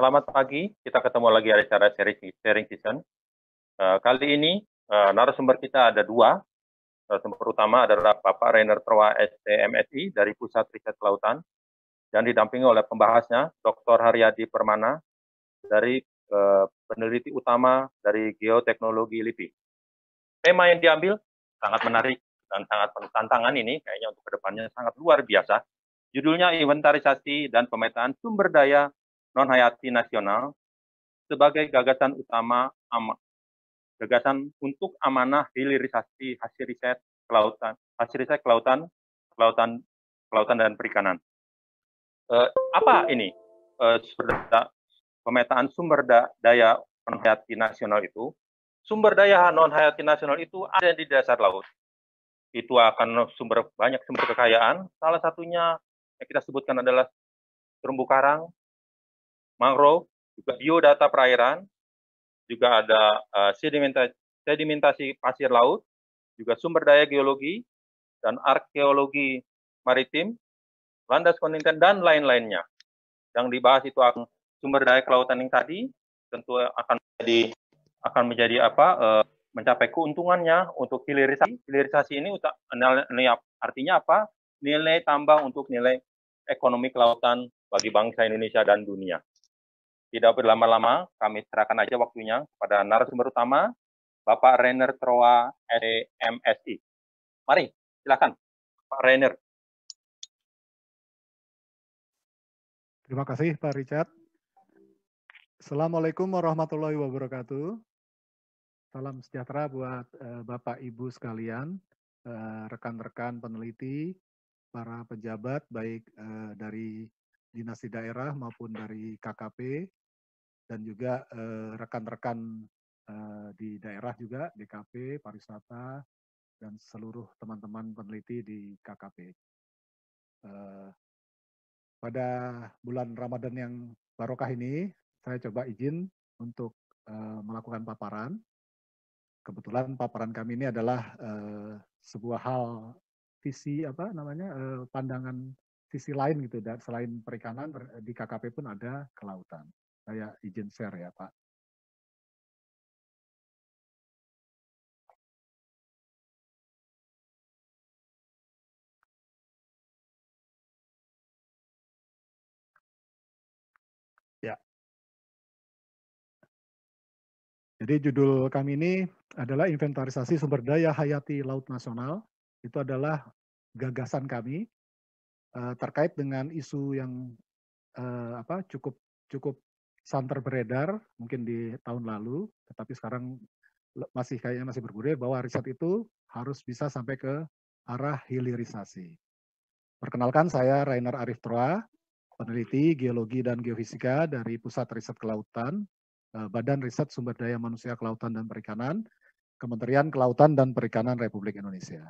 Selamat pagi. Kita ketemu lagi di acara sharing season. Kali ini narasumber kita ada dua. Narasumber utama adalah Bapak Rainer Troa, STMSI dari Pusat Riset Kelautan, dan didampingi oleh pembahasnya Dr. Haryadi Permana dari peneliti utama dari Geoteknologi LIPI. Tema yang diambil sangat menarik dan sangat penuh tantangan ini, kayaknya untuk kedepannya sangat luar biasa. Judulnya Inventarisasi dan Pemetaan Sumber Daya Non-Hayati Nasional sebagai gagasan utama gagasan untuk amanah hilirisasi hasil riset kelautan dan perikanan. Apa ini pemetaan sumber daya non-hayati nasional itu? Sumber daya non-hayati nasional itu ada di dasar laut. Itu akan banyak sumber kekayaan. Salah satunya yang kita sebutkan adalah terumbu karang, mangrove, juga biodata perairan, juga ada sedimentasi pasir laut, juga sumber daya geologi dan arkeologi maritim, landas kontinenten, dan lain-lainnya. Yang dibahas itu akan sumber daya kelautan yang tadi, tentu akan menjadi mencapai keuntungannya untuk hilirisasi. Hilirisasi ini artinya apa? Nilai tambah untuk nilai ekonomi kelautan bagi bangsa Indonesia dan dunia. Tidak berlama-lama, kami serahkan aja waktunya kepada narasumber utama, Bapak Rainer Troa, STMSI. Mari, silakan, Pak Rainer. Terima kasih, Pak Richard. Assalamualaikum warahmatullahi wabarakatuh. Salam sejahtera buat Bapak Ibu sekalian, rekan-rekan peneliti, para pejabat baik dari dinas di daerah maupun dari KKP, dan juga rekan-rekan di daerah juga, DKP, pariwisata, dan seluruh teman-teman peneliti di KKP. Pada bulan Ramadan yang barokah ini, saya coba izin untuk melakukan paparan. Kebetulan paparan kami ini adalah sebuah hal visi pandangan sisi lain gitu, dan selain perikanan di KKP pun ada kelautan. Saya izin share ya, Pak. Ya. Jadi judul kami ini adalah inventarisasi sumber daya hayati laut nasional. Itu adalah gagasan kami terkait dengan isu yang cukup santer beredar mungkin di tahun lalu, tetapi sekarang kayaknya masih bergulir bahwa riset itu harus bisa sampai ke arah hilirisasi. Perkenalkan, saya Rainer Arif Troa, peneliti geologi dan geofisika dari Pusat Riset Kelautan, Badan Riset Sumber Daya Manusia Kelautan dan Perikanan, Kementerian Kelautan dan Perikanan Republik Indonesia.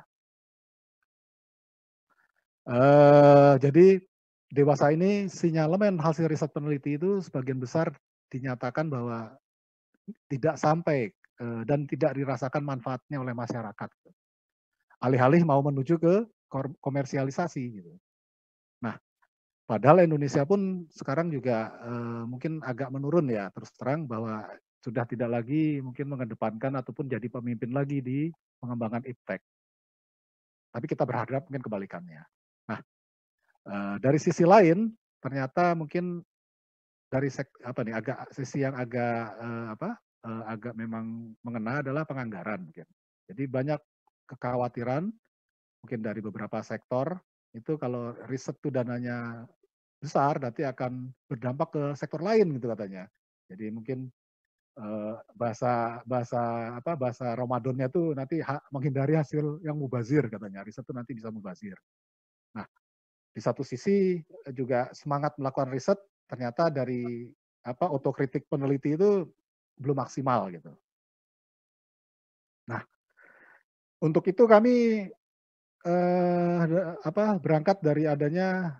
Jadi dewasa ini sinyalemen hasil riset peneliti itu sebagian besar dinyatakan bahwa tidak sampai dan tidak dirasakan manfaatnya oleh masyarakat. Alih-alih mau menuju ke komersialisasi gitu. Nah, padahal Indonesia pun sekarang juga mungkin agak menurun ya, terus terang bahwa sudah tidak lagi mungkin mengedepankan ataupun jadi pemimpin lagi di pengembangan iptek. Tapi kita berharap mungkin kebalikannya. Nah, dari sisi lain ternyata mungkin dari sisi yang agak memang mengena adalah penganggaran mungkin. Jadi banyak kekhawatiran mungkin dari beberapa sektor itu kalau riset itu dananya besar nanti akan berdampak ke sektor lain gitu katanya. Jadi mungkin bahasa Ramadannya tuh nanti menghindari hasil yang mubazir katanya. Riset itu nanti bisa mubazir. Nah, di satu sisi juga semangat melakukan riset ternyata dari otokritik peneliti itu belum maksimal gitu. Nah, untuk itu kami berangkat dari adanya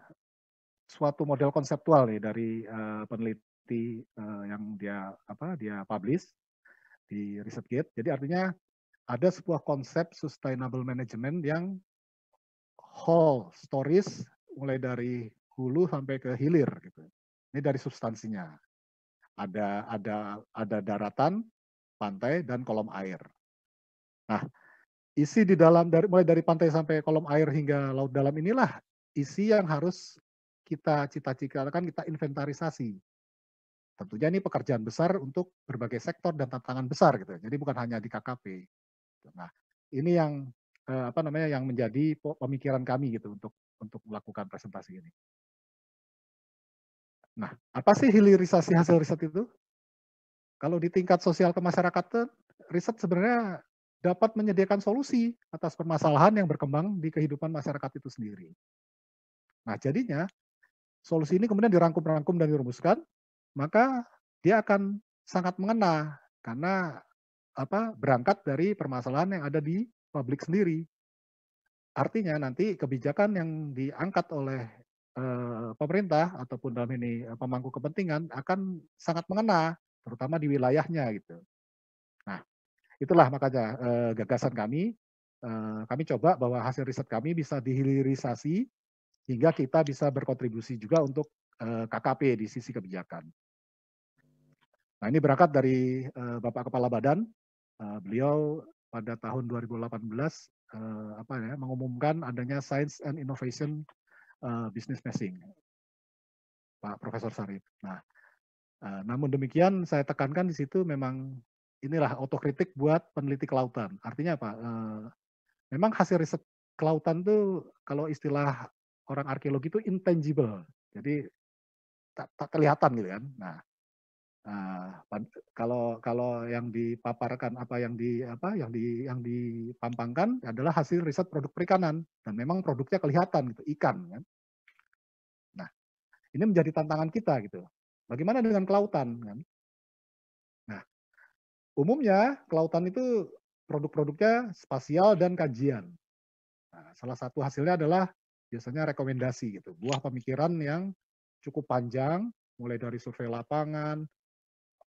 suatu model konseptual nih dari peneliti yang dia publish di ResearchGate. Jadi artinya ada sebuah konsep sustainable management yang whole stories mulai dari hulu sampai ke hilir gitu. Ini dari substansinya. Ada daratan, pantai, dan kolom air. Nah, isi di dalam mulai dari pantai sampai kolom air hingga laut dalam inilah isi yang harus kita cita-citakan, kita inventarisasi. Tentunya ini pekerjaan besar untuk berbagai sektor dan tantangan besar gitu. Jadi bukan hanya di KKP. Nah, ini yang yang menjadi pemikiran kami gitu untuk melakukan presentasi ini. Nah, apa sih hilirisasi hasil riset itu? Kalau di tingkat sosial kemasyarakatan, riset sebenarnya dapat menyediakan solusi atas permasalahan yang berkembang di kehidupan masyarakat itu sendiri. Nah, jadinya solusi ini kemudian dirangkum-rangkum dan dirumuskan, maka dia akan sangat mengena karena berangkat dari permasalahan yang ada di publik sendiri. Artinya nanti kebijakan yang diangkat oleh pemerintah ataupun dalam ini pemangku kepentingan akan sangat mengena, terutama di wilayahnya gitu. Nah, itulah makanya gagasan kami. Kami coba bahwa hasil riset kami bisa dihilirisasi hingga kita bisa berkontribusi juga untuk KKP di sisi kebijakan. Nah, ini berangkat dari Bapak Kepala Badan. Beliau pada tahun 2018 mengumumkan adanya Science and Innovation Business Matching, Pak Profesor Sarip. Nah, namun demikian saya tekankan di situ memang inilah otokritik buat peneliti kelautan. Artinya apa? Memang hasil riset kelautan tuh kalau istilah orang arkeologi itu intangible. Jadi tak kelihatan gitu kan. Nah, kalau yang dipaparkan yang dipampangkan adalah hasil riset produk perikanan dan memang produknya kelihatan gitu, ikan kan. Nah, ini menjadi tantangan kita gitu. Bagaimana dengan kelautan kan? Nah, umumnya kelautan itu produk-produknya spasial dan kajian. Nah, salah satu hasilnya adalah biasanya rekomendasi gitu, buah pemikiran yang cukup panjang, mulai dari survei lapangan,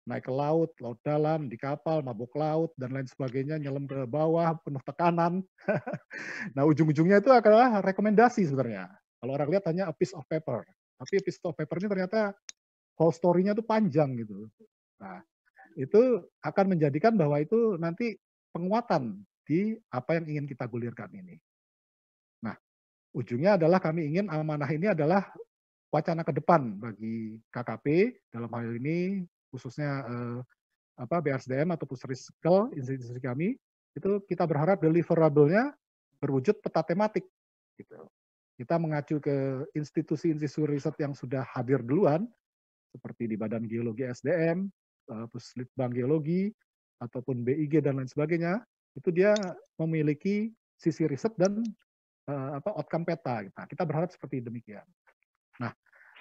naik ke laut, laut dalam, di kapal, mabuk laut, dan lain sebagainya, nyelam ke bawah, penuh tekanan. Nah, ujung-ujungnya itu adalah rekomendasi sebenarnya. Kalau orang lihat hanya a piece of paper. Tapi a piece of paper ini ternyata whole story-nya itu panjang gitu. Nah, itu akan menjadikan bahwa itu nanti penguatan di apa yang ingin kita gulirkan ini. Nah, ujungnya adalah kami ingin amanah ini adalah wacana ke depan bagi KKP dalam hal ini khususnya BRSDM atau Pusriskel institusi kami itu kita berharap deliverable-nya berwujud peta tematik gitu. Kita mengacu ke institusi-institusi riset yang sudah hadir duluan seperti di Badan Geologi SDM, Puslitbang Geologi ataupun BIG dan lain sebagainya, itu dia memiliki sisi riset dan outcome peta. Nah, kita berharap seperti demikian. Nah,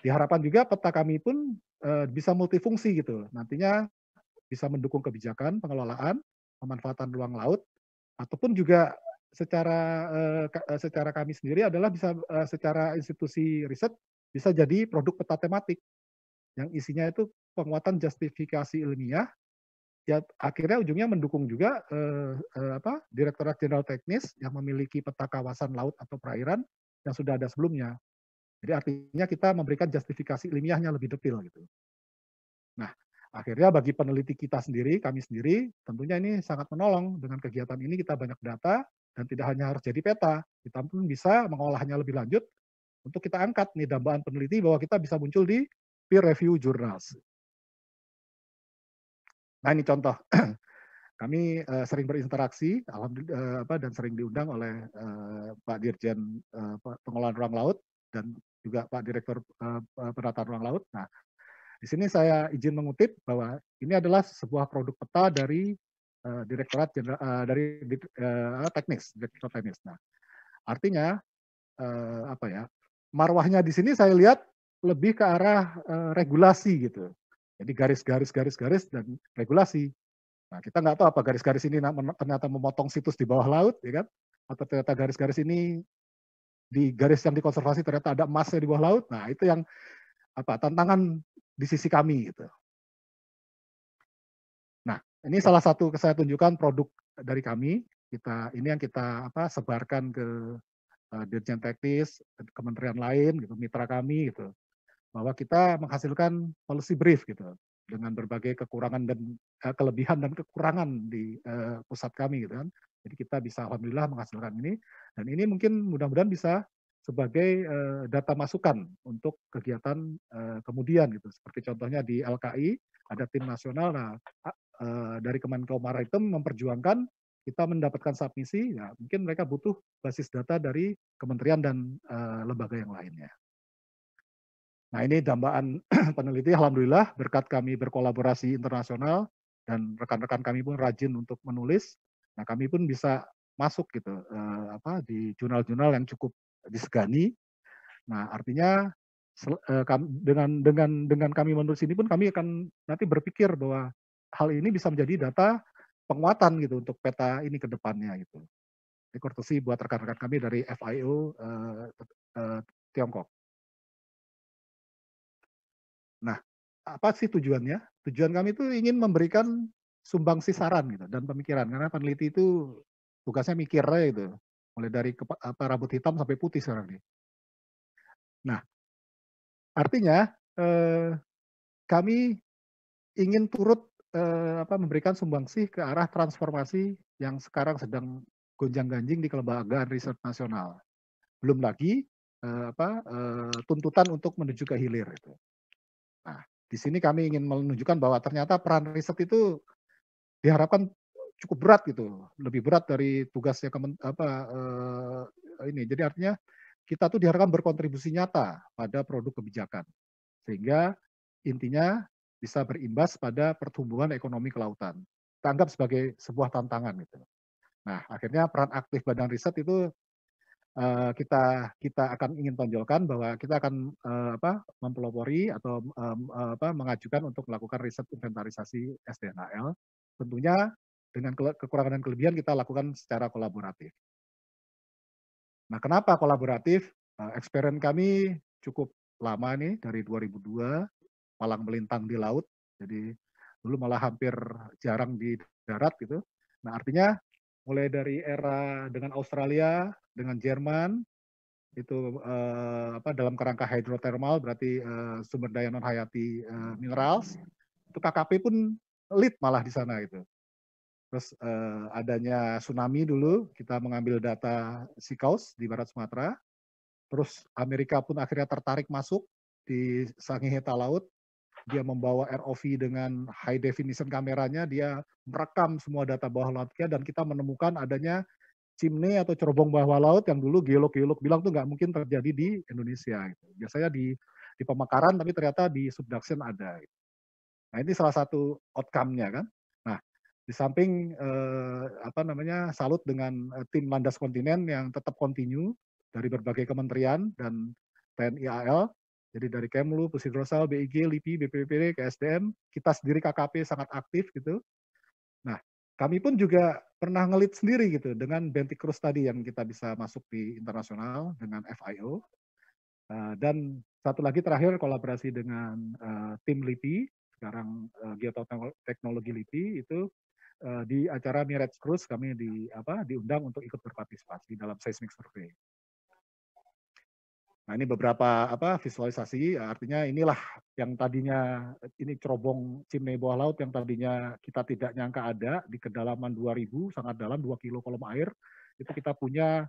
diharapkan juga peta kami pun bisa multifungsi gitu. Nantinya bisa mendukung kebijakan pengelolaan, pemanfaatan ruang laut, ataupun juga secara kami sendiri adalah bisa secara institusi riset bisa jadi produk peta tematik yang isinya itu penguatan justifikasi ilmiah, ya akhirnya ujungnya mendukung juga Direktorat Jenderal Teknis yang memiliki peta kawasan laut atau perairan yang sudah ada sebelumnya. Jadi artinya kita memberikan justifikasi ilmiahnya lebih detail gitu. Nah, akhirnya bagi peneliti kita sendiri, kami sendiri, tentunya ini sangat menolong. Dengan kegiatan ini kita banyak data, dan tidak hanya harus jadi peta, kita pun bisa mengolahnya lebih lanjut untuk kita angkat nih dambaan peneliti bahwa kita bisa muncul di peer review journals. Nah ini contoh, kami sering berinteraksi, alhamdulillah dan sering diundang oleh Pak Dirjen Pengelolaan Ruang Laut dan juga Pak Direktur Penataan Ruang Laut. Nah, di sini saya izin mengutip bahwa ini adalah sebuah produk peta dari Direktorat Jenderal dari Teknis, Direktorat Teknis. Nah, artinya marwahnya di sini saya lihat lebih ke arah regulasi gitu. Jadi garis-garis dan regulasi. Nah, kita nggak tahu apa garis-garis ini ternyata memotong situs di bawah laut, ya kan? Atau ternyata garis-garis ini di garis yang dikonservasi ternyata ada emasnya di bawah laut. Nah, itu yang tantangan di sisi kami gitu. Nah, ini salah satu saya tunjukkan produk dari kami. Ini yang kita sebarkan ke Dirjen Teknis, kementerian lain gitu, mitra kami gitu. Bahwa kita menghasilkan policy brief gitu. dengan berbagai kekurangan dan kelebihan dan kekurangan di pusat kami gitu kan. Jadi kita bisa alhamdulillah menghasilkan ini, dan ini mungkin mudah-mudahan bisa sebagai data masukan untuk kegiatan kemudian gitu. Seperti contohnya di LKI ada tim nasional, nah dari Kemenko Maritim memperjuangkan kita mendapatkan submisi, ya mungkin mereka butuh basis data dari kementerian dan lembaga yang lainnya. Nah ini dambaan peneliti, alhamdulillah berkat kami berkolaborasi internasional dan rekan-rekan kami pun rajin untuk menulis. Nah kami pun bisa masuk gitu di jurnal-jurnal yang cukup disegani. Nah artinya dengan kami menulis ini pun kami akan nanti berpikir bahwa hal ini bisa menjadi data penguatan gitu untuk peta ini ke depannya gitu. Ini courtesy buat rekan-rekan kami dari FIO Tiongkok. Nah, apa sih tujuannya? Tujuan kami itu ingin memberikan sumbangsi saran gitu dan pemikiran, karena peneliti itu tugasnya mikir aja gitu, mulai dari rambut hitam sampai putih sekarang nih. Nah, artinya kami ingin turut memberikan sumbangsi ke arah transformasi yang sekarang sedang gonjang-ganjing di kelembagaan riset nasional. Belum lagi tuntutan untuk menuju ke hilir itu. Nah, di sini kami ingin menunjukkan bahwa ternyata peran riset itu diharapkan cukup berat gitu, lebih berat dari tugasnya ini. Jadi artinya kita tuh diharapkan berkontribusi nyata pada produk kebijakan, sehingga intinya bisa berimbas pada pertumbuhan ekonomi kelautan. Kita anggap sebagai sebuah tantangan gitu. Nah, akhirnya peran aktif Badan Riset itu kita akan ingin tonjolkan bahwa kita akan mempelopori atau mengajukan untuk melakukan riset inventarisasi SDNAL. Tentunya dengan kekurangan dan kelebihan kita lakukan secara kolaboratif. Nah, kenapa kolaboratif? Experience kami cukup lama nih, dari 2002, malang melintang di laut. Jadi dulu malah hampir jarang di darat gitu. Nah, artinya mulai dari era dengan Australia, dengan Jerman, itu dalam kerangka hydrothermal, berarti sumber daya non hayati minerals, itu KKP pun lead malah di sana gitu. Terus adanya tsunami dulu, kita mengambil data sea coast di barat Sumatera. Terus Amerika pun akhirnya tertarik masuk di Sangiheta Laut. Dia membawa ROV dengan high definition kameranya, dia merekam semua data bawah lautnya, dan kita menemukan adanya chimney atau cerobong bawah laut yang dulu geolog-geolog bilang tuh nggak mungkin terjadi di Indonesia. Gitu. Biasanya di pemekaran, tapi ternyata di subduction ada. Gitu. Nah ini salah satu outcome-nya kan. Nah di samping salut dengan tim landas kontinen yang tetap continue dari berbagai kementerian dan TNI AL, jadi dari Kemlu, Pusidrosal, BIG, LIPI, BPPD, KSDM, kita sendiri KKP sangat aktif gitu. Nah, kami pun juga pernah ngelit sendiri gitu dengan Bentik Cruise tadi yang kita bisa masuk di internasional dengan FIO. Dan satu lagi terakhir kolaborasi dengan tim LIPI, sekarang Geoteknologi LIPI itu di acara Mirage Cruise kami diundang untuk ikut berpartisipasi dalam seismic survey. Nah ini beberapa visualisasi, artinya inilah yang tadinya ini cerobong chimney bawah laut yang tadinya kita tidak nyangka ada di kedalaman 2000, sangat dalam 2 kilo kolom air, itu kita punya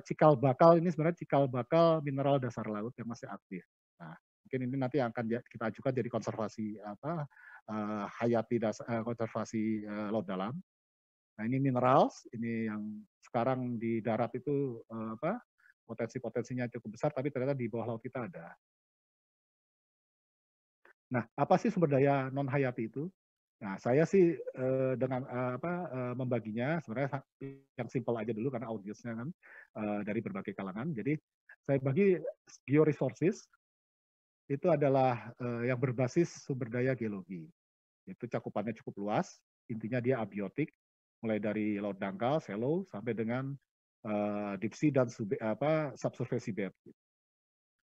cikal bakal, ini sebenarnya cikal bakal mineral dasar laut yang masih aktif. Nah mungkin ini nanti akan kita ajukan jadi konservasi konservasi laut dalam. Nah ini minerals, ini yang sekarang di darat itu potensi-potensinya cukup besar, tapi ternyata di bawah laut kita ada. Nah, apa sih sumber daya non hayati itu? Nah, saya sih dengan membaginya sebenarnya yang simpel aja dulu karena audiensnya kan dari berbagai kalangan. Jadi saya bagi georesources itu adalah yang berbasis sumber daya geologi. Itu cakupannya cukup luas, intinya dia abiotik, mulai dari laut dangkal, shallow, sampai dengan deep sea dan subsurface seabed.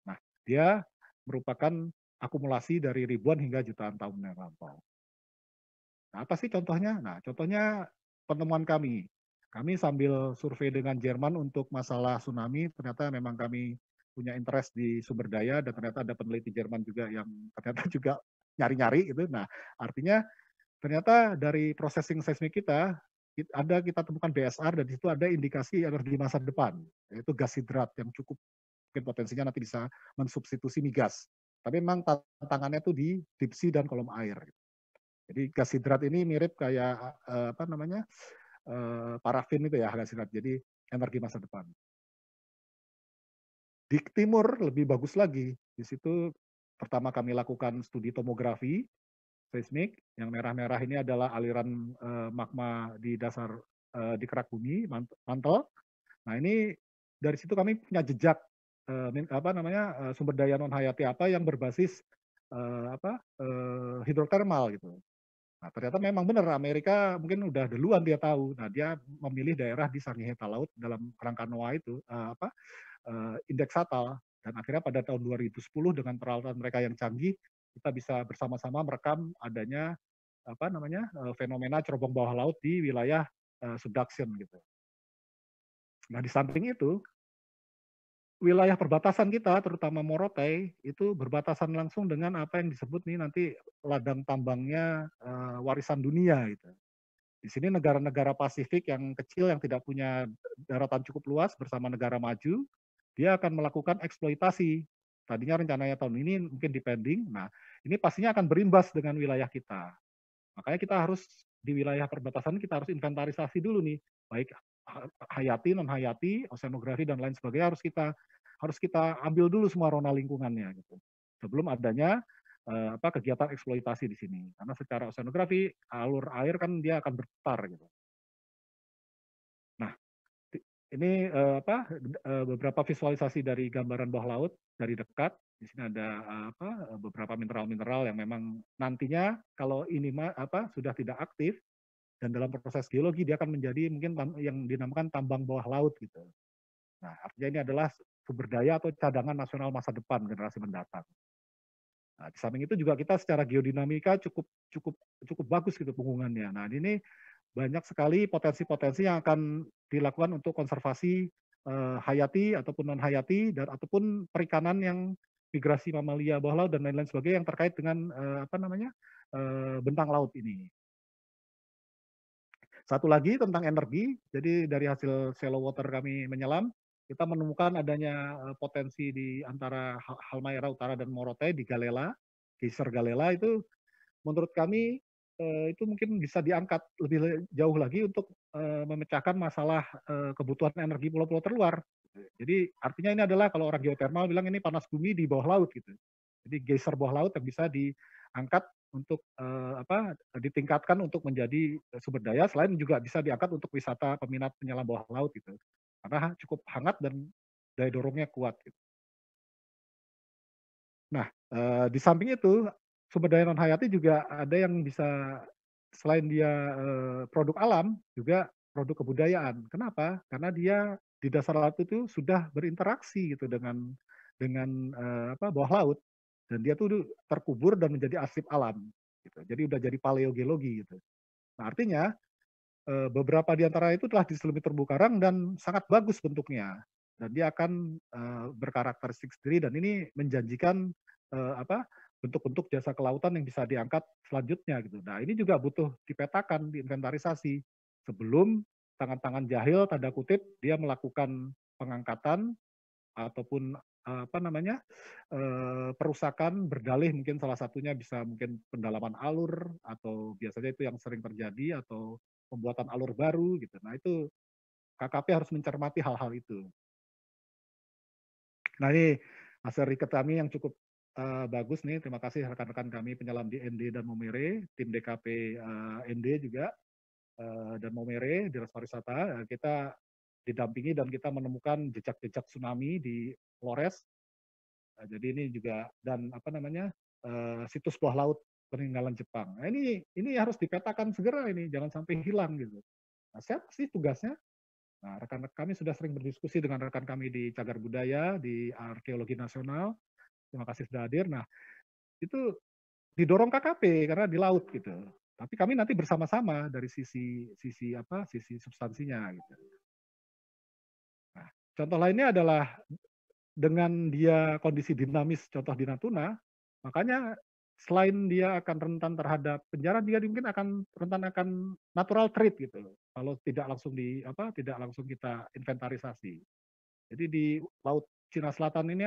Nah, dia merupakan akumulasi dari ribuan hingga jutaan tahun yang lampau. Nah, apa sih contohnya? Nah, contohnya penemuan kami. Kami sambil survei dengan Jerman untuk masalah tsunami, ternyata memang kami punya interest di sumber daya, dan ternyata ada peneliti Jerman juga yang ternyata juga nyari-nyari gitu. Nah, artinya ternyata dari processing seismik kita kita temukan BSR dan di situ ada indikasi energi masa depan, yaitu gas hidrat yang cukup mungkin potensinya nanti bisa mensubstitusi migas. Tapi memang tantangannya tuh di deep sea dan kolom air. Jadi gas hidrat ini mirip kayak apa namanya parafin itu ya gas hidrat. Jadi energi masa depan. Di timur lebih bagus lagi. Di situ pertama kami lakukan studi tomografi seismik. Yang merah-merah ini adalah aliran magma di dasar di kerak bumi mantel. Nah ini dari situ kami punya jejak apa namanya sumber daya non hayati apa yang berbasis hidrotermal gitu. Nah, ternyata memang benar Amerika mungkin udah duluan dia tahu. Nah, dia memilih daerah di Sangihe Talaut dalam kerangka NOAA itu indeks SATAL dan akhirnya pada tahun 2010 dengan peralatan mereka yang canggih kita bisa bersama-sama merekam adanya apa namanya fenomena cerobong bawah laut di wilayah subduction gitu. Nah, di samping itu wilayah perbatasan kita, terutama Morotai, itu berbatasan langsung dengan apa yang disebut nih nanti ladang tambangnya warisan dunia gitu. Di sini negara-negara Pasifik yang kecil yang tidak punya daratan cukup luas bersama negara maju, dia akan melakukan eksploitasi. Tadinya rencananya tahun ini mungkin dipending. Nah, ini pastinya akan berimbas dengan wilayah kita. Makanya kita harus di wilayah perbatasan kita harus inventarisasi dulu nih, baik hayati, non hayati, oceanografi dan lain sebagainya harus kita ambil dulu semua rona lingkungannya gitu. Sebelum adanya kegiatan eksploitasi di sini. Karena secara oceanografi alur air kan dia akan berputar gitu. Nah, ini beberapa visualisasi dari gambaran bawah laut dari dekat. Di sini ada beberapa mineral-mineral yang memang nantinya kalau ini sudah tidak aktif dan dalam proses geologi dia akan menjadi mungkin yang dinamakan tambang bawah laut gitu. Nah, artinya ini adalah sumber daya atau cadangan nasional masa depan generasi mendatang. Nah, di samping itu juga kita secara geodinamika cukup bagus gitu penggungannya. Nah, ini banyak sekali potensi-potensi yang akan dilakukan untuk konservasi hayati ataupun non hayati dan ataupun perikanan yang migrasi mamalia bawah laut dan lain-lain sebagainya yang terkait dengan bentang laut ini. Satu lagi tentang energi, jadi dari hasil shallow water kami menyelam, kita menemukan adanya potensi di antara Halmahera Utara dan Morotai di Galela, geyser Galela itu menurut kami itu mungkin bisa diangkat lebih jauh lagi untuk memecahkan masalah kebutuhan energi pulau-pulau terluar. Jadi artinya ini adalah kalau orang geotermal bilang ini panas bumi di bawah laut gitu. Jadi geyser bawah laut yang bisa diangkat untuk ditingkatkan untuk menjadi sumber daya, selain juga bisa diangkat untuk wisata peminat penyelam bawah laut gitu. Karena cukup hangat dan daya dorongnya kuat. Gitu. Nah, di samping itu sumber daya non hayati juga ada yang bisa selain dia produk alam juga produk kebudayaan. Kenapa? Karena dia di dasar laut itu sudah berinteraksi gitu dengan bawah laut dan dia tuh terkubur dan menjadi arsip alam gitu. Jadi udah jadi paleogeologi gitu. Nah, artinya beberapa di antara itu telah diselumi terumbu karang dan sangat bagus bentuknya dan dia akan berkarakteristik sendiri dan ini menjanjikan bentuk-bentuk jasa kelautan yang bisa diangkat selanjutnya gitu. Nah ini juga butuh dipetakan, diinventarisasi sebelum tangan-tangan jahil tanda kutip dia melakukan pengangkatan ataupun perusakan berdalih mungkin salah satunya bisa mungkin pendalaman alur atau biasanya itu yang sering terjadi atau pembuatan alur baru gitu. Nah itu KKP harus mencermati hal-hal itu. Nah ini hasil riset kami yang cukup bagus nih. Terima kasih rekan-rekan kami penyelam di ND dan Momere, tim DKP ND juga dan Momere di Pariwisata. Kita didampingi dan kita menemukan jejak-jejak tsunami di Flores. Jadi ini juga dan situs bawah laut peninggalan Jepang. Nah, ini harus dipetakan segera ini, jangan sampai hilang gitu. Nah, siapa sih tugasnya? Nah, rekan-rekan kami sudah sering berdiskusi dengan rekan kami di Cagar Budaya, di Arkeologi Nasional. Terima kasih sudah hadir. Nah, itu didorong KKP karena di laut gitu. Tapi kami nanti bersama-sama dari sisi substansinya gitu. Nah, contoh lainnya adalah dengan dia kondisi dinamis, contoh di Natuna, makanya selain dia akan rentan terhadap penjara, dia mungkin akan rentan akan natural treat gitu. Kalau tidak langsung kita inventarisasi. Jadi di Laut Cina Selatan ini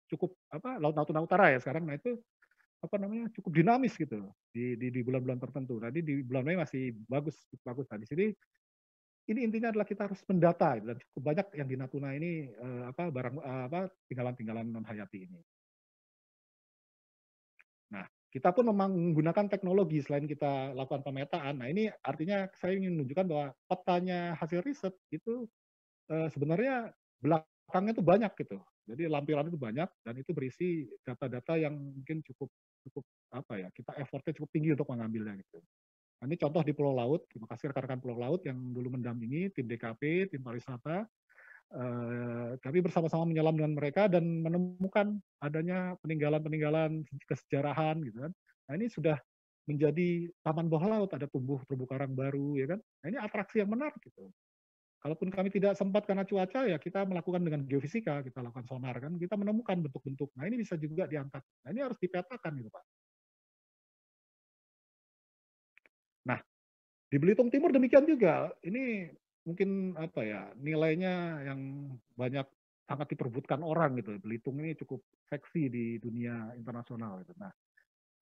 cukup Laut Natuna Utara ya sekarang. Nah itu cukup dinamis gitu di bulan-bulan tertentu. Tadi di bulan Mei masih bagus bagus. Nah di sini ini intinya adalah kita harus mendata dan cukup banyak yang di Natuna ini tinggalan-tinggalan non hayati ini. Nah, kita pun memang menggunakan teknologi selain kita lakukan pemetaan. Nah, ini artinya saya ingin menunjukkan bahwa petanya hasil riset itu sebenarnya belakangnya itu banyak gitu. Jadi lampiran itu banyak dan itu berisi data-data yang mungkin cukup cukup kita effortnya cukup tinggi untuk mengambilnya gitu. Nah, ini contoh di Pulau Laut. Terima kasih rekan-rekan Pulau Laut yang dulu mendampingi tim DKP, tim pariwisata. Kami bersama-sama menyelam dengan mereka dan menemukan adanya peninggalan-peninggalan kesejarahan gitu kan. Nah ini sudah menjadi taman bawah laut, ada tumbuh terumbu karang baru ya kan. Nah ini atraksi yang menarik gitu. Kalaupun kami tidak sempat karena cuaca ya kita melakukan dengan geofisika, kita lakukan sonar kan, kita menemukan bentuk-bentuk. Nah ini bisa juga diangkat. Nah ini harus dipetakan gitu Pak. Nah di Belitung Timur demikian juga. Ini mungkin nilainya yang banyak sangat diperbutkan orang gitu. Belitung ini cukup seksi di dunia internasional gitu. Nah,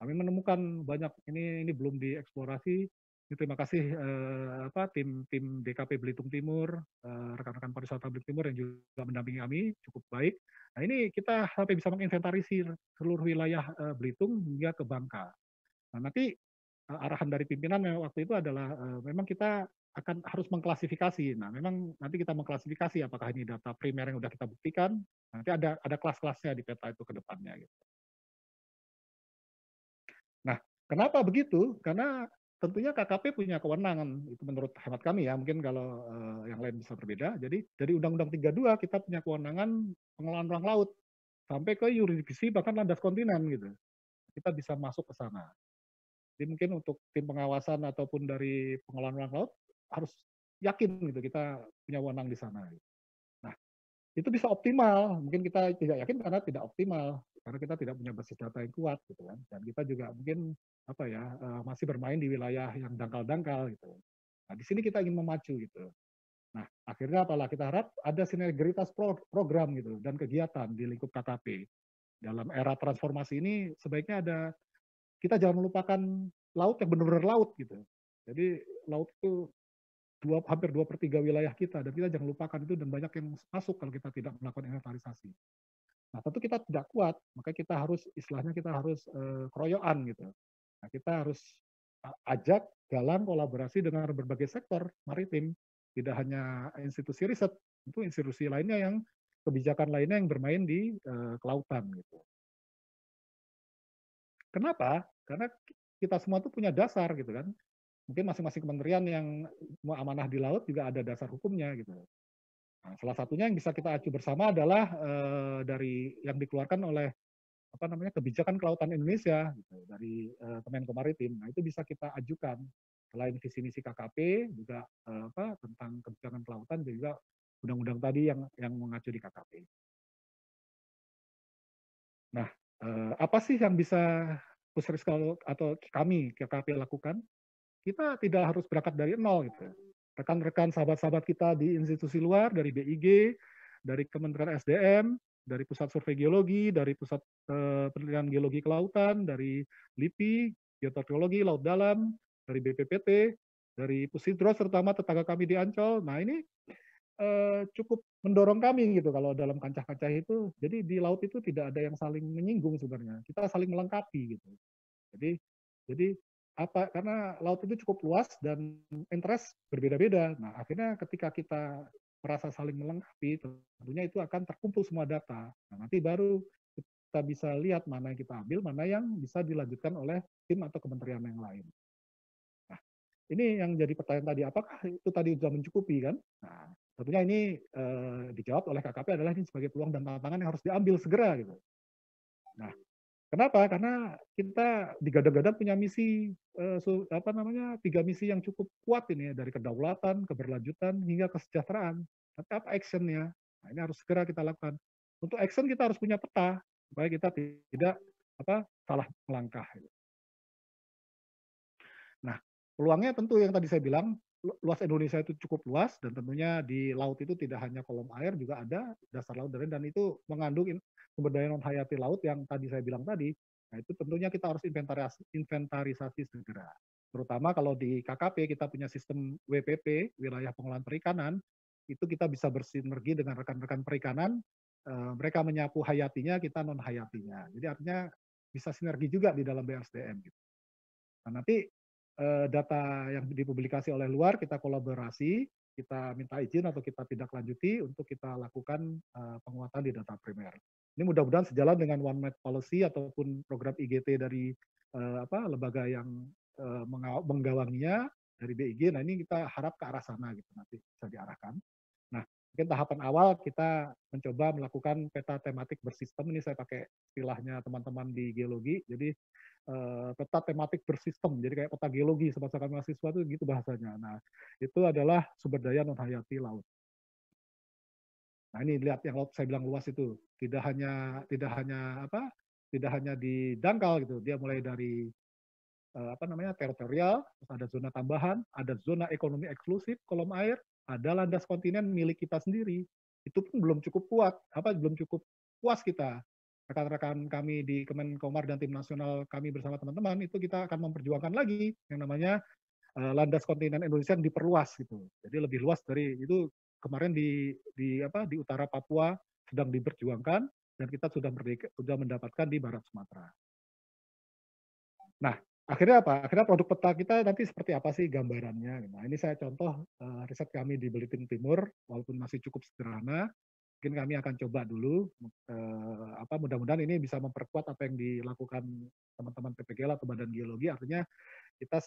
kami menemukan banyak ini belum dieksplorasi. Ini terima kasih tim DKP Belitung Timur, rekan-rekan pariwisata Belitung Timur yang juga mendampingi kami cukup baik. Nah, ini kita sampai bisa menginventarisir seluruh wilayah Belitung hingga ke Bangka. Nah, nanti arahan dari pimpinan waktu itu adalah memang kita akan harus mengklasifikasi. Nah, memang nanti kita mengklasifikasi apakah ini data primer yang sudah kita buktikan. Nanti ada kelas-kelasnya di peta itu ke depannya. Gitu. Nah, kenapa begitu? Karena tentunya KKP punya kewenangan. Itu menurut hemat kami ya. Mungkin kalau yang lain bisa berbeda. Jadi dari Undang-Undang 32 kita punya kewenangan pengelolaan ruang laut sampai ke yurisdiksi bahkan landas kontinen gitu. Kita bisa masuk ke sana. Jadi mungkin untuk tim pengawasan ataupun dari pengelolaan ruang laut harus yakin gitu kita punya wewenang di sana. Nah, itu bisa optimal. Mungkin kita tidak yakin karena tidak optimal karena kita tidak punya basis data yang kuat gitu kan. Dan kita juga mungkin masih bermain di wilayah yang dangkal-dangkal gitu. Nah, di sini kita ingin memacu gitu. Nah, akhirnya apalah kita harap ada sinergitas program gitu dan kegiatan di lingkup KKP. Dalam era transformasi ini sebaiknya kita jangan melupakan laut yang benar-benar laut gitu. Jadi laut itu hampir 2/3 wilayah kita dan kita jangan lupakan itu dan banyak yang masuk kalau kita tidak melakukan inventarisasi. Nah tentu kita tidak kuat, maka kita harus keroyokan gitu. Nah kita harus ajak galang kolaborasi dengan berbagai sektor maritim, tidak hanya institusi riset, itu institusi lainnya yang kebijakan lainnya yang bermain di kelautan gitu. Kenapa? Karena kita semua tuh punya dasar gitu kan. Mungkin masing-masing kementerian yang mau amanah di laut juga ada dasar hukumnya gitu. Nah, salah satunya yang bisa kita acu bersama adalah dari yang dikeluarkan oleh kebijakan kelautan Indonesia gitu, dari Kemenko Maritim. Nah itu bisa kita ajukan selain visi misi KKP juga tentang kebijakan kelautan juga undang-undang tadi yang mengacu di KKP. Nah apa sih yang bisa Pusris atau kami KKP lakukan? Kita tidak harus berangkat dari nol gitu. Rekan-rekan sahabat-sahabat kita di institusi luar, dari BIG, dari Kementerian SDM, dari Pusat Survei Geologi, dari Pusat Penelitian Geologi Kelautan, dari LIPI, Geoteknologi Laut Dalam, dari BPPT, dari Pusidros, terutama tetangga kami di Ancol. Nah ini cukup mendorong kami gitu kalau dalam kancah-kancah itu. Jadi di laut itu tidak ada yang saling menyinggung sebenarnya. Kita saling melengkapi gitu. Jadi karena laut itu cukup luas dan interest berbeda-beda. Nah, akhirnya ketika kita merasa saling melengkapi, tentunya itu akan terkumpul semua data. Nah, nanti baru kita bisa lihat mana yang kita ambil, mana yang bisa dilanjutkan oleh tim atau kementerian yang lain. Nah, ini yang jadi pertanyaan tadi, apakah itu tadi sudah mencukupi kan? Nah, tentunya ini dijawab oleh KKP adalah ini sebagai peluang dan tantangan yang harus diambil segera gitu. Nah, kenapa? Karena kita digadang-gadang punya misi 3 misi yang cukup kuat ini ya, dari kedaulatan, keberlanjutan hingga kesejahteraan. Tapi apa actionnya? Nah, ini harus segera kita lakukan. Untuk action kita harus punya peta supaya kita tidak salah melangkah. Nah, peluangnya tentu yang tadi saya bilang, luas Indonesia itu cukup luas dan tentunya di laut itu tidak hanya kolom air, juga ada dasar laut dan itu mengandung sumber daya non hayati laut yang tadi saya bilang tadi. Nah, itu tentunya kita harus inventarisasi segera. Terutama kalau di KKP kita punya sistem WPP, wilayah pengolahan perikanan, itu kita bisa bersinergi dengan rekan-rekan perikanan, mereka menyapu hayatinya, kita non hayatinya. Jadi artinya bisa sinergi juga di dalam BSDM gitu. Nah, nanti data yang dipublikasi oleh luar kita kolaborasi, kita minta izin atau kita tindak lanjuti untuk kita lakukan penguatan di data primer. Ini mudah-mudahan sejalan dengan One Map Policy ataupun program IGT dari lembaga yang menggawanginya dari BIG. Nah, ini kita harap ke arah sana gitu, nanti bisa diarahkan. Nah, mungkin tahapan awal kita mencoba melakukan peta tematik bersistem. Ini saya pakai istilahnya teman-teman di geologi. Jadi peta tematik bersistem, jadi kayak peta geologi semasa kami mahasiswa itu gitu bahasanya. Nah, itu adalah sumber daya non hayati laut. Nah, ini lihat yang laut saya bilang luas itu, tidak hanya di dangkal gitu, dia mulai dari teritorial, terus ada zona tambahan, ada zona ekonomi eksklusif kolom air, ada landas kontinen milik kita sendiri. Itu pun belum cukup kuat, belum cukup puas kita. Rekan-rekan kami di Kemenkomar dan tim nasional kami bersama teman-teman itu kita akan memperjuangkan lagi yang namanya landas kontinen Indonesia yang diperluas gitu. Jadi lebih luas dari itu. Kemarin di utara Papua sedang diperjuangkan dan kita sudah mendapatkan di barat Sumatera. Nah, akhirnya apa? Akhirnya produk peta kita nanti seperti apa sih gambarannya? Nah, ini saya contoh riset kami di Belitung Timur, walaupun masih cukup sederhana, mungkin kami akan coba dulu. Mudah-mudahan ini bisa memperkuat apa yang dilakukan teman-teman PPGL atau Badan Geologi. Artinya kita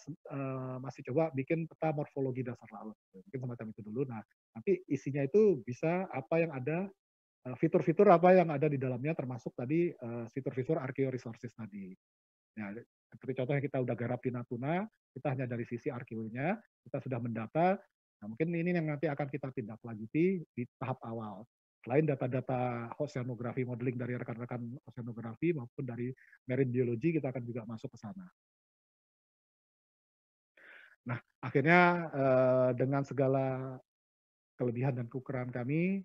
masih coba bikin peta morfologi dasar laut. Mungkin semacam itu dulu. Nah, nanti isinya itu bisa apa yang ada, fitur-fitur apa yang ada di dalamnya, termasuk tadi fitur-fitur archaeoresources tadi. Nah, seperti contohnya kita udah garap di Natuna, kita hanya dari sisi arkeonya, kita sudah mendata. Nah, mungkin ini yang nanti akan kita tindak lanjuti di tahap awal. Selain data-data oceanografi modeling dari rekan-rekan oceanografi maupun dari marine biology, kita akan juga masuk ke sana. Nah, akhirnya dengan segala kelebihan dan kekurangan kami,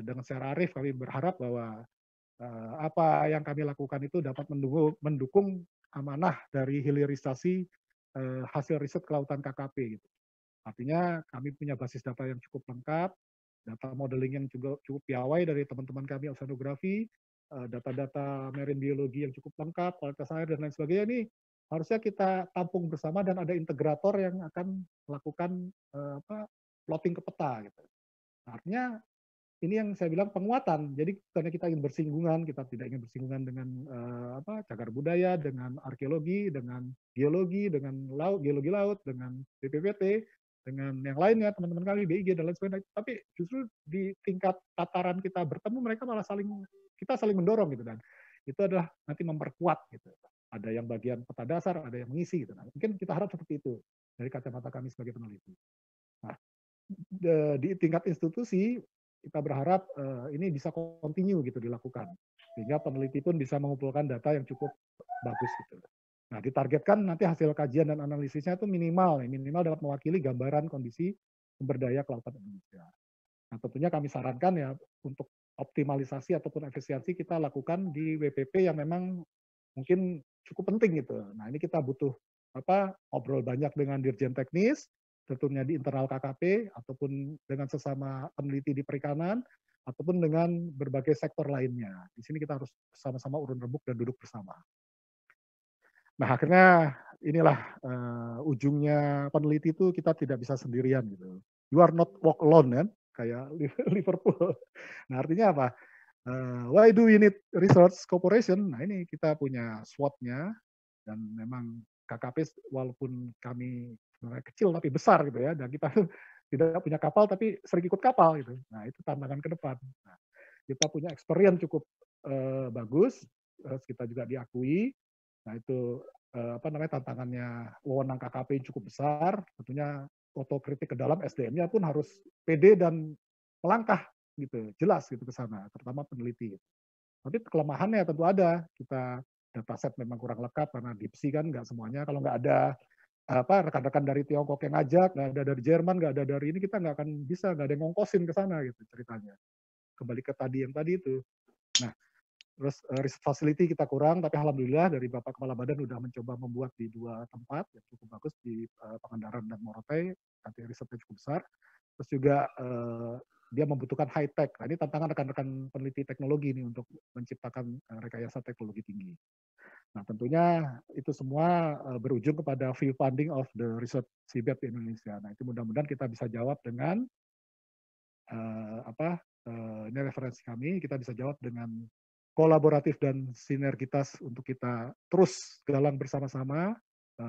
dengan secara arif kami berharap bahwa apa yang kami lakukan itu dapat mendukung amanah dari hilirisasi hasil riset kelautan KKP. Gitu. Artinya kami punya basis data yang cukup lengkap, data modeling yang juga cukup piawai dari teman-teman kami oceanografi, data-data marine biologi yang cukup lengkap, kualitas air dan lain sebagainya. Ini harusnya kita tampung bersama dan ada integrator yang akan melakukan plotting ke peta. Gitu. Artinya ini yang saya bilang penguatan. Jadi karena kita ingin bersinggungan, kita tidak ingin bersinggungan dengan cagar budaya, dengan arkeologi, dengan geologi, dengan laut, geologi laut, dengan BPPT, dengan yang lainnya teman-teman kami BIG dan lain sebagainya. Tapi justru di tingkat tataran kita bertemu mereka malah kita saling mendorong gitu, dan itu adalah nanti memperkuat gitu. Ada yang bagian peta dasar, ada yang mengisi gitu. Nah, mungkin kita harap seperti itu dari kacamata kami sebagai peneliti. Nah, di tingkat institusi kita berharap ini bisa continue gitu dilakukan sehingga peneliti pun bisa mengumpulkan data yang cukup bagus gitu. Nah, ditargetkan nanti hasil kajian dan analisisnya itu minimal dapat mewakili gambaran kondisi sumber daya kelautan Indonesia. Nah, tentunya kami sarankan ya untuk optimalisasi ataupun efisiensi kita lakukan di WPP yang memang mungkin cukup penting gitu. Nah, ini kita butuh ngobrol banyak dengan dirjen teknis, tentunya di internal KKP ataupun dengan sesama peneliti di perikanan ataupun dengan berbagai sektor lainnya. Di sini kita harus sama-sama urun rembuk dan duduk bersama. Nah, akhirnya inilah ujungnya peneliti itu kita tidak bisa sendirian gitu. You are not walk alone kan, kayak Liverpool. Nah, artinya apa? Why do we need research cooperation? Nah, ini kita punya SWOT-nya dan memang KKP walaupun kami sebenarnya kecil tapi besar gitu ya, dan kita tidak punya kapal tapi sering ikut kapal gitu. Nah, itu tantangan ke depan. Nah, kita punya experience cukup bagus, kita juga diakui. Nah, itu tantangannya wewenang KKP cukup besar, tentunya otokritik ke dalam SDM-nya pun harus pede dan melangkah gitu, jelas gitu ke sana, terutama peneliti. Tapi kelemahannya tentu ada. Kita dataset memang kurang lengkap karena DeepSea kan nggak semuanya. Kalau nggak ada rekan-rekan dari Tiongkok yang ngajak, nggak ada dari Jerman, nggak ada dari ini, kita nggak akan bisa, nggak ada yang ngongkosin ke sana gitu ceritanya. Kembali ke tadi yang tadi itu. Nah, terus research facility kita kurang, tapi alhamdulillah dari Bapak Kepala Badan sudah mencoba membuat di 2 tempat yang cukup bagus di Pangandaran dan Morotai, nanti risetnya cukup besar. Terus juga dia membutuhkan high tech. Nah, ini tantangan rekan-rekan peneliti teknologi ini untuk menciptakan rekayasa teknologi tinggi. Nah, tentunya itu semua berujung kepada field funding of the research seabed di Indonesia. Nah, itu mudah-mudahan kita bisa jawab dengan ini referensi kami, kita bisa jawab dengan kolaboratif dan sinergitas untuk kita terus galang bersama-sama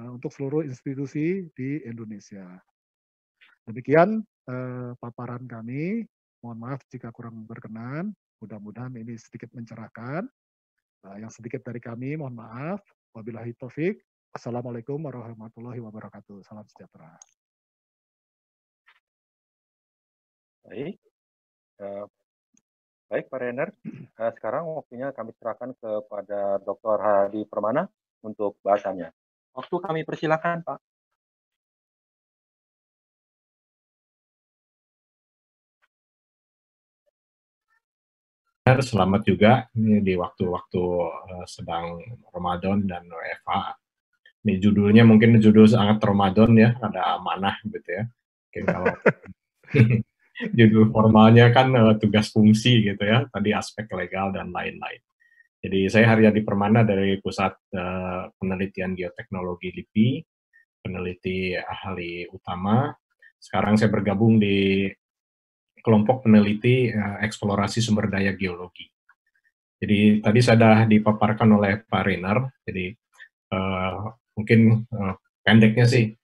untuk seluruh institusi di Indonesia. Demikian paparan kami. Mohon maaf jika kurang berkenan. Mudah-mudahan ini sedikit mencerahkan. Yang sedikit dari kami, mohon maaf. Wabillahi taufik. Assalamualaikum warahmatullahi wabarakatuh. Salam sejahtera. Baik, baik Pak Rainer. Sekarang waktunya kami serahkan kepada Dr. Hadi Permana untuk bahasannya. Waktu kami persilakan, Pak. Selamat juga ini di waktu-waktu sedang Ramadan dan WFH. Ini judulnya mungkin judul sangat Ramadan ya, ada amanah gitu ya. Mungkin kalau judul formalnya kan tugas fungsi gitu ya, tadi aspek legal dan lain-lain. Jadi saya Haryadi Permana dari Pusat Penelitian Geoteknologi LIPI, peneliti ahli utama. Sekarang saya bergabung di kelompok peneliti eksplorasi sumber daya geologi. Jadi tadi sudah dipaparkan oleh Pak Rainer, jadi mungkin pendeknya sih,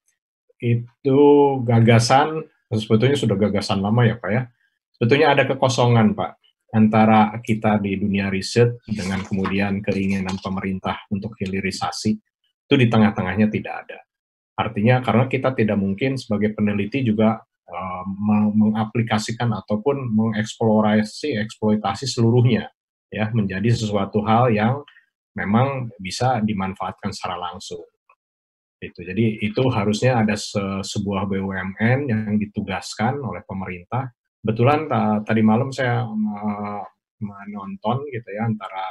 itu gagasan, sebetulnya sudah gagasan lama ya Pak ya, sebetulnya ada kekosongan Pak, antara kita di dunia riset dengan kemudian keinginan pemerintah untuk hilirisasi, itu di tengah-tengahnya tidak ada. Artinya karena kita tidak mungkin sebagai peneliti juga mengaplikasikan ataupun eksploitasi seluruhnya ya menjadi sesuatu hal yang memang bisa dimanfaatkan secara langsung. Jadi itu harusnya ada sebuah BUMN yang ditugaskan oleh pemerintah. Kebetulan tadi malam saya menonton gitu ya antara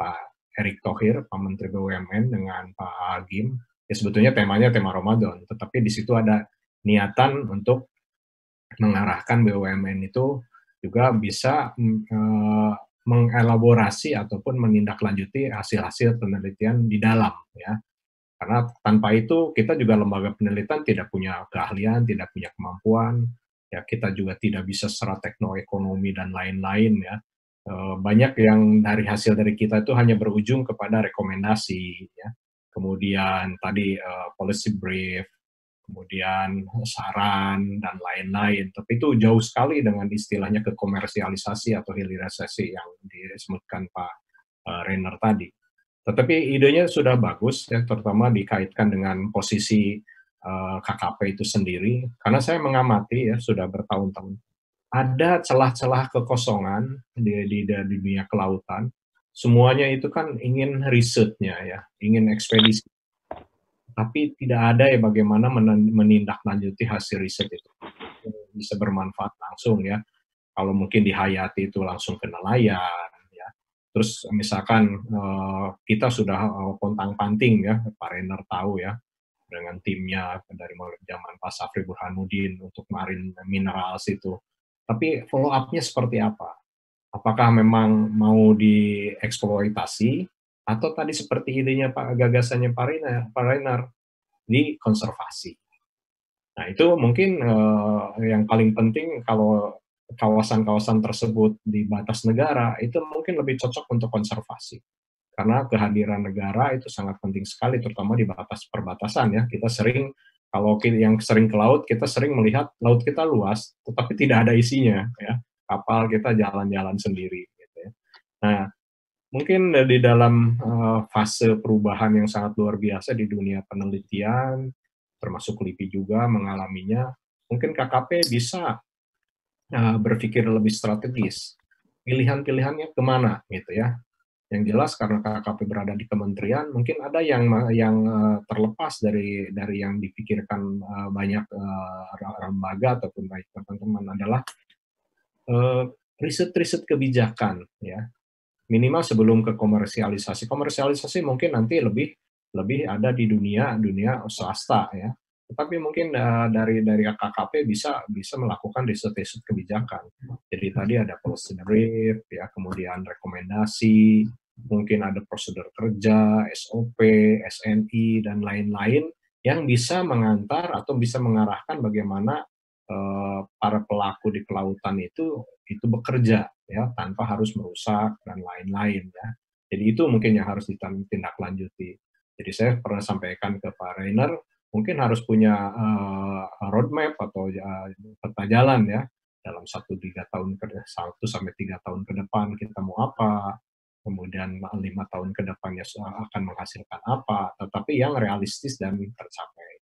Pak Erick Thohir, Pak Menteri BUMN dengan Pak Agim. Ya sebetulnya temanya tema Ramadan, tetapi di situ ada niatan untuk mengarahkan BUMN itu juga bisa mengelaborasi ataupun menindaklanjuti hasil-hasil penelitian di dalam ya. Karena tanpa itu kita juga lembaga penelitian tidak punya keahlian, tidak punya kemampuan, ya kita juga tidak bisa secara teknoekonomi dan lain-lain ya. Banyak yang dari hasil dari kita itu hanya berujung kepada rekomendasi ya. Kemudian tadi policy brief, kemudian saran dan lain-lain. Tapi itu jauh sekali dengan istilahnya kekomersialisasi atau hilirisasi yang disebutkan Pak Rainer tadi. Tetapi idenya sudah bagus ya, terutama dikaitkan dengan posisi KKP itu sendiri. Karena saya mengamati ya sudah bertahun-tahun ada celah-celah kekosongan di dunia kelautan. Semuanya itu kan ingin risetnya ya, ingin ekspedisi. Tapi tidak ada ya bagaimana menindaklanjuti hasil riset itu bisa bermanfaat langsung ya. Kalau mungkin dihayati itu langsung ke nelayan ya. Terus misalkan kita sudah pontang-panting ya, Pak Rainer tahu ya, dengan timnya dari zaman Pak Safri Burhanuddin untuk marine minerals itu. Tapi follow up-nya seperti apa? Apakah memang mau dieksploitasi atau tadi seperti idenya gagasannya Pak Rainer di konservasi. Nah itu mungkin yang paling penting kalau kawasan-kawasan tersebut di batas negara itu mungkin lebih cocok untuk konservasi. Karena kehadiran negara itu sangat penting sekali terutama di batas perbatasan ya. Kita sering kalau yang sering ke laut kita sering melihat laut kita luas tetapi tidak ada isinya ya. Kapal kita jalan-jalan sendiri gitu ya. Nah, mungkin di dalam fase perubahan yang sangat luar biasa di dunia penelitian, termasuk LIPI juga mengalaminya, mungkin KKP bisa berpikir lebih strategis. Pilihan-pilihannya kemana gitu ya. Yang jelas karena KKP berada di kementerian, mungkin ada yang terlepas dari yang dipikirkan banyak lembaga ataupun baik teman-teman adalah riset-riset kebijakan, ya. Minimal sebelum ke komersialisasi. Komersialisasi mungkin nanti lebih ada di dunia swasta, ya. Tetapi mungkin dari KKP bisa melakukan riset-riset kebijakan. Jadi tadi ada policy brief, ya, kemudian rekomendasi, mungkin ada prosedur kerja, SOP, SNI, dan lain-lain yang bisa mengantar atau bisa mengarahkan bagaimana para pelaku di kelautan itu bekerja, ya, tanpa harus merusak dan lain-lain, ya. Jadi itu mungkin yang harus ditindaklanjuti. Jadi saya pernah sampaikan ke Pak Rainer, mungkin harus punya roadmap atau peta jalan, ya, dalam 1-3 tahun 1-3 tahun ke depan kita mau apa, kemudian 5 tahun ke depannya akan menghasilkan apa, tetapi yang realistis dan tercapai.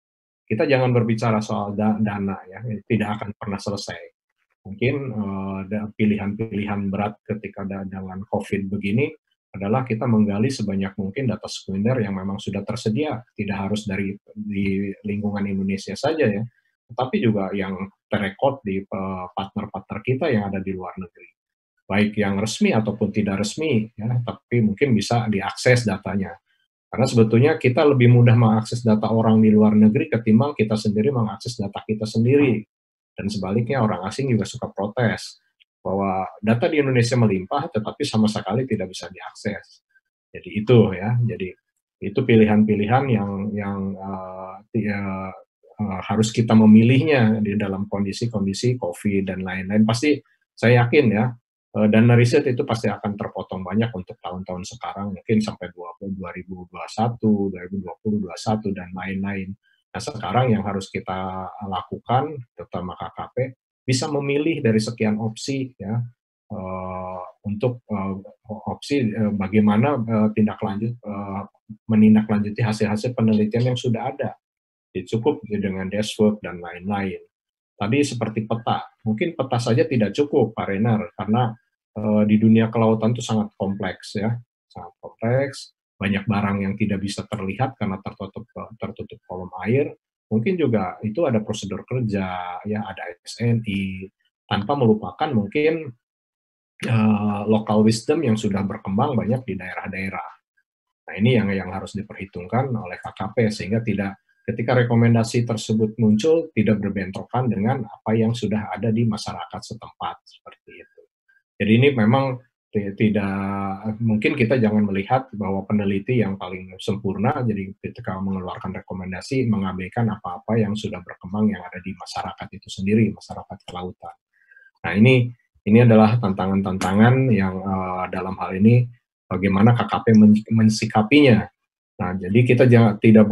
Kita jangan berbicara soal dana, ya, tidak akan pernah selesai. Mungkin pilihan-pilihan berat ketika dengan COVID begini adalah kita menggali sebanyak mungkin data sekunder yang memang sudah tersedia, tidak harus di lingkungan Indonesia saja, ya, tetapi juga yang terrekod di partner-partner kita yang ada di luar negeri, baik yang resmi ataupun tidak resmi, ya, tapi mungkin bisa diakses datanya. Karena sebetulnya kita lebih mudah mengakses data orang di luar negeri ketimbang kita sendiri mengakses data kita sendiri. Dan sebaliknya orang asing juga suka protes bahwa data di Indonesia melimpah tetapi sama sekali tidak bisa diakses. Jadi itu, ya. Jadi itu pilihan-pilihan yang harus kita memilihnya di dalam kondisi-kondisi COVID dan lain-lain. Pasti saya yakin, ya, dana riset itu pasti akan terpotong banyak untuk tahun-tahun sekarang, mungkin sampai 2021, 2020, 2021, dan lain-lain. Nah, sekarang yang harus kita lakukan, terutama KKP, bisa memilih dari sekian opsi, ya, untuk opsi bagaimana menindaklanjuti hasil-hasil penelitian yang sudah ada. Cukup dengan dashboard dan lain-lain. Tadi seperti peta, mungkin peta saja tidak cukup, Pak Renar, karena di dunia kelautan itu sangat kompleks, ya, sangat kompleks, banyak barang yang tidak bisa terlihat karena tertutup kolom air. Mungkin juga itu ada prosedur kerja, ya, ada SNI, tanpa melupakan mungkin local wisdom yang sudah berkembang banyak di daerah-daerah. Nah, ini yang harus diperhitungkan oleh KKP sehingga ketika rekomendasi tersebut muncul tidak berbentrokan dengan apa yang sudah ada di masyarakat setempat, seperti itu. Jadi ini memang tidak mungkin kita jangan melihat bahwa peneliti yang paling sempurna, jadi ketika mengeluarkan rekomendasi mengabaikan apa-apa yang sudah berkembang yang ada di masyarakat itu sendiri, masyarakat kelautan. Nah, ini adalah tantangan-tantangan yang dalam hal ini bagaimana KKP mensikapinya. Nah, jadi kita tidak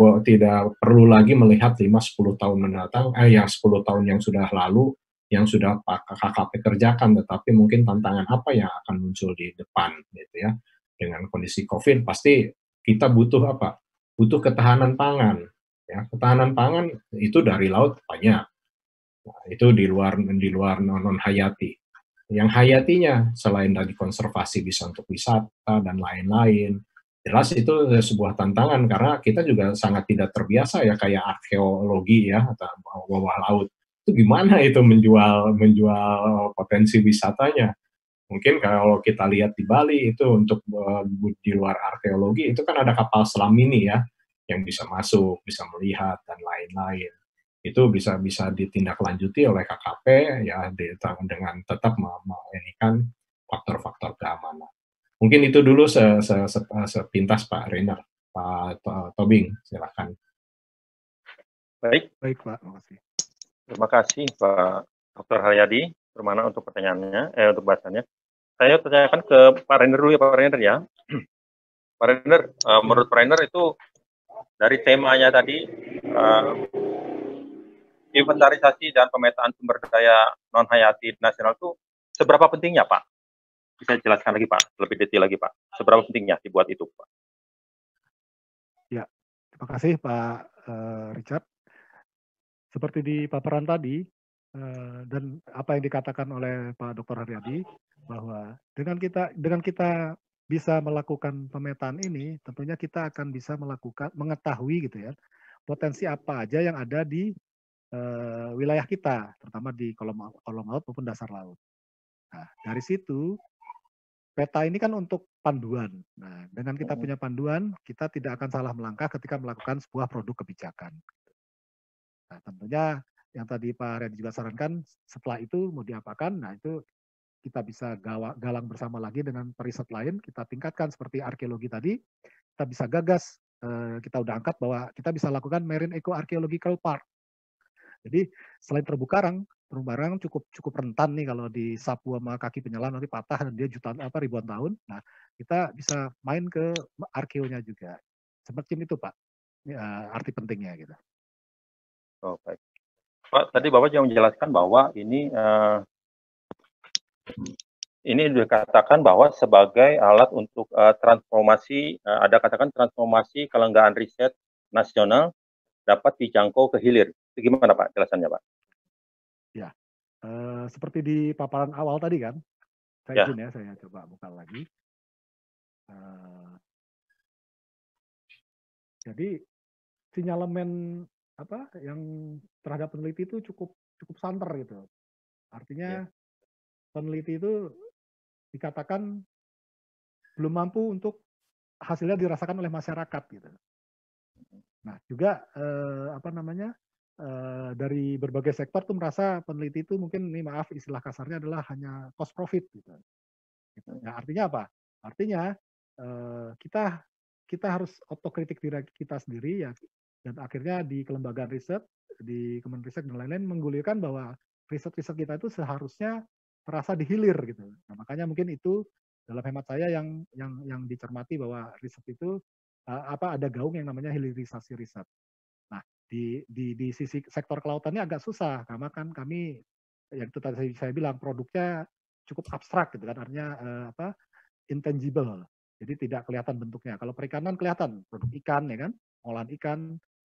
perlu lagi melihat 5-10 tahun mendatang, yang 10 tahun yang sudah lalu, yang sudah KKP kerjakan, tetapi mungkin tantangan apa yang akan muncul di depan, gitu, ya. Dengan kondisi COVID, pasti kita butuh apa? Butuh ketahanan pangan, ya. Ketahanan pangan itu dari laut banyak. Nah, itu di luar non-hayati. Yang hayatinya, selain dari konservasi bisa untuk wisata dan lain-lain, jelas itu sebuah tantangan karena kita juga sangat tidak terbiasa, ya, kayak arkeologi, ya, atau bawah laut. Itu gimana itu menjual potensi wisatanya. Mungkin kalau kita lihat di Bali itu untuk di luar arkeologi itu kan ada kapal selam mini, ya, yang bisa masuk, bisa melihat dan lain-lain. Itu bisa ditindaklanjuti oleh KKP, ya, dengan tetap menginikan faktor-faktor keamanan. Mungkin itu dulu sepintas, Pak Rainer. Pak Tobing, silakan. Baik, Pak, makasih. Terima kasih Pak Dr. Haryadi Permana untuk pertanyaannya, untuk bahasannya. Saya tanyakan ke Pak Rainer dulu, ya, Pak Rainer, ya. Pak Rainer, menurut Pak Rainer itu dari temanya tadi, inventarisasi dan pemetaan sumber daya non-hayati nasional itu seberapa pentingnya, Pak? Bisa jelaskan lagi, Pak, lebih detail lagi, Pak. Seberapa pentingnya dibuat itu, Pak? Ya, terima kasih Pak Richard. Seperti di paparan tadi, dan apa yang dikatakan oleh Pak Dr. Haryadi, bahwa dengan kita bisa melakukan pemetaan ini, tentunya kita akan bisa mengetahui gitu ya, potensi apa aja yang ada di wilayah kita, terutama di kolom laut maupun dasar laut. Nah, dari situ peta ini kan untuk panduan. Nah, dengan kita punya panduan, kita tidak akan salah melangkah ketika melakukan sebuah produk kebijakan. Nah, tentunya yang tadi Pak Ren juga sarankan, setelah itu mau diapakan, nah itu kita bisa galang bersama lagi dengan periset lain, kita tingkatkan seperti arkeologi tadi, kita bisa gagas, kita udah angkat bahwa kita bisa lakukan Marine Eco Archaeological Park. Jadi selain terumbu karang cukup rentan nih kalau disapu sama kaki penyelam nanti patah dan dia ribuan tahun. Nah, kita bisa main ke arkeonya juga. Seperti itu Pak, arti pentingnya gitu. Oh, baik. Pak, tadi Bapak juga menjelaskan bahwa ini dikatakan bahwa sebagai alat untuk transformasi, ada katakan transformasi kelangkaan riset nasional dapat dijangkau ke hilir. Itu gimana Pak jelasannya Pak? Ya, seperti di paparan awal tadi kan, saya izin ya, saya coba buka lagi. Jadi sinyalemen yang terhadap peneliti itu cukup santer gitu. Artinya peneliti itu dikatakan belum mampu untuk hasilnya dirasakan oleh masyarakat gitu. Nah juga dari berbagai sektor tuh merasa peneliti itu mungkin ini maaf istilah kasarnya adalah hanya cost profit gitu. Nah, artinya apa? Artinya kita harus otokritik diri kita sendiri ya, dan akhirnya di kelembagaan riset, di Kemenristek dan lain-lain menggulirkan bahwa riset-riset kita itu seharusnya terasa dihilir gitu. Nah, makanya mungkin itu dalam hemat saya yang dicermati bahwa riset itu ada gaung yang namanya hilirisasi riset. Nah, di sisi sektor kelautannya agak susah karena kan kami yang itu tadi saya bilang produknya cukup abstrak gitu kan, artinya intangible. Jadi tidak kelihatan bentuknya. Kalau perikanan kelihatan produk ikan ya kan, olahan ikan,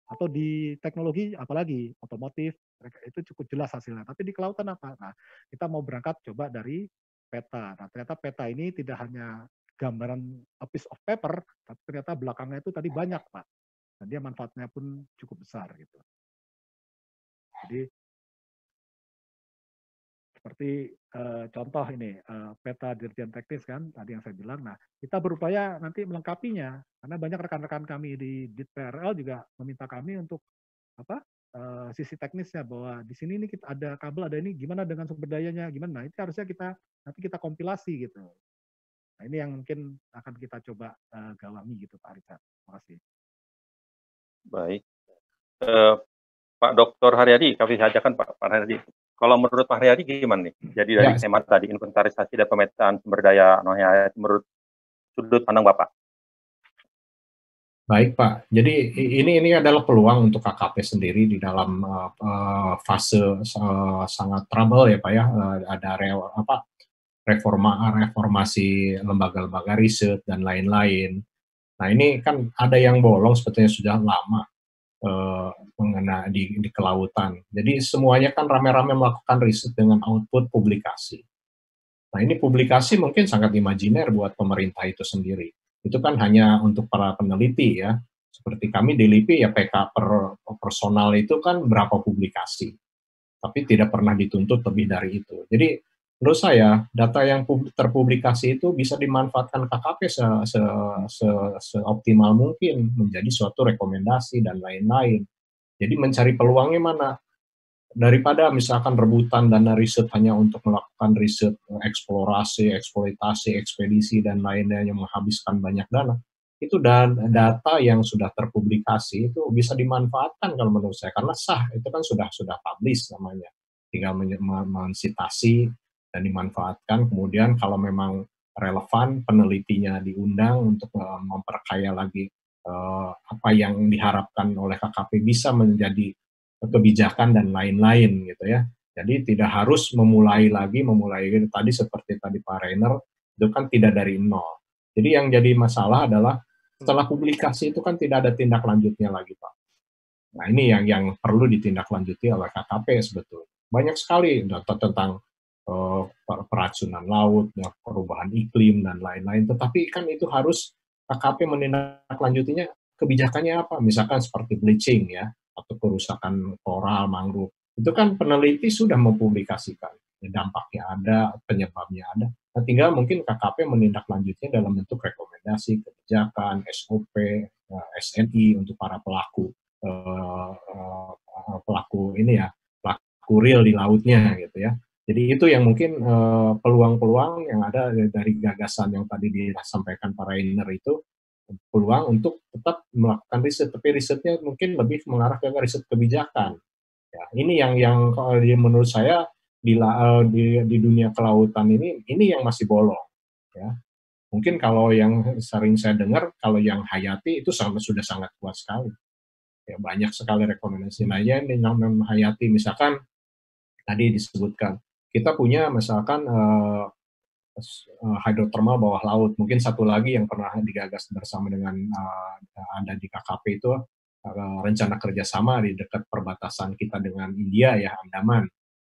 atau di teknologi apalagi otomotif itu cukup jelas hasilnya. Tapi di kelautan apa? Nah, kita mau berangkat coba dari peta. Nah, ternyata peta ini tidak hanya gambaran a piece of paper, tapi ternyata belakangnya itu tadi banyak Pak. Dan dia manfaatnya pun cukup besar gitu. Jadi seperti contoh ini peta dirjen teknis kan tadi yang saya bilang. Nah, kita berupaya nanti melengkapinya karena banyak rekan-rekan kami di PRL juga meminta kami untuk sisi teknisnya bahwa di sini kita ada kabel, ada ini gimana dengan sumber dayanya, gimana. Nah, itu harusnya nanti kita kompilasi gitu. Nah, ini yang mungkin akan kita coba gawangi gitu Pak Richard. Terima kasih. Baik. Pak Dr. Haryadi, kami ajakan Pak Haryadi. Kalau menurut Pak Haryadi gimana nih? Jadi dari tema tadi, inventarisasi dan pemetaan sumber daya menurut sudut pandang Bapak. Baik Pak, jadi ini adalah peluang untuk KKP sendiri di dalam fase sangat trouble ya Pak ya. Ada reformasi lembaga-lembaga riset dan lain-lain. Nah ini kan ada yang bolong sebetulnya sudah lama mengenai di kelautan. Jadi semuanya kan rame-rame melakukan riset dengan output publikasi. Nah ini publikasi mungkin sangat imajiner buat pemerintah itu sendiri. Itu kan hanya untuk para peneliti ya. Seperti kami di LIPI ya PK per personal itu kan berapa publikasi. Tapi tidak pernah dituntut lebih dari itu. Jadi menurut saya data yang terpublikasi itu bisa dimanfaatkan KKP seoptimal mungkin menjadi suatu rekomendasi dan lain-lain. Jadi mencari peluangnya mana? Daripada misalkan rebutan dana riset hanya untuk melakukan riset eksplorasi, eksploitasi, ekspedisi dan lainnya yang menghabiskan banyak dana, itu data yang sudah terpublikasi itu bisa dimanfaatkan kalau menurut saya karena sah, itu kan sudah publish namanya, tinggal mensitasi dan dimanfaatkan. Kemudian kalau memang relevan penelitinya diundang untuk memperkaya lagi apa yang diharapkan oleh KKP bisa menjadi kebijakan dan lain-lain gitu ya. Jadi tidak harus memulai tadi seperti tadi Pak Rainer itu kan tidak dari nol. Jadi yang jadi masalah adalah setelah publikasi itu kan tidak ada tindak lanjutnya lagi Pak. Nah ini yang perlu ditindaklanjuti oleh KKP sebetulnya. Banyak sekali data tentang peracunan laut, ya, perubahan iklim dan lain-lain. Tetapi kan itu harus KKP menindaklanjutinya kebijakannya apa? Misalkan seperti bleaching ya, atau kerusakan koral, mangrove. Itu kan peneliti sudah mempublikasikan dampaknya ada, penyebabnya ada. Nah, tinggal mungkin KKP menindaklanjutinya dalam bentuk rekomendasi, kebijakan, SOP, SNI untuk para pelaku pelaku ini ya, pelaku real di lautnya gitu ya. Jadi itu yang mungkin peluang-peluang yang ada dari gagasan yang tadi disampaikan Pak Rainer itu, peluang untuk tetap melakukan riset, tapi risetnya mungkin lebih mengarah ke riset kebijakan. Ya, ini yang kalau menurut saya di dunia kelautan ini yang masih bolong. Ya. Mungkin kalau yang sering saya dengar, kalau yang hayati itu sudah sangat kuat sekali. Ya, banyak sekali rekomendasi. Nah, ya ini yang hayati, misalkan tadi disebutkan, kita punya misalkan hidrotermal bawah laut. Mungkin satu lagi yang pernah digagas bersama dengan ada di KKP itu rencana kerjasama di dekat perbatasan kita dengan India ya, Andaman.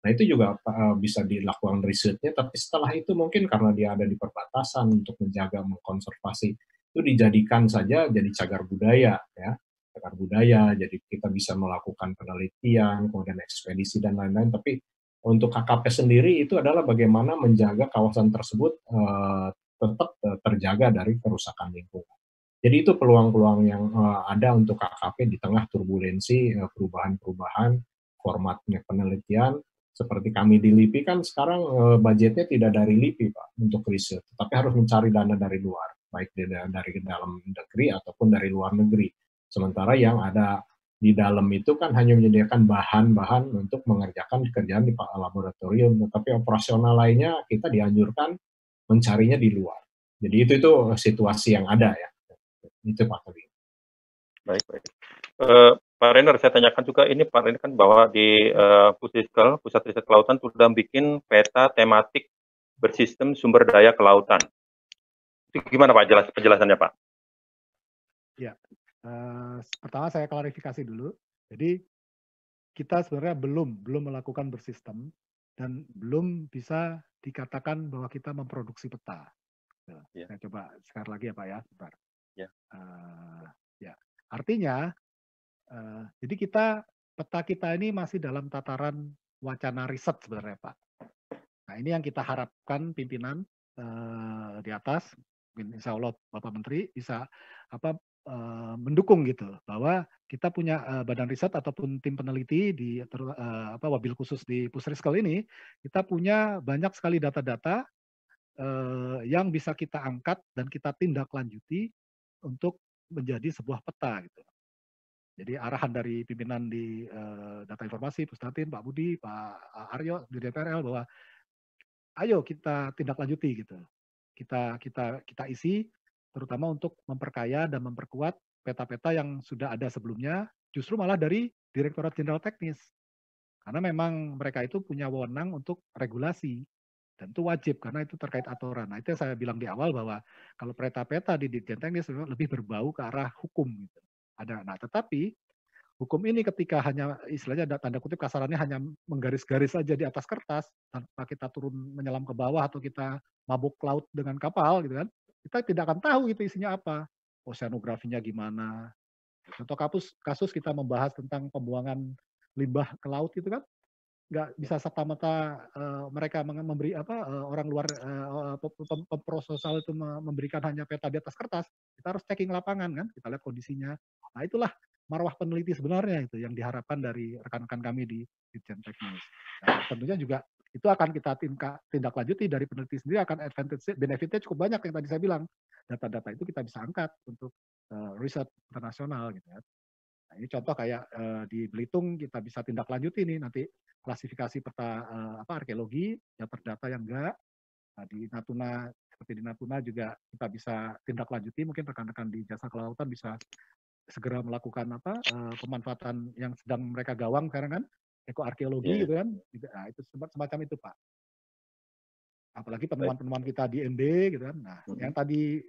Nah itu juga bisa dilakukan risetnya, tapi setelah itu mungkin karena dia ada di perbatasan untuk menjaga, mengkonservasi, itu dijadikan saja jadi cagar budaya ya, cagar budaya. Jadi kita bisa melakukan penelitian, kemudian ekspedisi dan lain-lain. Tapi untuk KKP sendiri itu adalah bagaimana menjaga kawasan tersebut tetap terjaga dari kerusakan lingkungan. Jadi itu peluang-peluang yang ada untuk KKP di tengah turbulensi perubahan-perubahan formatnya penelitian. Seperti kami di LIPI kan sekarang budgetnya tidak dari LIPI Pak untuk riset, tapi harus mencari dana dari luar, baik dari dalam negeri ataupun dari luar negeri. Sementara yang ada di dalam itu kan hanya menyediakan bahan-bahan untuk mengerjakan pekerjaan di laboratorium, tapi operasional lainnya kita dianjurkan mencarinya di luar. Jadi itu situasi yang ada ya. Itu Pak Tobing. Baik. Pak Renner, saya tanyakan juga ini Pak Renner kan bahwa di Pusdiskel, Pusat Riset Kelautan sudah bikin peta tematik bersistem sumber daya kelautan. Itu gimana Pak penjelasannya Pak? Ya, pertama saya klarifikasi dulu. Jadi kita sebenarnya belum melakukan bersistem dan belum bisa dikatakan bahwa kita memproduksi peta. Ya. Saya coba sekali lagi ya Pak ya, sebentar. Ya. Ya, artinya jadi peta kita ini masih dalam tataran wacana riset sebenarnya Pak. Nah ini yang kita harapkan pimpinan di atas, insya Allah Bapak Menteri bisa mendukung gitu, bahwa kita punya badan riset ataupun tim peneliti di wabil khusus di Pusriskel ini, kita punya banyak sekali data-data yang bisa kita angkat dan kita tindak lanjuti untuk menjadi sebuah peta gitu. Jadi arahan dari pimpinan di data informasi, Pusdatin, Pak Budi, Pak Aryo di DPRL bahwa ayo kita tindak lanjuti gitu. Kita isi terutama untuk memperkaya dan memperkuat peta-peta yang sudah ada sebelumnya, justru malah dari Direktorat Jenderal Teknis. Karena memang mereka itu punya wewenang untuk regulasi. Dan itu wajib karena itu terkait aturan. Nah, itu yang saya bilang di awal bahwa kalau peta-peta di Ditjen Teknis lebih berbau ke arah hukum gitu. Nah, tetapi hukum ini ketika hanya istilahnya tanda kutip kasarannya hanya menggaris-garis saja di atas kertas tanpa kita turun menyelam ke bawah atau kita mabuk laut dengan kapal gitu kan, kita tidak akan tahu itu isinya apa, oceanografinya gimana. Contoh kasus kita membahas tentang pembuangan limbah ke laut itu kan nggak bisa serta-merta mereka memberi orang luar pemprosesal itu memberikan hanya peta di atas kertas. Kita harus checking lapangan kan, kita lihat kondisinya. Nah itulah marwah peneliti sebenarnya itu yang diharapkan dari rekan-rekan kami di Ditjen Teknis. Nah, tentunya juga itu akan kita tindak lanjuti dari peneliti sendiri, akan advantage benefitnya cukup banyak yang tadi saya bilang. Data-data itu kita bisa angkat untuk riset internasional gitu ya. Nah, ini contoh kayak di Belitung kita bisa tindak lanjuti nih nanti klasifikasi peta arkeologi yang terdata yang enggak. Nah, di Natuna seperti di Natuna juga kita bisa tindak lanjuti, mungkin rekan-rekan di Jasa Kelautan bisa segera melakukan pemanfaatan yang sedang mereka gawang sekarang kan, ekoarkeologi gitu kan. Nah, itu semacam itu Pak. Apalagi penemuan-penemuan kita di ND gitu kan. Nah, yang tadi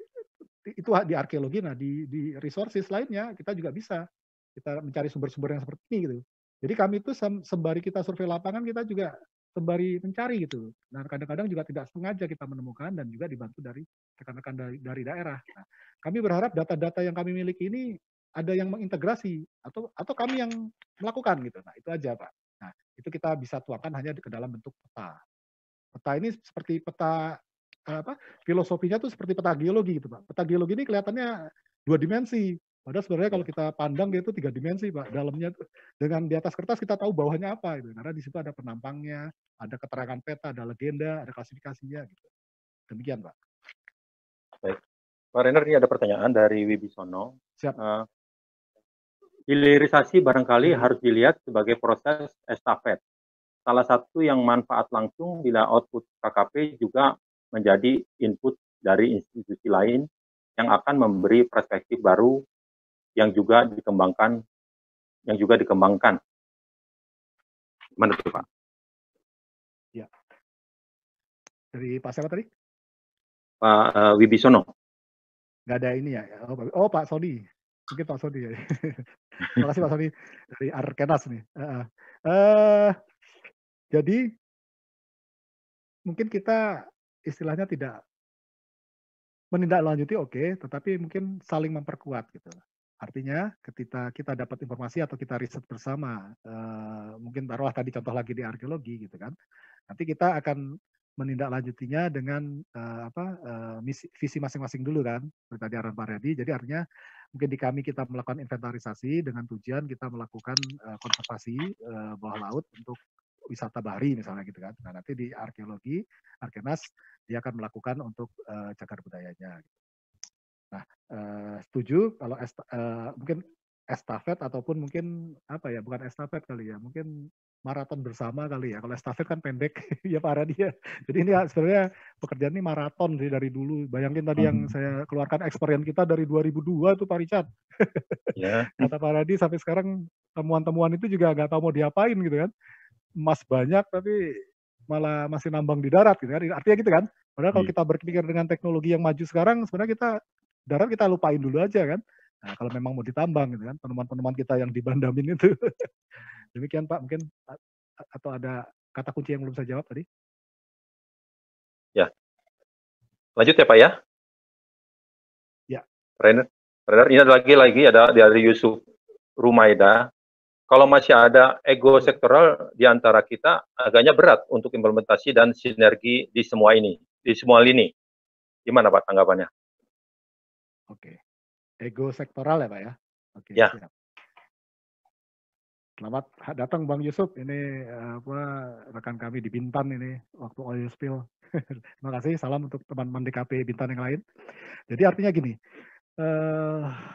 itu di arkeologi, nah di resources lainnya kita juga bisa kita mencari sumber-sumber yang seperti ini gitu. Jadi kami itu sembari kita survei lapangan kita juga sembari mencari gitu. Nah, kadang-kadang juga tidak sengaja kita menemukan dan juga dibantu dari rekan-rekan dari daerah. Nah, kami berharap data-data yang kami miliki ini ada yang mengintegrasi atau kami yang melakukan gitu. Nah, itu aja, Pak. Nah, itu kita bisa tuangkan hanya ke dalam bentuk peta. Peta ini seperti peta filosofinya tuh seperti peta geologi gitu, Pak. Peta geologi ini kelihatannya 2 dimensi. Padahal sebenarnya kalau kita pandang dia itu 3 dimensi, Pak. Dalamnya tuh dengan di atas kertas kita tahu bawahnya apa gitu. Karena di situ ada penampangnya, ada keterangan peta, ada legenda, ada klasifikasinya gitu. Demikian, Pak. Baik. Pak Renner, ini ada pertanyaan dari Wibisono. Siap. Hilirisasi barangkali harus dilihat sebagai proses estafet. Salah satu yang manfaat langsung bila output KKP juga menjadi input dari institusi lain yang akan memberi perspektif baru yang juga dikembangkan. Gimana tuh, Pak? Ya. Dari Pak siapa tadi? Pak Wibisono. Nggak ada ini ya? Oh, Pak Sony. Mungkin Pak Sony ya. Terima kasih Pak Sony dari Arkenas nih. Jadi mungkin kita istilahnya tidak menindaklanjuti oke, tetapi mungkin saling memperkuat gitu. Artinya ketika kita dapat informasi atau kita riset bersama, mungkin taruhlah tadi contoh lagi di arkeologi gitu kan, nanti kita akan menindaklanjutinya dengan visi masing-masing dulu kan, seperti tadi arahan Pak Redi. Jadi artinya mungkin di kami kita melakukan inventarisasi dengan tujuan kita melakukan konservasi bawah laut untuk wisata bahari misalnya gitu kan. Nah nanti di arkeologi, Arkenas dia akan melakukan untuk cagar budayanya. Nah setuju kalau mungkin estafet ataupun mungkin bukan estafet kali ya, mungkin maraton bersama kali ya. Kalau estafet kan pendek ya Pak Radi ya. Jadi ini sebenarnya pekerjaan ini maraton sih dari dulu. Bayangin tadi yang saya keluarkan experience kita dari 2002 tuh Pak Richard. Ya. Kata Pak Radi sampai sekarang temuan-temuan itu juga nggak tahu mau diapain gitu kan. Emas banyak tapi malah masih nambang di darat gitu kan. Artinya gitu kan. Padahal kalau kita berpikir dengan teknologi yang maju sekarang sebenarnya kita darat kita lupain dulu aja kan. Nah, kalau memang mau ditambang gitu kan, penemuan-penemuan kita yang dibandamin itu. Demikian Pak, mungkin atau ada kata kunci yang belum saya jawab tadi? Ya. Lanjut ya Pak ya? Ya. Renner, ini lagi ada dari Yusuf Rumaida. Kalau masih ada ego sektoral di antara kita, agaknya berat untuk implementasi dan sinergi di semua lini. Gimana Pak tanggapannya? Oke. Ego sektoral ya Pak ya? Oke, ya. Siap. Selamat datang Bang Yusuf, ini rekan kami di Bintan ini, waktu oil spill. Terima kasih, salam untuk teman-teman DKP Bintan yang lain. Jadi artinya gini,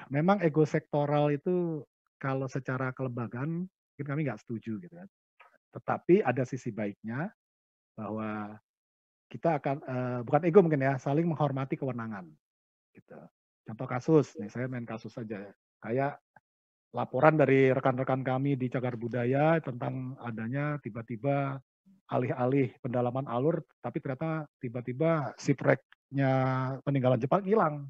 memang ego sektoral itu kalau secara kelembagaan mungkin kami nggak setuju gitu kan. Tetapi ada sisi baiknya bahwa kita akan bukan ego mungkin ya, saling menghormati kewenangan. Gitu. Contoh kasus, nih saya main kasus saja. Kayak laporan dari rekan-rekan kami di Cagar Budaya tentang adanya tiba-tiba alih-alih pendalaman alur, tapi ternyata tiba-tiba shipwreck-nya peninggalan Jepang hilang.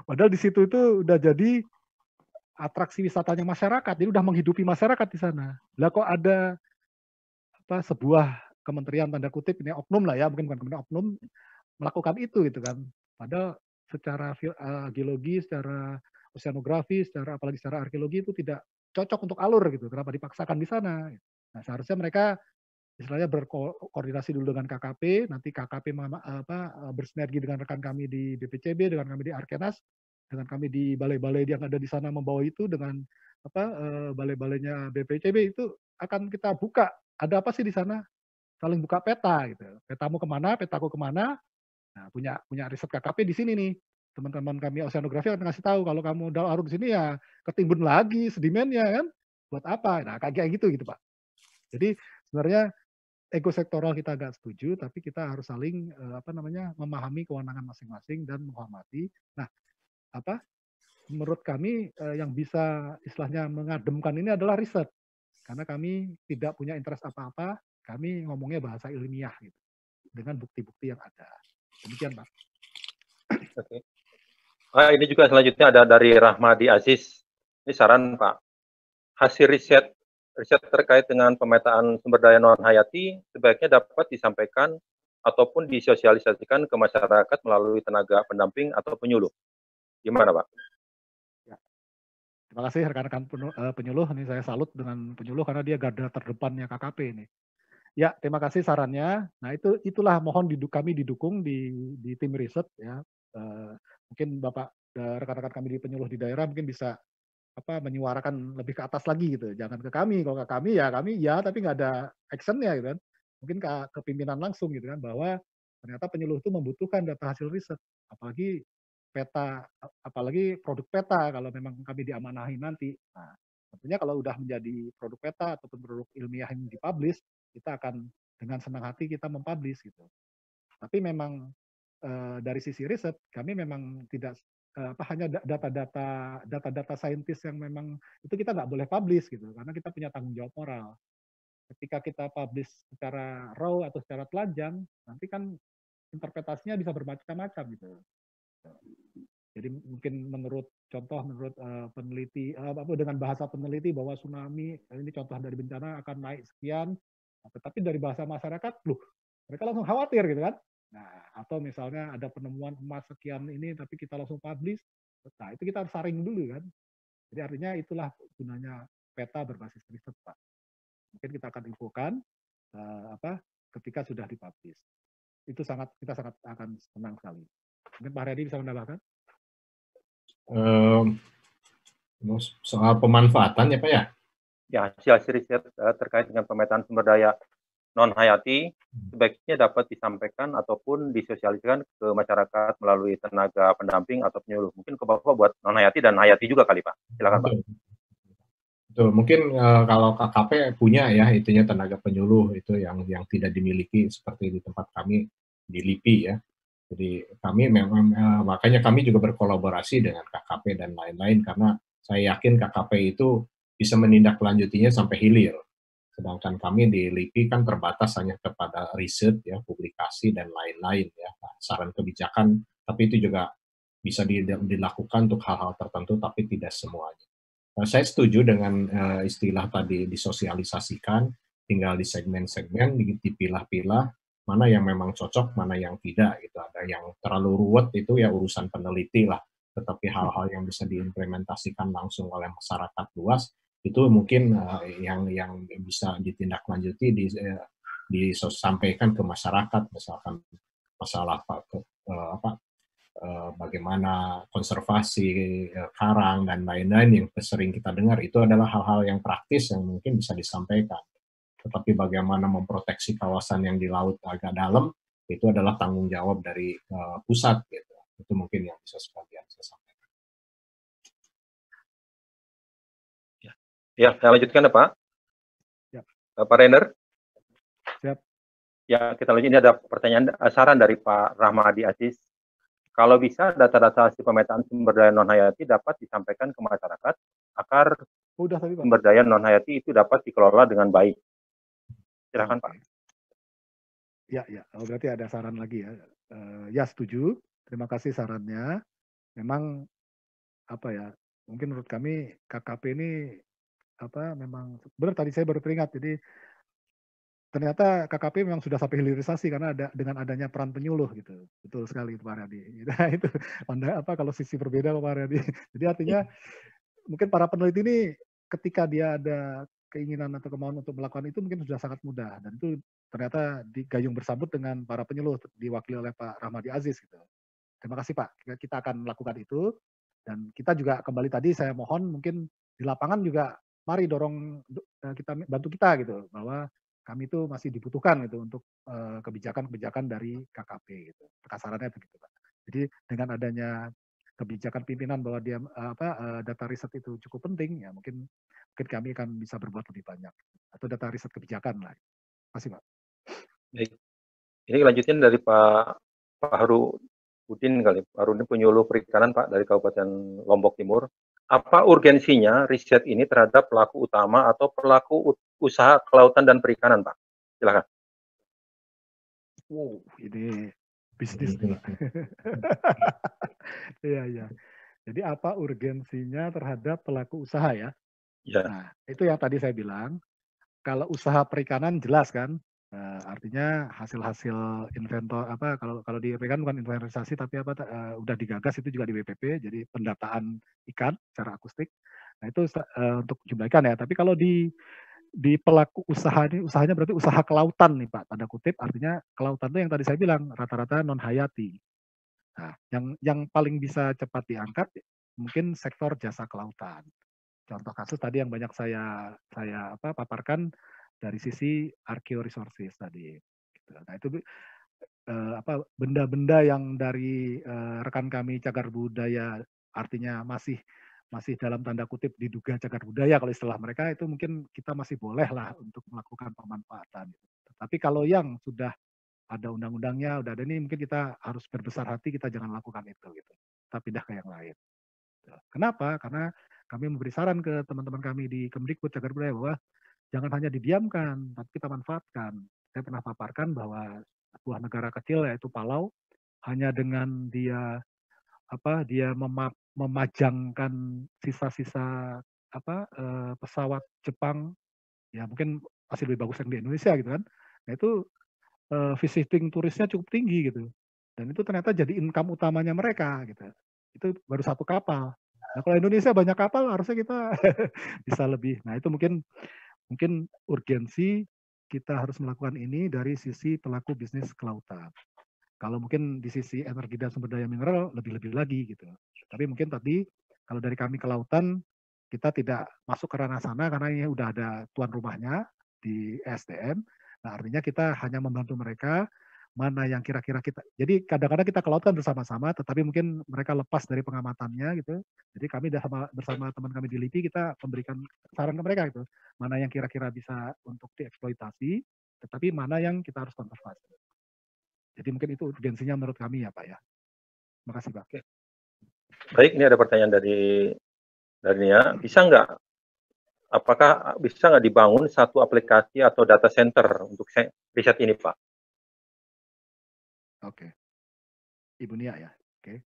Padahal di situ itu udah jadi atraksi wisatanya masyarakat, jadi udah menghidupi masyarakat di sana. Lah kok ada sebuah kementerian tanda kutip ini oknum lah ya, mungkin bukan kementerian oknum melakukan itu gitu kan. Padahal secara geologi, secara oceanografi, apalagi secara arkeologi itu tidak cocok untuk alur gitu. Kenapa dipaksakan di sana? Nah seharusnya mereka istilahnya berkoordinasi dulu dengan KKP, nanti KKP bersinergi dengan rekan kami di BPCB, dengan kami di Arkenas, dengan kami di balai-balai yang ada di sana membawa itu dengan balai-balainya BPCB itu akan kita buka. Ada apa sih di sana? Saling buka peta gitu. Petamu kemana? Petaku kemana? Nah, punya riset KKP di sini nih. Teman-teman kami oceanografi akan ngasih tahu kalau kamu udah alur di sini ya ketimbun lagi sedimennya kan. Buat apa? Nah, kayak gitu Pak. Jadi sebenarnya ego sektoral kita agak setuju, tapi kita harus saling memahami kewenangan masing-masing dan menghormati. Nah, menurut kami yang bisa istilahnya mengademkan ini adalah riset. Karena kami tidak punya interest apa-apa, kami ngomongnya bahasa ilmiah gitu. Dengan bukti-bukti yang ada. Demikian, Pak. Oke. Ini juga selanjutnya ada dari Rahmadi Aziz. Ini saran Pak. Hasil riset riset terkait dengan pemetaan sumber daya non-hayati sebaiknya dapat disampaikan ataupun disosialisasikan ke masyarakat melalui tenaga pendamping atau penyuluh. Gimana, Pak? Ya. Terima kasih rekan-rekan penyuluh. Ini saya salut dengan penyuluh karena dia garda terdepannya KKP ini. Ya, terima kasih sarannya. Nah, itulah mohon kami didukung di tim riset ya. Mungkin Bapak rekan-rekan kami di penyuluh di daerah mungkin bisa menyuarakan lebih ke atas lagi gitu. Jangan ke kami. Kalau ke kami ya, tapi nggak ada actionnya gitu kan. Mungkin ke pimpinan langsung gitu kan, bahwa ternyata penyuluh itu membutuhkan data hasil riset, apalagi peta, apalagi produk peta kalau memang kami diamanahi nanti. Nah, tentunya kalau udah menjadi produk peta ataupun produk ilmiah yang dipublish, kita akan dengan senang hati kita mempublish gitu. Tapi memang dari sisi riset kami memang tidak hanya data-data saintis yang memang itu kita nggak boleh publish gitu, karena kita punya tanggung jawab moral. Ketika kita publish secara raw atau secara telanjang, nanti kan interpretasinya bisa bermacam-macam gitu. Jadi mungkin menurut peneliti dengan bahasa peneliti bahwa tsunami ini contoh dari bencana akan naik sekian, tetapi dari bahasa masyarakat, mereka langsung khawatir gitu kan. Nah, atau misalnya ada penemuan emas sekian ini tapi kita langsung publish, nah itu kita harus saring dulu kan. Jadi artinya itulah gunanya peta berbasis riset, Pak. Mungkin kita akan infokan ketika sudah dipublish. Itu kita sangat akan senang sekali. Mungkin Pak Haryadi bisa menambahkan? Soal pemanfaatan ya Pak ya? Ya, hasil riset terkait dengan pemetaan sumber daya non-hayati sebaiknya dapat disampaikan ataupun disosialisasikan ke masyarakat melalui tenaga pendamping atau penyuluh. Mungkin ke Bapak buat non-hayati dan hayati juga kali, Pak. Silakan, Pak. Betul. Mungkin kalau KKP punya ya itunya tenaga penyuluh itu yang tidak dimiliki seperti di tempat kami di LIPI ya. Jadi kami memang makanya kami juga berkolaborasi dengan KKP dan lain-lain karena saya yakin KKP itu bisa menindaklanjutinya sampai hilir. Sedangkan kami di LIPI kan terbatas hanya kepada riset ya, publikasi dan lain-lain ya, saran kebijakan, tapi itu juga bisa dilakukan untuk hal-hal tertentu tapi tidak semuanya. Saya setuju dengan istilah tadi disosialisasikan, tinggal di segmen-segmen, dipilah-pilah, mana yang memang cocok, mana yang tidak gitu. Ada yang terlalu ruwet itu ya urusan peneliti lah, tetapi hal-hal yang bisa diimplementasikan langsung oleh masyarakat luas itu mungkin yang bisa ditindaklanjuti disampaikan ke masyarakat, misalkan masalah bagaimana konservasi karang dan lain-lain yang sering kita dengar itu adalah hal-hal yang praktis yang mungkin bisa disampaikan. Tetapi bagaimana memproteksi kawasan yang di laut agak dalam itu adalah tanggung jawab dari pusat gitu. Itu mungkin yang bisa sebagian saya sampaikan. Ya, saya lanjutkan ya Pak. Ya. Pak Rainer. Siap. Ya, kita lanjut. Ini ada pertanyaan saran dari Pak Rahmadi Aziz. Kalau bisa data-data hasil pemetaan sumber daya non-hayati dapat disampaikan ke masyarakat agar sumber daya non-hayati itu dapat dikelola dengan baik. Silakan Pak. Ya. Berarti ada saran lagi ya. Ya setuju. Terima kasih sarannya. Memang mungkin menurut kami KKP ini memang benar tadi saya baru teringat. Jadi ternyata KKP memang sudah sampai hilirisasi karena dengan adanya peran penyuluh gitu. Betul sekali Pak Haryadi. Nah, itu kalau sisi berbeda Pak Haryadi. Jadi artinya mungkin para peneliti ini ketika dia ada keinginan atau kemauan untuk melakukan itu mungkin sudah sangat mudah, dan itu ternyata digayung bersambut dengan para penyuluh diwakili oleh Pak Rahmadi Aziz gitu. Terima kasih Pak. Kita akan melakukan itu, dan kita juga kembali tadi saya mohon mungkin di lapangan juga mari dorong kita, bantu kita gitu, bahwa kami itu masih dibutuhkan gitu untuk kebijakan-kebijakan dari KKP gitu. Kasarannya begitu Pak. Jadi dengan adanya kebijakan pimpinan bahwa dia data riset itu cukup penting, ya mungkin kami akan bisa berbuat lebih banyak, atau data riset kebijakan lah. Terima kasih Pak. Baik. Ini lanjutnya dari Pak Harudin kali. Pak Harudin penyuluh perikanan Pak dari Kabupaten Lombok Timur. Apa urgensinya riset ini terhadap pelaku utama atau pelaku usaha kelautan dan perikanan Pak? Silakan. Ini bisnis Pak. Iya. Jadi apa urgensinya terhadap pelaku usaha ya? Ya. Nah, itu yang tadi saya bilang, kalau usaha perikanan jelas kan, artinya hasil-hasil inventor kalau di perikanan bukan inventarisasi tapi udah digagas itu juga di WPP, jadi pendataan ikan secara akustik. Nah itu untuk jumlah ikan ya. Tapi kalau di pelaku usaha ini, usahanya berarti usaha kelautan nih Pak, tanda kutip, artinya kelautan itu yang tadi saya bilang rata-rata non hayati. Nah, yang paling bisa cepat diangkat mungkin sektor jasa kelautan. Contoh kasus tadi yang banyak saya paparkan dari sisi archeo resources tadi. Gitu. Nah itu benda-benda yang dari rekan kami cagar budaya, artinya masih dalam tanda kutip diduga cagar budaya kalau istilah mereka, itu mungkin kita masih boleh lah untuk melakukan pemanfaatan. Tapi kalau yang sudah ada undang-undangnya, udah ada ini, mungkin kita harus berbesar hati, kita jangan lakukan itu gitu. Kita pindah ke yang lain. Kenapa? Karena kami memberi saran ke teman-teman kami di Kemdikbud cagar budaya bahwa jangan hanya didiamkan, tapi kita manfaatkan. Saya pernah paparkan bahwa sebuah negara kecil yaitu Palau, hanya dengan dia memajangkan sisa-sisa pesawat Jepang, ya mungkin masih lebih bagus yang di Indonesia gitu kan. Nah itu visiting turisnya cukup tinggi gitu. Dan itu ternyata jadi income utamanya mereka gitu. Itu baru satu kapal. Nah kalau Indonesia banyak kapal harusnya kita bisa lebih. Nah itu mungkin urgensi kita harus melakukan ini dari sisi pelaku bisnis kelautan. Kalau mungkin di sisi energi dan sumber daya mineral lebih-lebih lagi gitu. Tapi mungkin tadi kalau dari kami kelautan kita tidak masuk ke ranah sana karena ini udah ada tuan rumahnya di SDM. Nah, artinya kita hanya membantu mereka mana yang kira-kira kita. Jadi kadang-kadang kita ke laut kan bersama-sama, tetapi mungkin mereka lepas dari pengamatannya gitu. Jadi kami bersama teman kami di LIPI kita memberikan saran ke mereka gitu. Mana yang kira-kira bisa untuk dieksploitasi, tetapi mana yang kita harus konservasi. Jadi mungkin itu urgensinya menurut kami ya Pak ya. Terima kasih Pak. Baik, ini ada pertanyaan dari Nia. Apakah bisa nggak dibangun satu aplikasi atau data center untuk riset ini, Pak? Oke. Ibu Nia ya. Oke.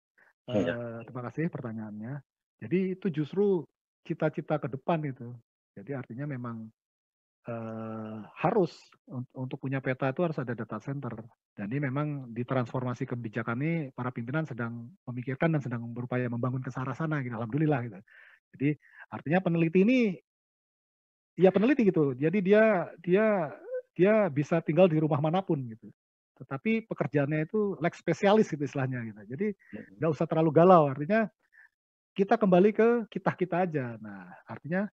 Terima kasih pertanyaannya. Jadi itu justru cita-cita ke depan itu. Jadi artinya memang harus untuk punya peta itu harus ada data center. Dan ini memang di transformasi kebijakan ini para pimpinan sedang memikirkan dan sedang berupaya membangun ke arah sana gitu. Alhamdulillah gitu. Jadi artinya peneliti ini ya peneliti gitu. Jadi dia bisa tinggal di rumah manapun gitu. Tetapi pekerjaannya itu leg spesialis gitu istilahnya gitu. Jadi nggak usah terlalu galau. Artinya kita kembali ke kita aja. Nah, artinya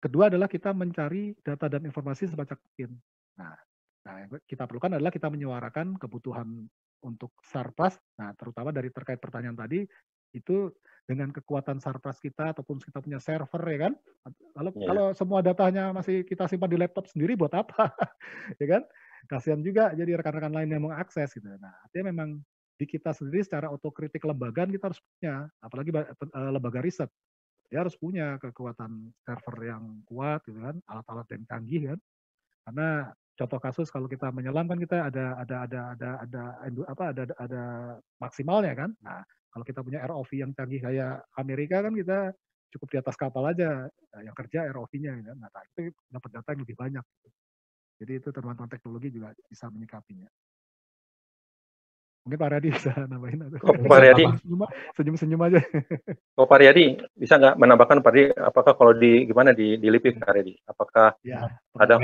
kedua adalah kita mencari data dan informasi sebanyak mungkin. Nah, yang kita perlukan adalah kita menyuarakan kebutuhan untuk Sarpras. Nah, terutama dari terkait pertanyaan tadi, itu dengan kekuatan Sarpras kita ataupun kita punya server ya kan. Kalau semua datanya masih kita simpan di laptop sendiri buat apa? Ya kan? Kasihan juga jadi rekan-rekan lain yang mengakses gitu. Nah, artinya memang di kita sendiri secara otokritik lembagaan kita harus punya, apalagi lembaga riset. Dia harus punya kekuatan server yang kuat gitu kan, alat-alat yang canggih kan. Karena contoh kasus kalau kita menyelam kan kita ada maksimalnya kan. Nah, kalau kita punya ROV yang canggih kayak Amerika kan kita cukup di atas kapal aja yang kerja ROV-nya kan. Nah, itu dapat data yang lebih banyak. Jadi itu teman-teman teknologi juga bisa menyikapinya. Mungkin Pak Riyadi bisa nambahin atau Pak Riyadi senyum-senyum aja. Pak Riyadi bisa nggak menambahkan Pak Riyadi, apakah kalau di LIPI Pak Riyadi, apakah ada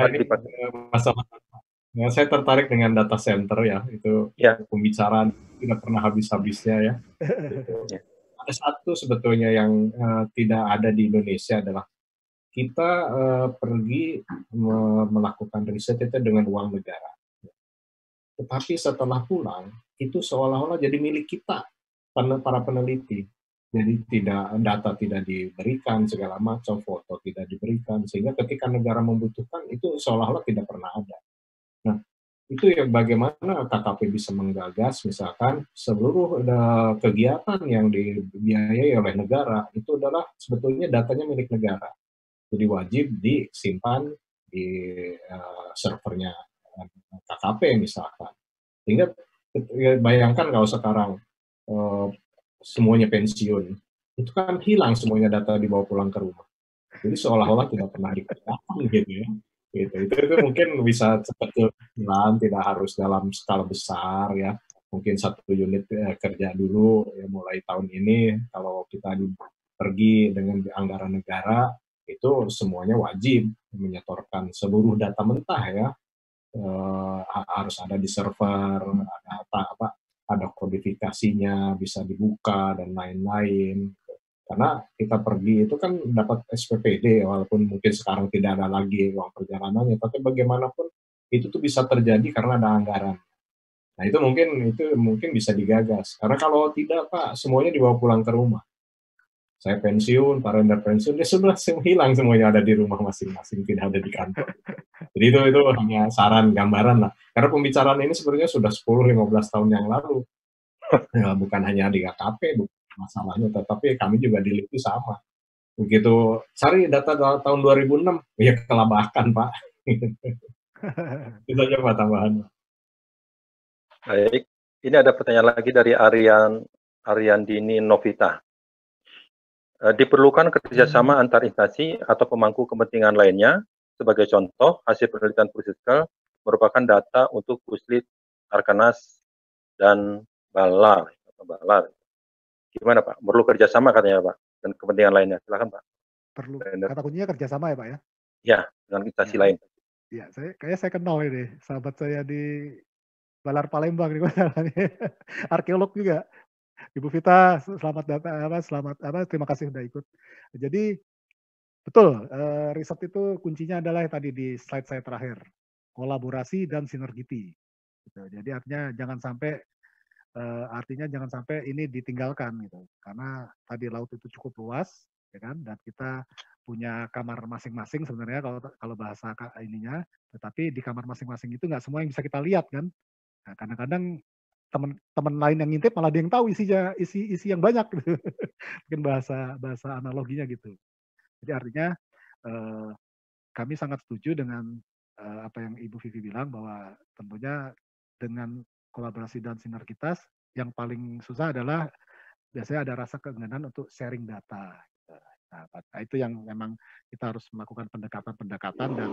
Ya, saya tertarik dengan data center ya, itu pembicaraan tidak pernah habis-habisnya ya. Ada satu sebetulnya yang tidak ada di Indonesia adalah kita pergi melakukan riset itu dengan uang negara. Tetapi setelah pulang, itu seolah-olah jadi milik kita, para peneliti. Jadi data tidak diberikan, segala macam, foto tidak diberikan, sehingga ketika negara membutuhkan, itu seolah-olah tidak pernah ada. Nah, itu ya bagaimana KKP bisa menggagas, misalkan seluruh kegiatan yang dibiayai oleh negara, itu adalah sebetulnya datanya milik negara. Jadi wajib disimpan di servernya KKP misalkan. Sehingga bayangkan kalau sekarang semuanya pensiun, itu kan hilang semuanya data dibawa pulang ke rumah. Jadi seolah-olah tidak pernah dikerjakan gitu ya. Gitu. Itu mungkin bisa kecil-kecilan, tidak harus dalam skala besar ya. Mungkin satu unit kerja dulu ya, mulai tahun ini kalau kita pergi dengan anggaran negara itu semuanya wajib menyetorkan seluruh data mentah ya. Harus ada di server, ada kodifikasinya, bisa dibuka dan lain-lain. Karena kita pergi itu kan dapat SPPD, walaupun mungkin sekarang tidak ada lagi uang perjalanannya, tapi bagaimanapun itu tuh bisa terjadi karena ada anggaran. Nah itu mungkin bisa digagas. Karena kalau tidak Pak, semuanya dibawa pulang ke rumah. Saya pensiun, Pak Render pensiun, dia sudah hilang semuanya, ada di rumah masing-masing, tidak ada di kantor. Jadi itu hanya saran, gambaran lah. Karena pembicaraan ini sebenarnya sudah 10-15 tahun yang lalu. Ya, bukan hanya di KKP masalahnya, tetapi kami juga di LIPI sama. Begitu cari data tahun 2006, ya kelabakan Pak. Itu aja Pak tambahan. Baik, ini ada pertanyaan lagi dari Ariandini Novita. Diperlukan kerjasama antar instansi atau pemangku kepentingan lainnya. Sebagai contoh, hasil penelitian Pusdiskal merupakan data untuk Puslit, Arkanas, dan Balar. Gimana Pak? Perlu kerjasama katanya Pak, dan kepentingan lainnya. Silakan Pak. Perlu. Kata kuncinya kerjasama ya Pak ya? Ya, dengan instansi lain. Ya, kayaknya saya kenal ini, sahabat saya di Balar Palembang nih, arkeolog juga. Ibu Vita, terima kasih sudah ikut. Jadi betul, riset itu kuncinya adalah yang tadi di slide saya terakhir, kolaborasi dan sinergiti. Gitu. Jadi artinya jangan sampai ini ditinggalkan gitu, karena tadi laut itu cukup luas, ya kan, dan kita punya kamar masing-masing sebenarnya kalau bahasa ininya, tetapi di kamar masing-masing itu nggak semua yang bisa kita lihat kan. Nah, kadang-kadang teman-teman lain yang ngintip malah dia yang tahu isi yang banyak gitu. Mungkin bahasa analoginya gitu. Jadi artinya kami sangat setuju dengan apa yang Ibu Vivi bilang, bahwa tentunya dengan kolaborasi dan sinergitas yang paling susah adalah biasanya ada rasa keengganan untuk sharing data. Nah, itu yang memang kita harus melakukan pendekatan-pendekatan, dan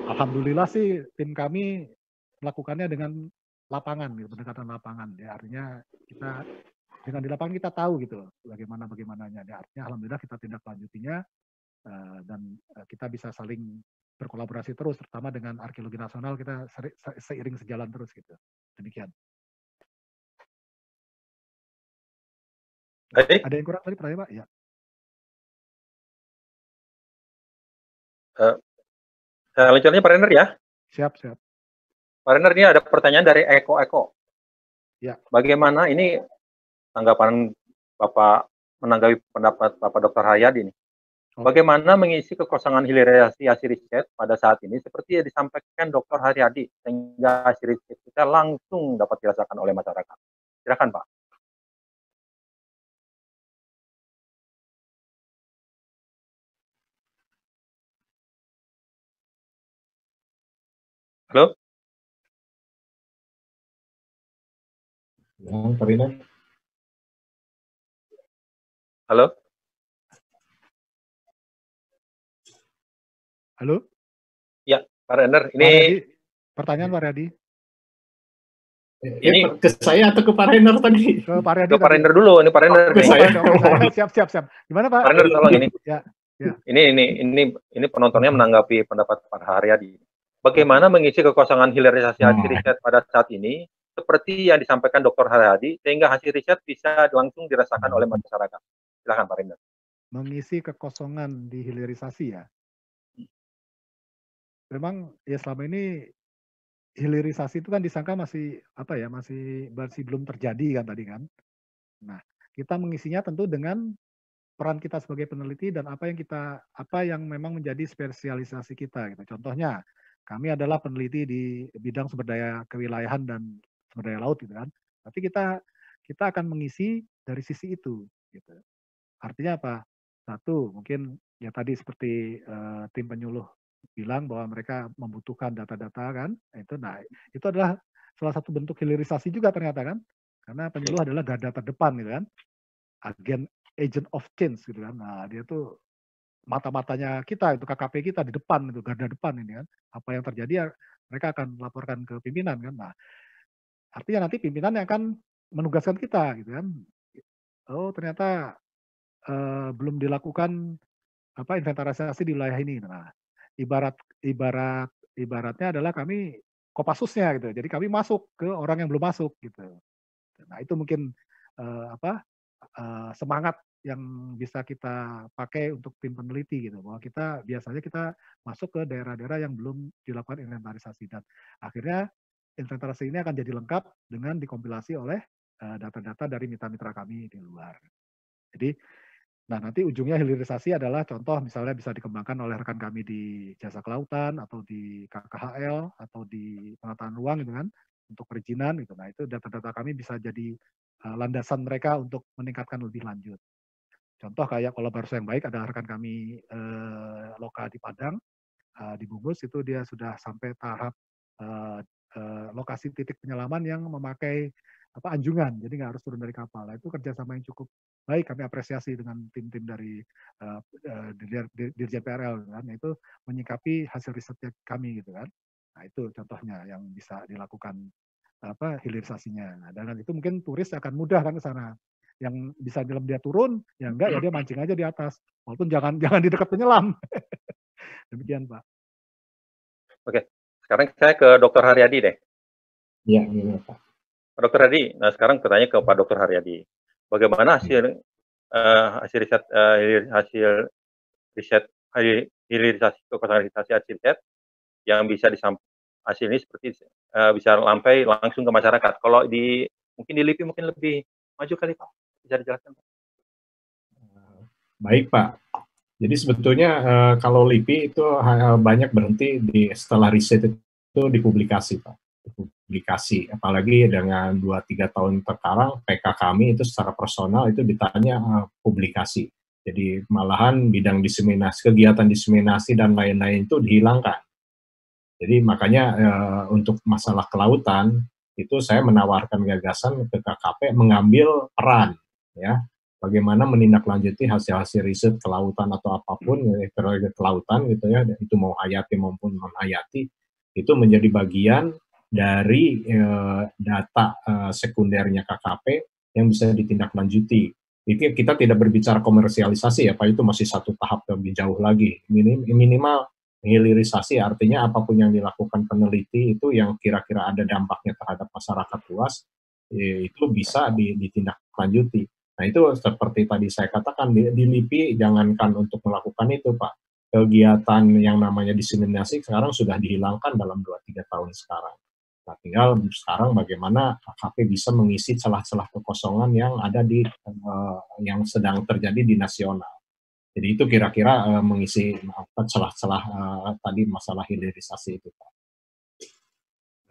alhamdulillah sih tim kami melakukannya dengan lapangan, gitu, pendekatan lapangan. Ya, artinya kita dengan di lapangan kita tahu gitu bagaimananya. Ya, artinya alhamdulillah kita tindak lanjutinya, dan kita bisa saling berkolaborasi terus, terutama dengan arkeologi nasional kita seiring sejalan terus gitu. Demikian. Baik. Ada yang kurang tadi pertanyaan Pak? Ya. Selanjutnya Pak Renner ya. Siap. Pak Renner, ini ada pertanyaan dari Eko. Ya. Bagaimana ini tanggapan Bapak menanggapi pendapat Bapak Dr. Haryadi ini? Bagaimana mengisi kekosongan hilirisasi hasil riset pada saat ini seperti yang disampaikan Dr. Haryadi, sehingga hasil riset kita langsung dapat dirasakan oleh masyarakat. Silakan Pak. Halo? Ya, Karina. Halo? Halo? Ya, Pak Renner, ini pertanyaan Pak Riyadi. Ini ke saya atau ke Pak Renner tadi? Ke Pak Riyadi. Ke Pak Renner dulu, ini Pak Renner. Siap. Gimana Pak? Pak Renner tolong ini. Ya. Ini penontonnya menanggapi pendapat Pak Haryadi. Bagaimana mengisi kekosongan hilirisasi hasil riset pada saat ini seperti yang disampaikan Dr. Haryadi, sehingga hasil riset bisa langsung dirasakan oleh masyarakat. Silakan Pak Renner. Mengisi kekosongan di hilirisasi ya. Memang ya selama ini hilirisasi itu kan disangka masih belum terjadi kan tadi kan. Nah, kita mengisinya tentu dengan peran kita sebagai peneliti dan apa yang memang menjadi spesialisasi kita gitu. Contohnya, kami adalah peneliti di bidang sumber daya kewilayahan dan sumber daya laut gitu kan. Tapi kita akan mengisi dari sisi itu gitu. Artinya apa? Satu, mungkin ya tadi seperti tim penyuluh bilang bahwa mereka membutuhkan data-data kan. Itu adalah salah satu bentuk hilirisasi juga ternyata kan. Karena penyuluh adalah garda terdepan gitu kan. Agent of change gitu kan. Nah, dia tuh mata-matanya kita, itu KKP kita di depan, itu garda depan ini kan. Apa yang terjadi ya mereka akan laporkan ke pimpinan kan. Nah, artinya nanti pimpinan yang akan menugaskan kita gitu kan. Oh ternyata belum dilakukan inventarisasi di wilayah ini. Nah, ibarat ibarat ibaratnya adalah kami Kopassusnya gitu. Jadi kami masuk ke orang yang belum masuk gitu. Nah, itu mungkin semangat yang bisa kita pakai untuk tim peneliti gitu, bahwa biasanya kita masuk ke daerah-daerah yang belum dilakukan inventarisasi, dan akhirnya inventarisasi ini akan jadi lengkap dengan dikompilasi oleh data-data dari mitra-mitra kami di luar. Jadi nah, nanti ujungnya hilirisasi adalah contoh misalnya bisa dikembangkan oleh rekan kami di Jasa Kelautan atau di KKHL atau di penataan ruang gitu kan, untuk perizinan gitu. Nah, itu data-data kami bisa jadi landasan mereka untuk meningkatkan lebih lanjut. Contoh kayak kolaborasi yang baik adalah rekan kami Loka di Padang, di Bungkus itu dia sudah sampai tahap lokasi titik penyelaman yang memakai anjungan, jadi nggak harus turun dari kapal. Nah, itu kerjasama yang cukup baik, kami apresiasi dengan tim-tim dari Dirjen PRL kan, itu menyikapi hasil risetnya kami gitu kan. Nah, itu contohnya yang bisa dilakukan hilirisasinya. Nah, dan itu mungkin turis akan mudah kan ke sana. Yang bisa dalam dia turun, ya enggak ya dia mancing aja di atas. Walaupun jangan di dekat penyelam. Demikian, Pak. Oke, sekarang saya ke Dr. Haryadi deh. Iya, Pak. Dr. Haryadi, nah sekarang bertanya ke Pak Dr. Haryadi. Bagaimana hasil riset hilirisasi kekuasaan hilirisasi hasil riset yang bisa hasil ini seperti bisa sampai langsung ke masyarakat. Kalau mungkin di LIPI mungkin lebih maju kali Pak, bisa dijelaskan Pak? Baik Pak. Jadi sebetulnya kalau LIPI itu banyak berhenti setelah riset itu dipublikasi Pak. Publikasi, apalagi dengan 2-3 tahun sekarang PK kami itu secara personal itu ditanya publikasi. Jadi malahan bidang diseminasi, kegiatan diseminasi dan lain-lain itu dihilangkan. Jadi makanya untuk masalah kelautan itu saya menawarkan gagasan ke KKP mengambil peran ya, bagaimana menindaklanjuti hasil-hasil riset kelautan atau apapun kelautan gitu ya, itu mau hayati maupun non hayati, itu menjadi bagian dari data sekundernya KKP yang bisa ditindaklanjuti. Itu kita tidak berbicara komersialisasi ya Pak, itu masih satu tahap lebih jauh lagi. Minimal hilirisasi artinya apapun yang dilakukan peneliti itu yang kira-kira ada dampaknya terhadap masyarakat luas, itu bisa ditindaklanjuti. Nah itu seperti tadi saya katakan, di LIPI jangankan untuk melakukan itu Pak, kegiatan yang namanya diseminasi sekarang sudah dihilangkan dalam 2-3 tahun sekarang. Nah tinggal sekarang bagaimana KKP bisa mengisi celah-celah kekosongan yang ada yang sedang terjadi di nasional. Jadi itu kira-kira mengisi celah-celah tadi masalah hilirisasi itu Pak.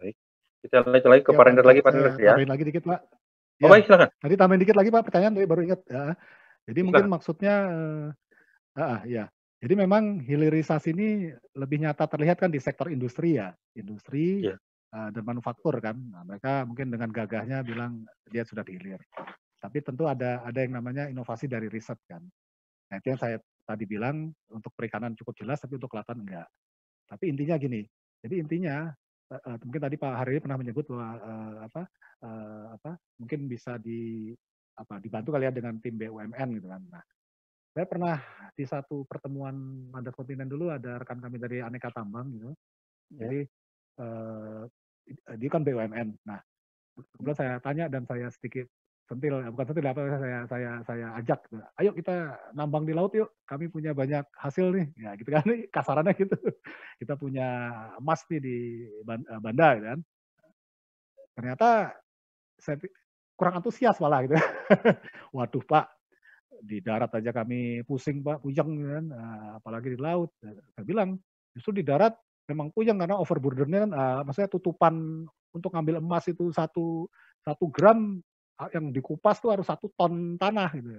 Baik, kita lanjut lagi ke Pak Render lagi Pak Render ya. Tambahin lagi dikit Pak. Oh baik, silakan. Tadi tambahin dikit lagi Pak, pertanyaan tadi baru ingat. Ya. Jadi mungkin maksudnya, ya. Jadi memang hilirisasi ini lebih nyata terlihat kan di sektor industri ya, industri dan manufaktur kan. Nah, mereka mungkin dengan gagahnya bilang dia sudah dihilir. Tapi tentu ada yang namanya inovasi dari riset kan. Nah, itu yang saya tadi bilang, untuk perikanan cukup jelas, tapi untuk kelautan enggak. Tapi intinya gini, jadi intinya mungkin tadi Pak Hari pernah menyebut bahwa mungkin bisa dibantu kali ya dengan tim BUMN gitu kan. Nah, saya pernah di satu pertemuan Mandat Kontinen dulu ada rekan kami dari Aneka Tambang gitu. Jadi dia kan BUMN. Nah, kebetulan saya tanya dan saya sedikit sentil, bukan sentil apa, saya ajak gitu. Ayo kita nambang di laut yuk, kami punya banyak hasil nih, ya gitu kan, kasarannya gitu. Kita punya emas nih di Banda gitu kan. Ternyata saya kurang antusias malah gitu. Waduh Pak, di darat aja kami pusing Pak, puyeng kan, apalagi di laut. Saya bilang justru di darat memang puyeng karena overburdennya kan, maksudnya tutupan untuk ngambil emas itu 1 gram yang dikupas tuh harus 1 ton tanah gitu.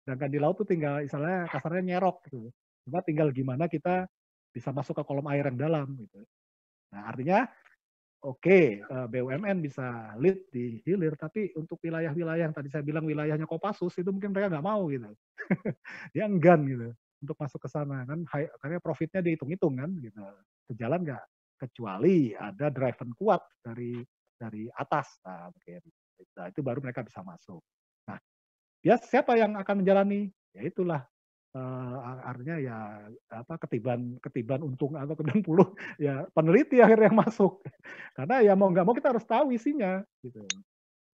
Sedangkan di laut tuh tinggal istilahnya kasarnya nyerok gitu. Cuma tinggal gimana kita bisa masuk ke kolom air yang dalam gitu. Nah artinya oke, BUMN bisa lead di hilir, tapi untuk wilayah-wilayah yang tadi saya bilang wilayahnya Kopassus itu mungkin mereka nggak mau gitu. Dia enggan gitu. untuk masuk ke sana kan, karena profitnya dihitung-hitung kan, gitu. Sejalan nggak, kecuali ada driven kuat dari atas, nah mungkin. Nah, itu baru mereka bisa masuk. Nah, ya siapa yang akan menjalani? Ya itulah artinya ya ketiban untung atau ketiban puluh ya peneliti akhirnya yang masuk. Karena ya mau nggak mau kita harus tahu isinya gitu.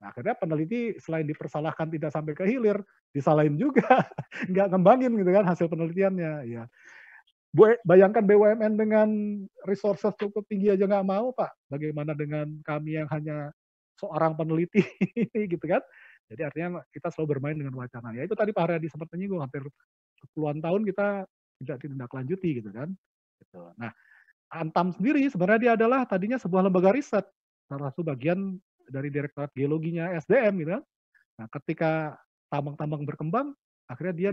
Nah, akhirnya peneliti selain dipersalahkan tidak sampai ke hilir, disalahin juga, nggak ngembangin gitu kan hasil penelitiannya. Ya, bayangkan BUMN dengan resources cukup tinggi aja nggak mau, Pak. Bagaimana dengan kami yang hanya seorang peneliti gitu kan? Jadi artinya kita selalu bermain dengan wacana. Ya itu tadi Pak Haryadi sempat menyinggung, hampir puluhan tahun kita tidak ditindaklanjuti gitu kan. Gitu. Nah, Antam sendiri sebenarnya dia adalah tadinya sebuah lembaga riset, salah satu bagian dari Direktorat Geologinya SDM gitu kan. Nah, ketika tambang-tambang berkembang, akhirnya dia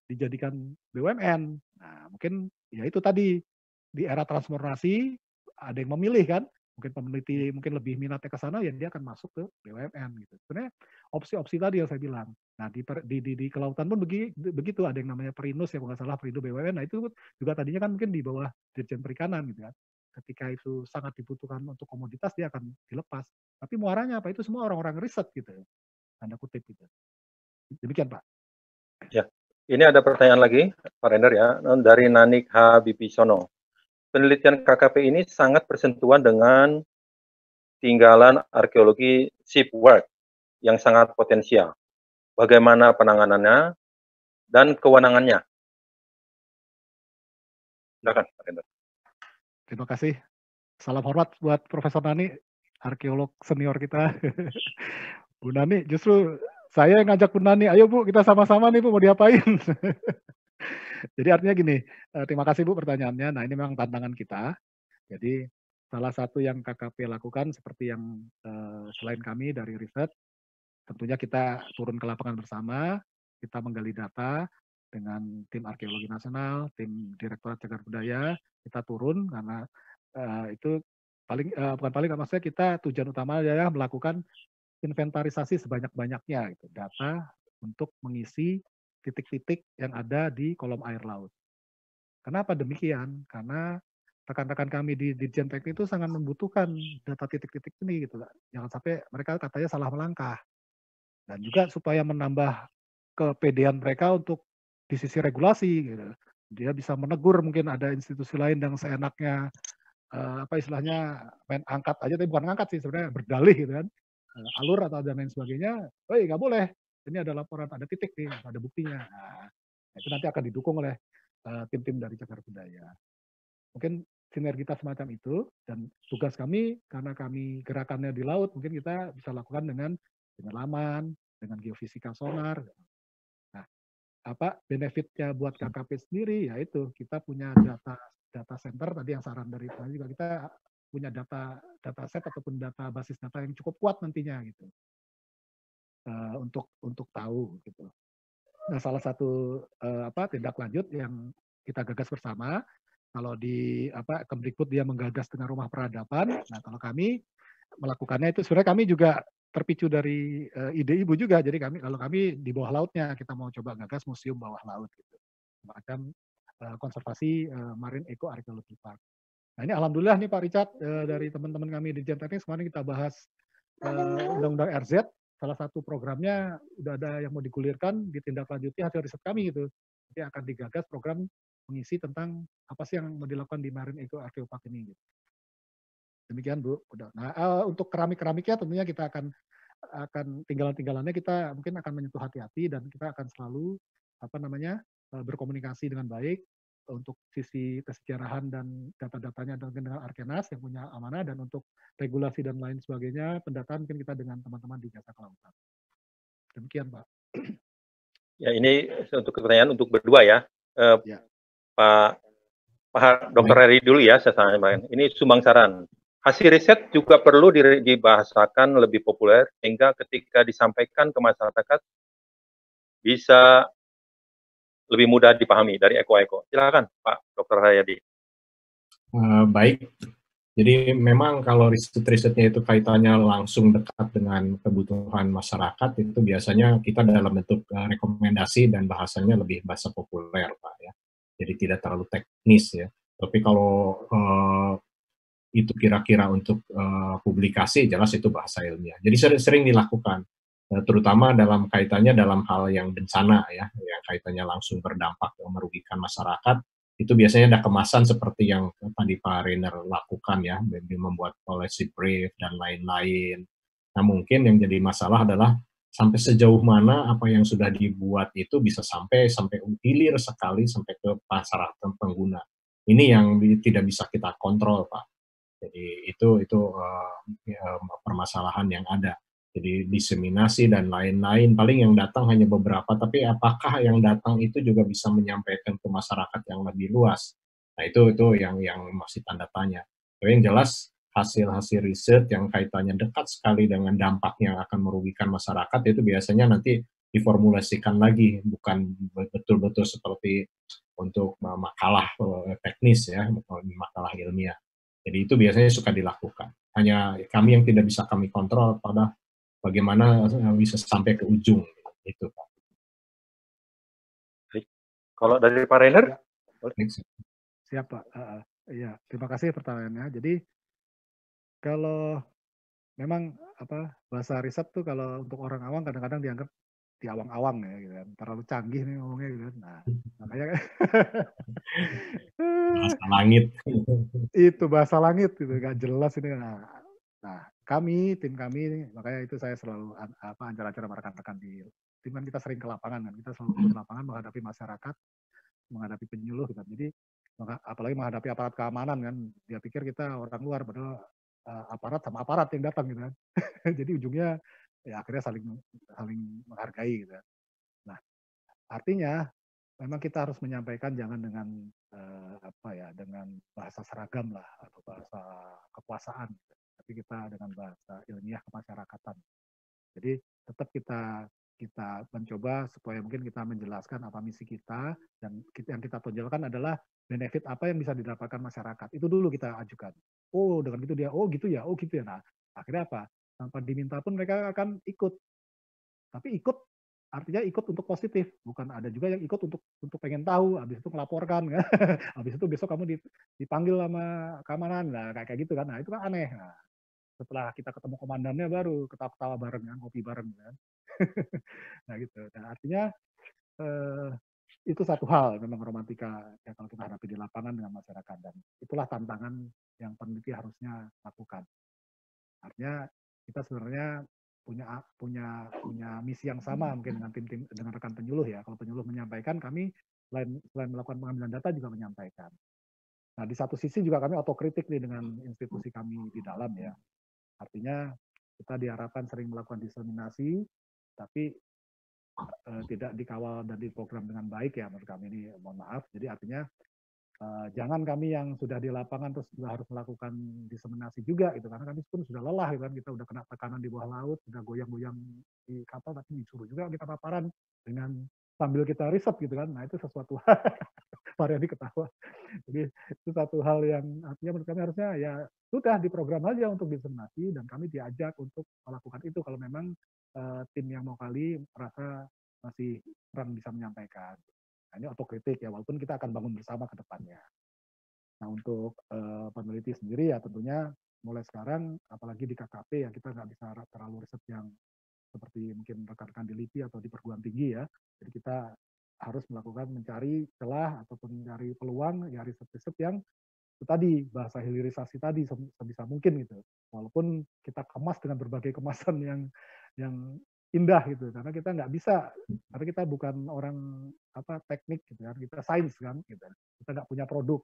dijadikan BUMN. Nah, mungkin ya itu tadi di era transformasi ada yang memilih kan, mungkin peneliti mungkin lebih minatnya ke sana, ya dia akan masuk ke BUMN gitu. Sebenarnya opsi-opsi tadi yang saya bilang. Nah, di kelautan pun begitu, ada yang namanya Perinus ya kalau nggak salah, Perindo BUMN. Nah, itu juga tadinya kan mungkin di bawah Dirjen Perikanan gitu kan. Ketika itu sangat dibutuhkan untuk komoditas, dia akan dilepas. Tapi muaranya apa? Itu semua orang-orang riset gitu, tanda kutip gitu. Demikian Pak. Ya, ini ada pertanyaan lagi, Pak Render ya, dari Nanik Habibisono. Penelitian KKP ini sangat bersentuhan dengan tinggalan arkeologi shipwreck yang sangat potensial. Bagaimana penanganannya dan kewenangannya? Silakan, Pak Render. Terima kasih. Salam hormat buat Profesor Nani, arkeolog senior kita. Bu Nani, justru saya yang ngajak Bu Nani, ayo Bu kita sama-sama nih Bu mau diapain. Jadi artinya gini, terima kasih Bu pertanyaannya. Nah ini memang tantangan kita. Jadi salah satu yang KKP lakukan seperti yang selain kami dari riset, tentunya kita turun ke lapangan bersama, kita menggali data dengan tim Arkeologi Nasional, tim Direktorat Cagar Budaya, kita turun karena itu bukan paling, maksudnya kita tujuan utama adalah melakukan inventarisasi sebanyak-banyaknya gitu, data untuk mengisi titik-titik yang ada di kolom air laut. Kenapa demikian? Karena rekan-rekan kami di Dirjen Teknik itu sangat membutuhkan data titik-titik ini gitu. Jangan sampai mereka katanya salah melangkah. Dan juga supaya menambah kepedean mereka untuk di sisi regulasi gitu. Dia bisa menegur mungkin ada institusi lain yang seenaknya apa istilahnya main angkat aja, tapi bukan angkat sih sebenarnya, berdalih gitu kan, alur atau dan lain sebagainya. Woi nggak boleh, ini ada laporan, ada titik nih, ada buktinya. Nah, itu nanti akan didukung oleh tim-tim dari Cagar Budaya. Mungkin sinergitas semacam itu, dan tugas kami karena kami gerakannya di laut, mungkin kita bisa lakukan dengan penyelaman, dengan geofisika sonar. Nah, apa benefitnya buat KKP sendiri? Yaitu kita punya data center tadi yang saran dari Pak juga, kita punya data set ataupun data basis data yang cukup kuat nantinya gitu untuk tahu gitu. Nah, salah satu tindak lanjut yang kita gagas bersama, kalau di Kemdikbud dia menggagas dengan rumah peradaban. Nah, kalau kami melakukannya itu sebenarnya kami juga terpicu dari ide Ibu juga. Jadi kalau kami di bawah lautnya kita mau coba gagas museum bawah laut gitu. Semacam konservasi Marine Eco Archaeology Park. Nah, ini alhamdulillah nih Pak Richard dari teman-teman kami di Dirjen Teknik kemarin kita bahas Undang-Undang RZ. Salah satu programnya udah ada yang mau digulirkan, ditindaklanjuti hasil riset kami gitu. Jadi akan digagas program mengisi tentang apa sih yang mau dilakukan di Marine Eco Archaeology Park ini gitu. Demikian Bu. Nah, untuk keramik-keramiknya tentunya kita akan tinggalan-tinggalannya kita mungkin akan menyentuh hati-hati, dan kita akan selalu berkomunikasi dengan baik untuk sisi kesejarahan dan data-datanya dengan Arkenas yang punya amanah, dan untuk regulasi dan lain sebagainya pendataan mungkin kita dengan teman-teman di Jasa Kelautan. Demikian Pak. Ya, ini untuk pertanyaan untuk berdua ya. Ya. Pak Dr. Heri dulu ya, saya sampaikan. Ini sumbang saran. Hasil riset juga perlu dibahasakan lebih populer sehingga ketika disampaikan ke masyarakat bisa lebih mudah dipahami dari Eko-Eko. Silakan Pak Dr. Haryadi. Baik, Jadi memang kalau riset-risetnya itu kaitannya langsung dekat dengan kebutuhan masyarakat, itu biasanya kita dalam bentuk rekomendasi dan bahasanya lebih bahasa populer, Pak, ya. Jadi tidak terlalu teknis ya. Tapi kalau itu kira-kira untuk publikasi, jelas itu bahasa ilmiah. Jadi sering dilakukan, terutama dalam kaitannya dalam hal yang bencana ya, yang kaitannya langsung berdampak merugikan masyarakat, itu biasanya ada kemasan seperti yang tadi Pak Rainer lakukan ya, membuat policy brief dan lain-lain. Nah mungkin yang jadi masalah adalah sampai sejauh mana apa yang sudah dibuat itu bisa sampai hilir sekali sampai ke masyarakat pengguna. Ini yang tidak bisa kita kontrol, Pak. Jadi itu permasalahan yang ada. Jadi diseminasi dan lain-lain, paling yang datang hanya beberapa, tapi apakah yang datang itu juga bisa menyampaikan ke masyarakat yang lebih luas? Nah itu yang masih tanda tanya. Tapi yang jelas hasil-hasil riset yang kaitannya dekat sekali dengan dampak yang akan merugikan masyarakat itu biasanya nanti diformulasikan lagi, bukan betul-betul seperti untuk makalah teknis ya, makalah ilmiah. Jadi itu biasanya suka dilakukan. Hanya kami yang tidak bisa kami kontrol pada bagaimana bisa sampai ke ujung. Itu, Pak. Kalau dari Pak Rainer? Ya. Siap, Pak. Iya, terima kasih pertanyaannya. Jadi kalau memang bahasa riset tuh kalau untuk orang awam kadang-kadang dianggap di awang-awang ya gitu kan. Terlalu canggih nih ngomongnya gitu kan. Nah, makanya bahasa langit. Itu bahasa langit gitu, gak jelas ini. Nah, tim kami makanya itu saya selalu acara-acara rekan-rekan di tim kan kita sering ke lapangan kan. Kita selalu ke lapangan menghadapi masyarakat, menghadapi penyuluh gitu. Jadi apalagi menghadapi aparat keamanan kan. Dia pikir kita orang luar padahal aparat sama aparat yang datang gitu kan. Jadi ujungnya ya akhirnya saling menghargai gitu. Nah, artinya memang kita harus menyampaikan jangan dengan dengan bahasa seragam lah atau bahasa kekuasaan, tapi kita dengan bahasa ilmiah kemasyarakatan. Jadi tetap kita mencoba supaya mungkin kita menjelaskan apa misi kita dan yang kita tonjolkan adalah benefit apa yang bisa didapatkan masyarakat. Itu dulu kita ajukan. Oh dengan itu dia, oh gitu ya. Nah akhirnya apa? Tanpa diminta pun mereka akan ikut. Tapi ikut artinya ikut untuk positif, bukan ada juga yang ikut untuk pengen tahu, habis itu melaporkan, kan? Habis itu besok kamu dipanggil sama keamanan, nah kayak gitu kan, nah itu kan aneh. Nah, setelah kita ketemu komandannya baru ketawa-ketawa bareng kan, kopi bareng kan. Nah gitu. Nah, artinya itu satu hal memang romantika ya kalau kita hadapi di lapangan dengan masyarakat dan itulah tantangan yang peneliti harusnya lakukan. Artinya kita sebenarnya punya misi yang sama mungkin dengan tim dengan rekan penyuluh ya. Kalau penyuluh menyampaikan, kami selain melakukan pengambilan data juga menyampaikan. Nah, di satu sisi juga kami otokritik nih dengan institusi kami di dalam ya. Artinya kita diharapkan sering melakukan diseminasi, tapi tidak dikawal dan diprogram dengan baik ya menurut kami ini, mohon maaf. Jadi artinya jangan kami yang sudah di lapangan terus juga harus melakukan diseminasi juga gitu karena kami pun sudah lelah gitu kan, kita udah kena tekanan di bawah laut, sudah goyang-goyang di kapal tapi disuruh juga kita paparan dengan sambil kita riset gitu kan. Nah itu sesuatu hal Mariani ketawa. Jadi itu satu hal yang artinya menurut kami harusnya ya sudah diprogram aja untuk diseminasi dan kami diajak untuk melakukan itu kalau memang tim yang mau kali merasa masih kurang bisa menyampaikan. Nah, ini otokritik ya, walaupun kita akan bangun bersama ke depannya. Nah, untuk peneliti sendiri ya tentunya mulai sekarang, apalagi di KKP ya kita nggak bisa terlalu riset yang seperti mungkin rekan-rekan di LIPI atau di perguruan tinggi ya. Jadi kita harus mencari celah ataupun mencari peluang ya riset-riset yang itu tadi bahasa hilirisasi tadi sebisa mungkin gitu. Walaupun kita kemas dengan berbagai kemasan yang indah gitu karena kita nggak bisa karena kita bukan orang teknik gitu kan, kita sains kan gitu. Kita nggak punya produk,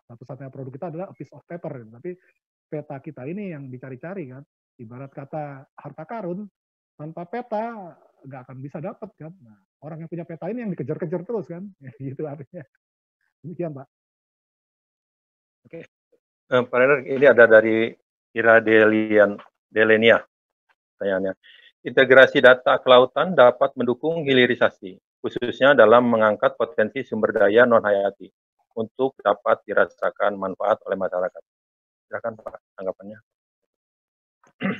satu-satunya produk kita adalah a piece of paper gitu. Tapi peta kita ini yang dicari-cari kan, ibarat kata harta karun tanpa peta nggak akan bisa dapat kan. Nah, orang yang punya peta ini yang dikejar-kejar terus kan, gitu artinya. Demikian Pak. Oke, Pak Rainer, ini ada dari Ira Delenia pertanyaannya. Integrasi data kelautan dapat mendukung hilirisasi, khususnya dalam mengangkat potensi sumber daya non-hayati untuk dapat dirasakan manfaat oleh masyarakat. Silakan Pak, tanggapannya.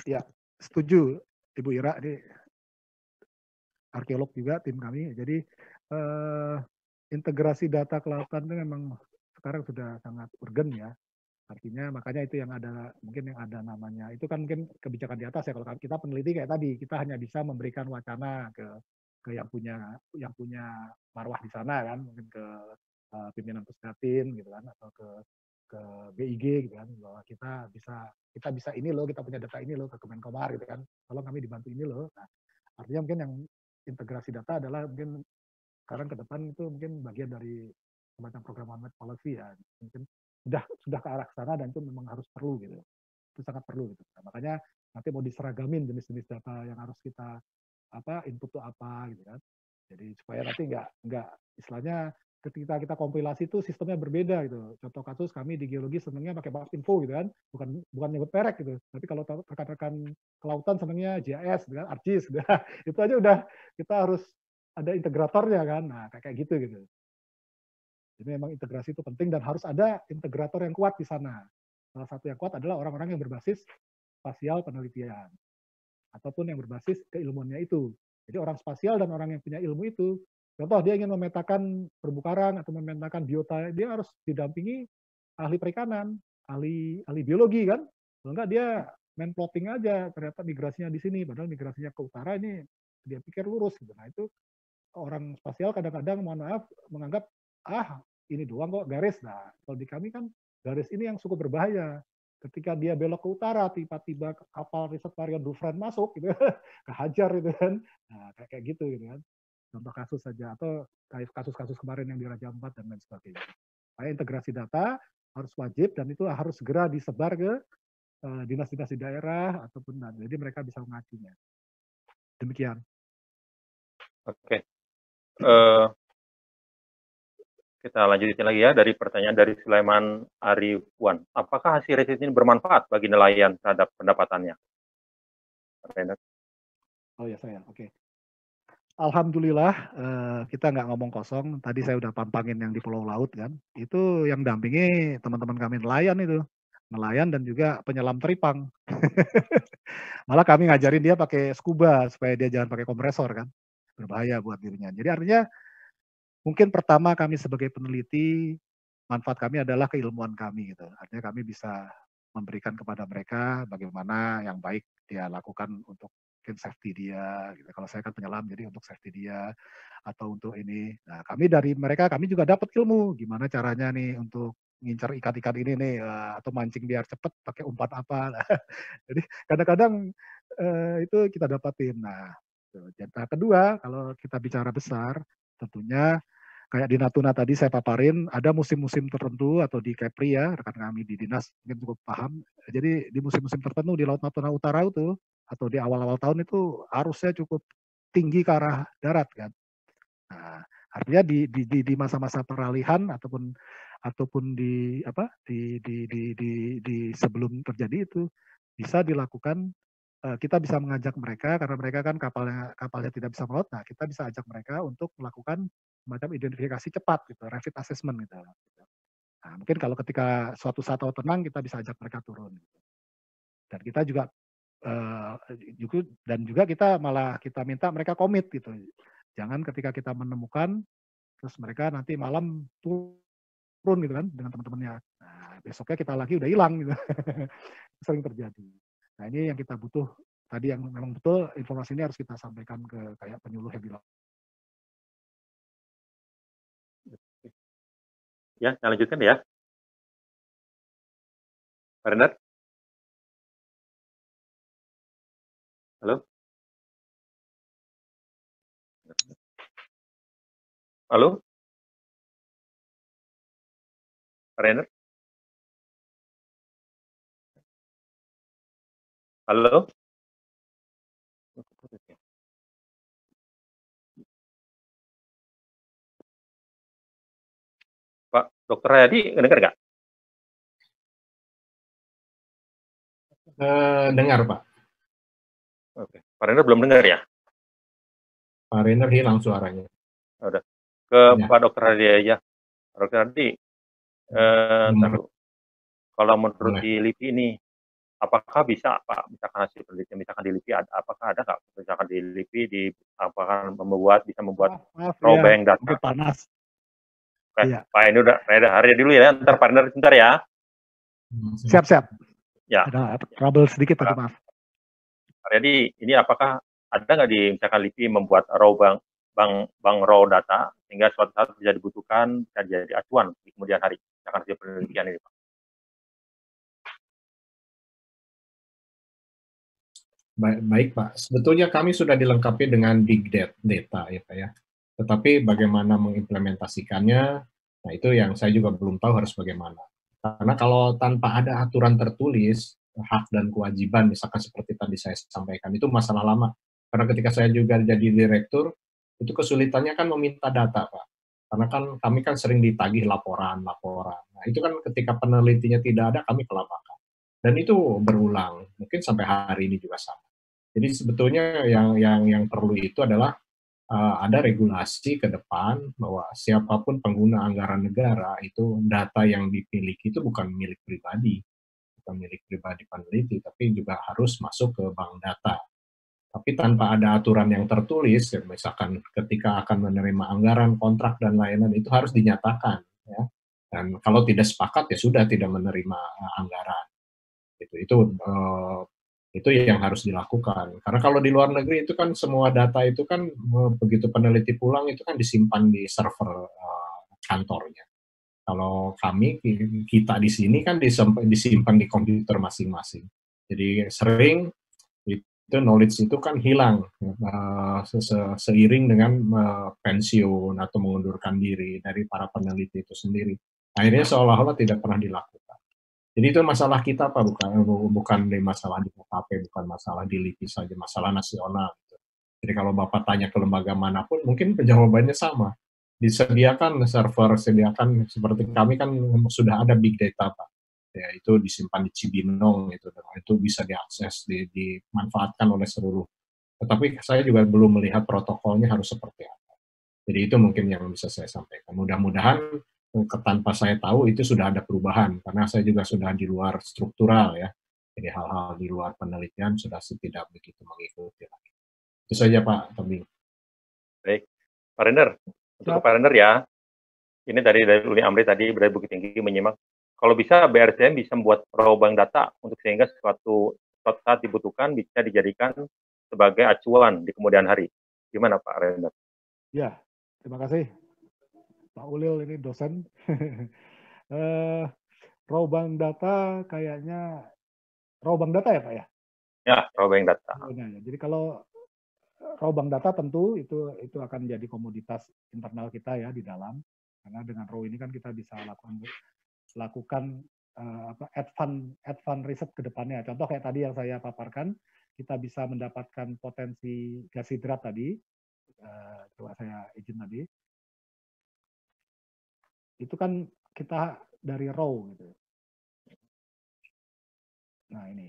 Ya, setuju Ibu Ira, ini arkeolog juga tim kami. Jadi integrasi data kelautan itu memang sekarang sudah sangat urgen ya. Artinya makanya itu yang ada, mungkin yang ada namanya, itu kan mungkin kebijakan di atas ya. Kalau kita peneliti kayak tadi, kita hanya bisa memberikan wacana ke yang punya marwah di sana kan, mungkin ke pimpinan Pusdatin gitu kan, atau ke BIG gitu kan, bahwa kita bisa ini loh, kita punya data ini loh, ke Kemenkomar gitu kan, tolong kami dibantu ini loh. Nah, artinya mungkin yang integrasi data adalah mungkin sekarang ke depan itu mungkin bagian dari semacam program One Policy ya, mungkin sudah ke arah sana dan itu memang harus perlu gitu, itu sangat perlu gitu. Nah, makanya nanti mau diseragamin jenis-jenis data yang harus kita input tuh apa gitu kan, jadi supaya nanti nggak istilahnya ketika kita kompilasi itu sistemnya berbeda gitu. Contoh kasus kami di geologi senangnya pakai Bapinfo gitu kan, bukan nyebut merek gitu, tapi kalau rekan-rekan kelautan senangnya GIS gitu kan, ArcGIS gitu. Itu aja udah kita harus ada integratornya kan, nah kayak gitu gitu. Jadi memang integrasi itu penting dan harus ada integrator yang kuat di sana. Salah satu yang kuat adalah orang-orang yang berbasis spasial penelitian ataupun yang berbasis keilmuannya itu. Jadi orang spasial dan orang yang punya ilmu itu, contoh dia ingin memetakan terumbu karang atau memetakan biota, dia harus didampingi ahli perikanan, ahli biologi kan. Kalau enggak dia main plotting aja, ternyata migrasinya di sini, padahal migrasinya ke utara ini dia pikir lurus gitu. Nah itu orang spasial kadang-kadang mohon maaf menganggap ini doang kok garis. Nah kalau di kami kan garis ini yang cukup berbahaya. Ketika dia belok ke utara, tiba-tiba kapal riset Marion Dufresne masuk, gitu, kehajar gitu kan. Nah kayak gitu kan. Contoh kasus saja atau kasus-kasus kemarin yang di Raja Ampat dan lain sebagainya. Supaya integrasi data harus wajib dan itu harus segera disebar ke dinas-dinas di daerah ataupun jadi mereka bisa mengacunya. Demikian. Oke. Kita lanjutin lagi ya dari pertanyaan dari Sulaiman Ariwan. Apakah hasil riset ini bermanfaat bagi nelayan terhadap pendapatannya? Oh ya saya, oke. Alhamdulillah kita nggak ngomong kosong. Tadi saya udah pampangin yang di Pulau Laut kan. Itu yang dampingi teman-teman kami nelayan itu. Nelayan dan juga penyelam teripang. Malah kami ngajarin dia pakai scuba supaya dia jangan pakai kompresor kan. Berbahaya buat dirinya. Jadi artinya mungkin pertama kami sebagai peneliti, manfaat kami adalah keilmuan kami gitu. Artinya kami bisa memberikan kepada mereka bagaimana yang baik dia lakukan untuk mungkin safety dia gitu. Kalau saya kan penyelam jadi untuk safety dia atau untuk ini. Nah, kami dari mereka kami juga dapat ilmu gimana caranya nih untuk ngincar ikan-ikan ini nih atau mancing biar cepet pakai umpan apa. Nah, jadi kadang-kadang itu kita dapatin. Nah, kedua kalau kita bicara besar tentunya kayak di Natuna tadi saya paparin, ada musim-musim tertentu atau di Kepri ya, rekan kami di dinas mungkin cukup paham. Jadi di musim-musim tertentu di Laut Natuna Utara itu, atau di awal-awal tahun itu arusnya cukup tinggi ke arah darat kan. Nah, artinya di masa-masa peralihan ataupun di sebelum terjadi itu bisa dilakukan, kita bisa mengajak mereka karena mereka kan kapalnya tidak bisa melaut. Nah, kita bisa ajak mereka untuk melakukan semacam identifikasi cepat gitu, rapid assessment gitu. Nah, mungkin kalau ketika suatu saat tahu tenang kita bisa ajak mereka turun. Gitu. Dan kita juga juga kita minta mereka komit gitu. Jangan ketika kita menemukan terus mereka nanti malam turun gitu kan dengan teman-temannya. Nah, besoknya kita lagi udah hilang gitu. Sering terjadi. Nah, ini yang kita butuh tadi yang memang betul informasi ini harus kita sampaikan ke kayak penyuluh yang bilang. Ya, saya lanjutkan ya. Pak Renat? Halo? Halo? Pak Renat? Halo? Pak Dr. Hayadi, dengar nggak? Dengar, Pak. Oke. Pak Renat belum dengar ya? Pak Renat hilang suaranya. Udah. Ke ya. Pak Dr. Hayadi aja. Pak Dr. Hayadi, Kalau menurut Boleh. di LIPI ini, apakah bisa Pak, misalkan hasil penelitian, misalkan di LIPI, apakah ada nggak, misalkan di LIPI, apakah bisa membuat Maaf raw ya, bank data? mungkin panas. Oke, Iya, Pak ini udah hari dulu ya, ntar partner sebentar ya. siap-siap. Ya, Ada trouble sedikit tadi, maaf. Pak Riyadi, ini apakah ada nggak di misalkan LIPI membuat raw bank raw data sehingga suatu saat bisa dibutuhkan, bisa jadi acuan di kemudian hari, misalkan hasil penelitian ini, Pak? Baik Pak, sebetulnya kami sudah dilengkapi dengan big data ya Pak ya. Tetapi bagaimana mengimplementasikannya, nah itu yang saya juga belum tahu harus bagaimana. Karena kalau tanpa ada aturan tertulis, hak dan kewajiban, misalkan seperti tadi saya sampaikan, itu masalah lama. Karena ketika saya juga jadi direktur, itu kesulitannya kan meminta data Pak. Karena kan kami kan sering ditagih laporan. Nah itu kan ketika penelitinya tidak ada, kami kelabakan. Dan itu berulang, mungkin sampai hari ini juga sama. Jadi sebetulnya yang perlu itu adalah ada regulasi ke depan bahwa siapapun pengguna anggaran negara itu data yang dimiliki itu bukan milik pribadi peneliti, tapi juga harus masuk ke bank data. Tapi tanpa ada aturan yang tertulis, ya, misalkan ketika akan menerima anggaran, kontrak dan layanan itu harus dinyatakan, ya. Dan kalau tidak sepakat ya sudah tidak menerima anggaran. Itu yang harus dilakukan. Karena kalau di luar negeri itu kan semua data itu kan begitu peneliti pulang itu kan disimpan di server kantornya. Kalau kita di sini kan disimpan di komputer masing-masing. Jadi sering itu knowledge itu kan hilang seiring dengan pensiun atau mengundurkan diri dari para peneliti itu sendiri. Akhirnya seolah-olah tidak pernah dilakukan. Jadi itu masalah kita Pak, bukan masalah di KKP, bukan masalah di LIPI saja, masalah nasional. Gitu. Jadi kalau Bapak tanya ke lembaga manapun, mungkin jawabannya sama. Disediakan server, sediakan seperti kami kan sudah ada big data Pak. Ya, itu disimpan di Cibinong, itu bisa diakses, dimanfaatkan oleh seluruh. Tetapi saya juga belum melihat protokolnya harus seperti apa. Jadi itu mungkin yang bisa saya sampaikan. Mudah-mudahan tanpa saya tahu itu sudah ada perubahan karena saya juga sudah di luar struktural ya. Jadi hal-hal di luar penelitian sudah tidak begitu mengikuti lagi. Itu saja Pak Tobing. Baik, Pak Render, untuk Pak Render ya, ini dari Uli Amri tadi dari Bukit Tinggi menyimak, kalau bisa BRCM bisa membuat raw bank data untuk sehingga suatu saat dibutuhkan bisa dijadikan sebagai acuan di kemudian hari. Gimana Pak Render? Ya, terima kasih. Pak Ulil ini dosen. Raw bank data kayaknya raw bank data ya Pak ya? Ya, raw bank data. Jadi kalau raw bank data tentu itu akan jadi komoditas internal kita ya di dalam, karena dengan raw ini kan kita bisa lakukan advance riset ke depannya. Contoh kayak tadi yang saya paparkan, kita bisa mendapatkan potensi gas hidrat tadi. Coba saya izin tadi. Itu kan kita dari raw gitu. Nah ini.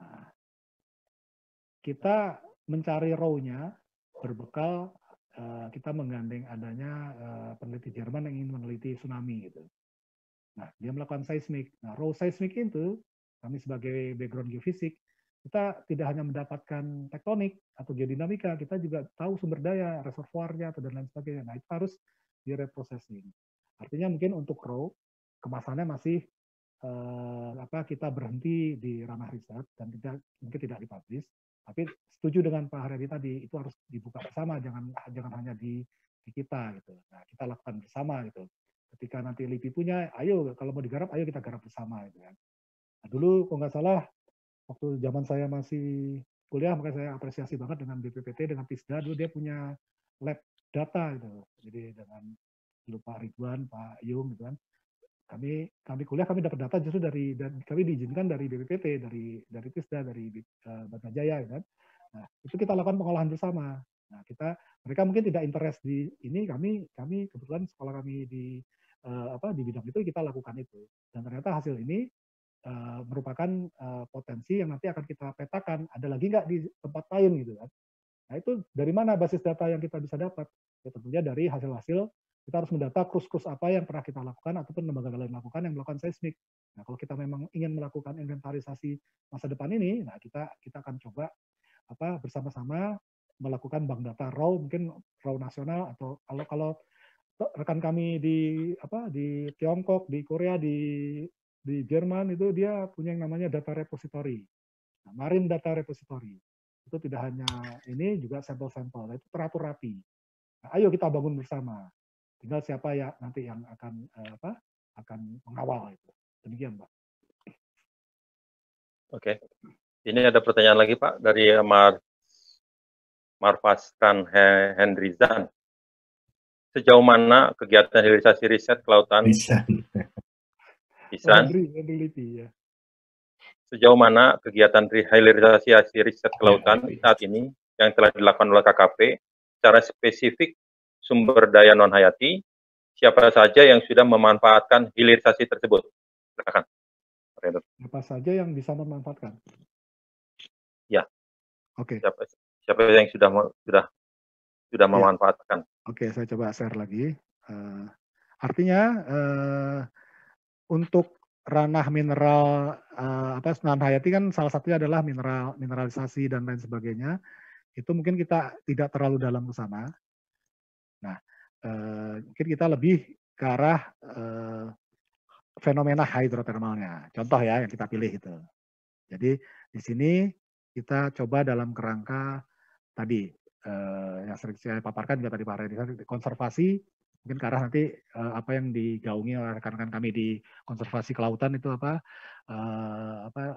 Nah, kita mencari raw-nya berbekal kita menggandeng adanya peneliti Jerman yang ingin meneliti tsunami gitu. Nah, dia melakukan seismik. Nah, raw seismik itu kami sebagai background geofisik kita tidak hanya mendapatkan tektonik atau geodinamika, kita juga tahu sumber daya, reservoirnya atau dan lain sebagainya. Nah, itu harus direprocessing. Artinya mungkin untuk raw kemasannya masih kita berhenti di ranah riset dan mungkin tidak dipublish. Tapi setuju dengan Pak Haryadi tadi, itu harus dibuka bersama, jangan hanya di kita gitu. Nah, kita lakukan bersama gitu. Ketika nanti LIPI punya, ayo kalau mau digarap, ayo kita garap bersama gitu kan. Nah, dulu kalau nggak salah waktu zaman saya masih kuliah, makanya saya apresiasi banget dengan BPPT, dengan TISDA, dulu dia punya lab data gitu. Jadi dengan dulu Pak Ridwan, Pak Yung gitu kan. Kami kuliah kami dapat data justru dan kami diizinkan dari BPPT, dari TISDA, dari Bata Jaya kan. Nah, itu kita lakukan pengolahan bersama. Nah, mereka mungkin tidak interest di ini, kami kebetulan sekolah kami di bidang itu kita lakukan itu. Dan ternyata hasil ini merupakan potensi yang nanti akan kita petakan. Ada lagi nggak di tempat lain gitu kan. Nah, itu dari mana basis data yang kita bisa dapat? Ya tentunya dari hasil-hasil Kita harus mendata krus-krus apa yang pernah kita lakukan ataupun lembaga lain lakukan yang melakukan seismik. Nah, kalau kita memang ingin melakukan inventarisasi masa depan ini, nah kita akan coba bersama-sama melakukan bank data raw, mungkin raw nasional, atau kalau rekan kami di Tiongkok, di Korea, di Jerman itu dia punya yang namanya data repository. Nah, Marine Data Repository. Itu tidak hanya ini, juga sampel-sampel. Itu teratur rapi. Nah, ayo kita bangun bersama. Tinggal siapa ya nanti yang akan mengawal itu. Demikian, Pak. Oke. Ini ada pertanyaan lagi, Pak, dari Marfaskan Hendrizan. Sejauh mana kegiatan hilirisasi riset kelautan Isran? Ya. Sejauh mana kegiatan hilirisasi riset kelautan saat ini yang telah dilakukan oleh KKP secara spesifik sumber daya non-hayati, siapa saja yang sudah memanfaatkan hilirisasi tersebut? Silakan. Siapa saja yang bisa memanfaatkan? Ya. Oke. Siapa yang sudah memanfaatkan? Oke, saya coba share lagi. Artinya untuk ranah mineral non-hayati kan salah satunya adalah mineralisasi dan lain sebagainya. Itu mungkin kita tidak terlalu dalam ke sana. Nah, mungkin kita lebih ke arah fenomena hidrotermalnya. Contoh ya yang kita pilih itu. Jadi di sini kita coba dalam kerangka tadi yang sering saya paparkan juga tadi Pak Reni, konservasi, mungkin ke arah nanti apa yang digaungi oleh rekan-rekan kami di konservasi kelautan itu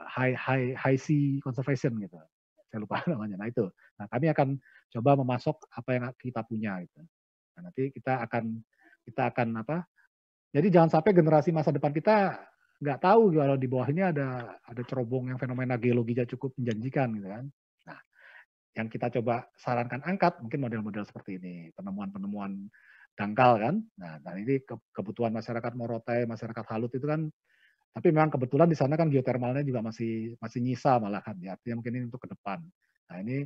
high sea conservation gitu. Saya lupa namanya. Nah itu. Nah kami akan coba memasok apa yang kita punya gitu. Nah, nanti kita akan jadi jangan sampai generasi masa depan kita nggak tahu kalau di bawah ini ada cerobong yang fenomena geologinya cukup menjanjikan gitu kan. Nah, yang kita coba sarankan angkat mungkin model-model seperti ini, penemuan-penemuan dangkal kan. Nah, ini kebutuhan masyarakat Morotai, masyarakat Halut itu kan, tapi memang kebetulan di sana kan geotermalnya juga masih nyisa malah kan, ya. Artinya mungkin ini untuk ke depan. Nah, ini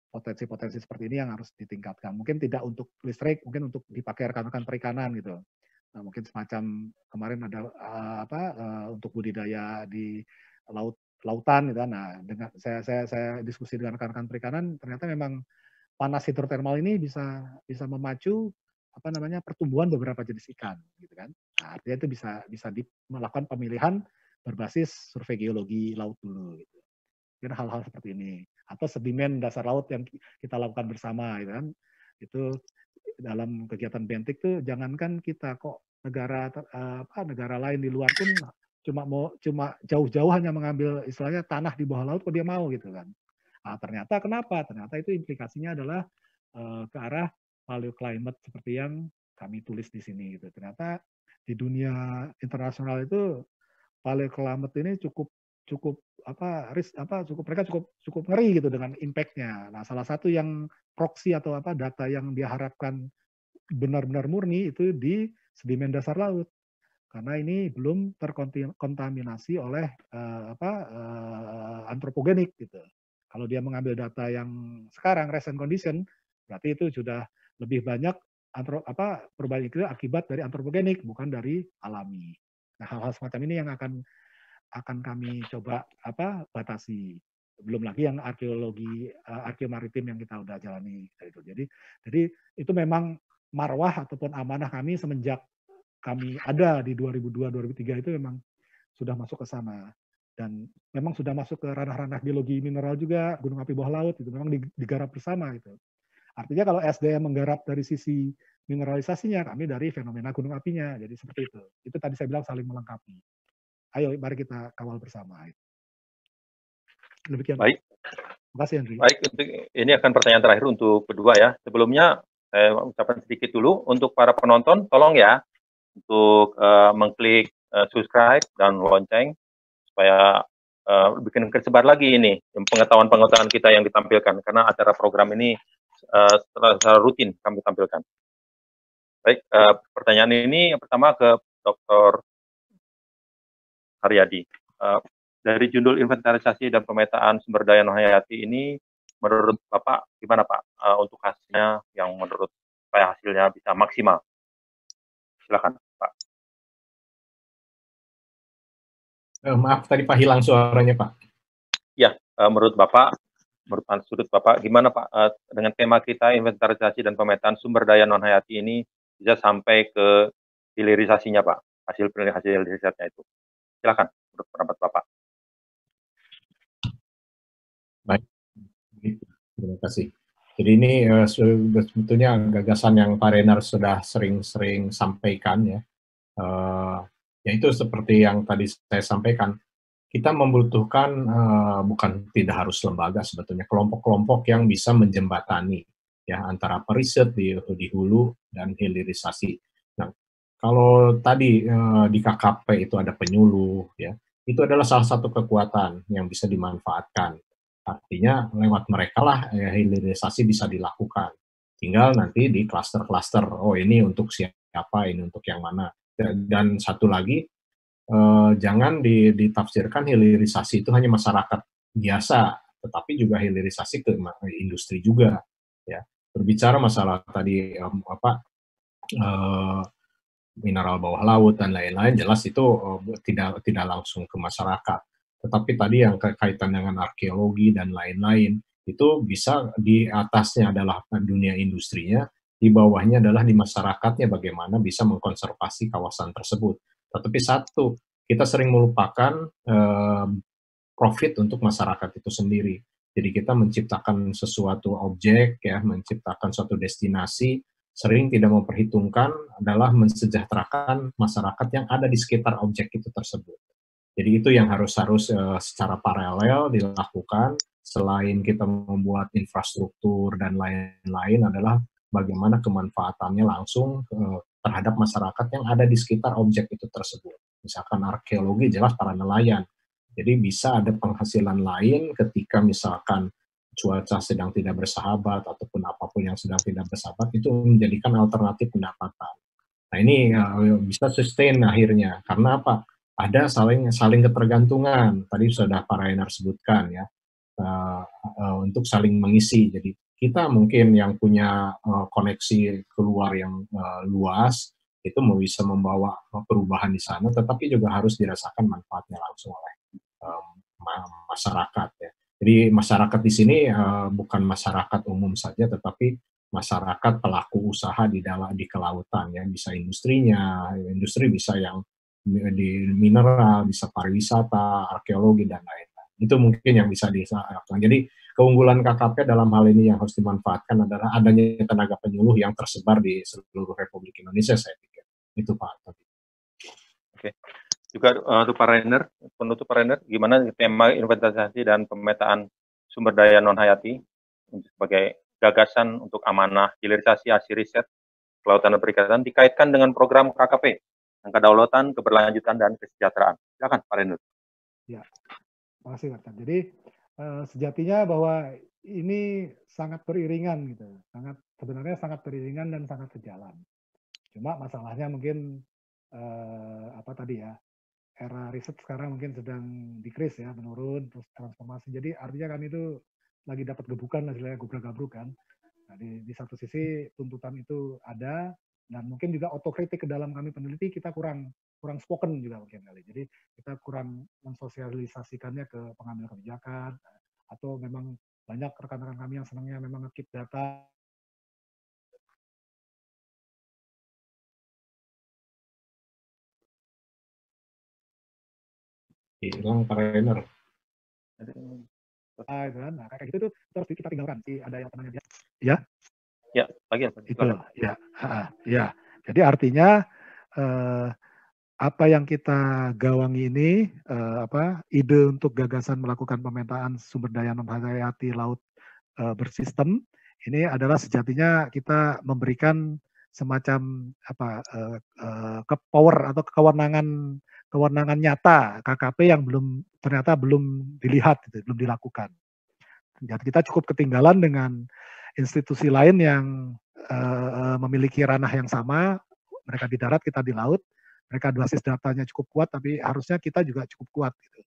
potensi-potensi seperti ini yang harus ditingkatkan. Mungkin tidak untuk listrik, mungkin untuk dipakai rekan-rekan perikanan gitu. Nah, mungkin semacam kemarin ada untuk budidaya di lautan gitu. Nah, dengan saya diskusi dengan rekan-rekan perikanan, ternyata memang panas hidrotermal ini bisa memacu pertumbuhan beberapa jenis ikan gitu kan. Nah, artinya itu bisa melakukan pemilihan berbasis survei geologi laut dulu gitu. Mungkin hal-hal seperti ini, atau sedimen dasar laut yang kita lakukan bersama gitu kan. Itu dalam kegiatan Bentik tuh jangankan kita kok negara lain di luar pun cuma jauh-jauh hanya mengambil istilahnya tanah di bawah laut kok dia mau gitu kan. Nah, ternyata kenapa? Ternyata itu implikasinya adalah ke arah paleoclimate seperti yang kami tulis di sini gitu. Ternyata di dunia internasional itu paleoclimate ini cukup mereka cukup ngeri gitu dengan impact-nya. Nah, salah satu yang proxy atau data yang diharapkan benar-benar murni itu di sedimen dasar laut. Karena ini belum terkontaminasi oleh antropogenik gitu. Kalau dia mengambil data yang sekarang recent condition, berarti itu sudah lebih banyak perubahan itu akibat dari antropogenik bukan dari alami. Nah, hal-hal semacam ini yang akan kami coba batasi. Belum lagi yang arkeomaritim yang kita udah jalani itu. Jadi itu memang marwah ataupun amanah kami semenjak kami ada di 2002-2003 itu memang sudah masuk ke sana. Dan memang sudah masuk ke ranah-ranah geologi mineral juga, gunung api bawah laut, itu memang digarap bersama. Gitu. Artinya kalau SDM menggarap dari sisi mineralisasinya, kami dari fenomena gunung apinya. Jadi seperti itu. Itu tadi saya bilang saling melengkapi. Ayo, mari kita kawal bersama. Demikian. Baik. Terima kasih, Henry. Baik, ini akan pertanyaan terakhir untuk kedua ya. Sebelumnya, saya ucapkan sedikit dulu. Untuk para penonton, tolong ya, untuk mengklik subscribe dan lonceng, supaya bikin tersebar lagi ini pengetahuan-pengetahuan kita yang ditampilkan, karena acara program ini secara rutin kami tampilkan. Baik, pertanyaan ini yang pertama ke Dr. Haryadi. Dari judul inventarisasi dan pemetaan sumber daya non-hayati ini, menurut Bapak gimana Pak untuk hasilnya yang menurut supaya hasilnya bisa maksimal? Silakan, Pak. Maaf tadi Pak hilang suaranya Pak. Ya, menurut sudut Bapak, gimana Pak dengan tema kita inventarisasi dan pemetaan sumber daya non hayati ini bisa sampai ke hilirisasinya Pak, hasil risetnya itu. Silakan, menurut pendapat Bapak. Baik, terima kasih. Jadi ini sebetulnya gagasan yang Pak Renar sudah sering-sering sampaikan ya. Yaitu seperti yang tadi saya sampaikan, kita membutuhkan bukan tidak harus lembaga sebetulnya, kelompok-kelompok yang bisa menjembatani ya antara periset di hulu dan hilirisasi. Nah, kalau tadi di KKP itu ada penyuluh ya, itu adalah salah satu kekuatan yang bisa dimanfaatkan. Artinya lewat mereka lah hilirisasi bisa dilakukan. Tinggal nanti di klaster-klaster, oh ini untuk siapa, ini untuk yang mana. Dan satu lagi, jangan ditafsirkan hilirisasi itu hanya masyarakat biasa, tetapi juga hilirisasi ke industri juga. Ya, berbicara masalah tadi mineral bawah laut dan lain-lain, jelas itu tidak langsung ke masyarakat. Tetapi tadi yang kaitan dengan arkeologi dan lain-lain, itu bisa di atasnya adalah dunia industrinya, di bawahnya adalah di masyarakatnya bagaimana bisa mengkonservasi kawasan tersebut. Tetapi satu, kita sering melupakan profit untuk masyarakat itu sendiri. Jadi kita menciptakan sesuatu objek, ya, menciptakan suatu destinasi, sering tidak memperhitungkan adalah mensejahterakan masyarakat yang ada di sekitar objek itu tersebut. Jadi itu yang harus secara paralel dilakukan. Selain kita membuat infrastruktur dan lain-lain adalah bagaimana kemanfaatannya langsung terhadap masyarakat yang ada di sekitar objek itu tersebut. Misalkan arkeologi jelas para nelayan. Jadi bisa ada penghasilan lain ketika misalkan cuaca sedang tidak bersahabat ataupun apapun yang sedang tidak bersahabat, itu menjadikan alternatif pendapatan. Nah ini bisa sustain akhirnya, karena apa? Ada saling ketergantungan. Tadi sudah Pak Rainer sebutkan ya, untuk saling mengisi. Jadi kita mungkin yang punya koneksi keluar yang luas, itu bisa membawa perubahan di sana, tetapi juga harus dirasakan manfaatnya langsung oleh masyarakat ya. Jadi masyarakat di sini bukan masyarakat umum saja, tetapi masyarakat pelaku usaha di kelautan ya, bisa industrinya, industri bisa yang di mineral, bisa pariwisata, arkeologi dan lain-lain. Itu mungkin yang bisa dilakukan. Jadi keunggulan KKP dalam hal ini yang harus dimanfaatkan adalah adanya tenaga penyuluh yang tersebar di seluruh Republik Indonesia, saya pikir. Itu Pak. Oke. Juga untuk Pak Rainer, penutup Pak Rainer, gimana tema inventarisasi dan pemetaan sumber daya non hayati sebagai gagasan untuk amanah hilirisasi hasil riset kelautan dan perikanan dikaitkan dengan program KKP, yang kedaulatan, keberlanjutan dan kesejahteraan. Silakan Pak Rainer. Ya, terima kasih Pak. Jadi sejatinya bahwa ini sangat beriringan gitu, sebenarnya sangat beriringan dan sangat sejalan. Cuma masalahnya mungkin apa tadi ya, era riset sekarang mungkin sedang decrease ya, menurun, terus transformasi. Jadi artinya kami itu lagi dapat gebukan, istilahnya gubrak-gabruk kan. Nah, di satu sisi tuntutan itu ada, dan mungkin juga otokritik ke dalam kami peneliti kita kurang spoken juga mungkin kali. Jadi kita kurang mensosialisasikannya ke pengambil kebijakan, atau memang banyak rekan-rekan kami yang senangnya memang nge-keep data. Hilang Pak Rainer. Nah, kayak gitu tuh terus kita tinggalkan. Ada yang temannya dia. Ya. Ya, bagian. Itu ya. Ya. Jadi artinya apa yang kita gawangi ini, ide untuk gagasan melakukan pemetaan sumber daya non hayati laut bersistem, ini adalah sejatinya kita memberikan semacam power atau kewenangan nyata KKP yang ternyata belum dilihat, gitu, belum dilakukan. Jadi kita cukup ketinggalan dengan institusi lain yang memiliki ranah yang sama, mereka di darat, kita di laut, mereka basis datanya cukup kuat, tapi harusnya kita juga cukup kuat gitu.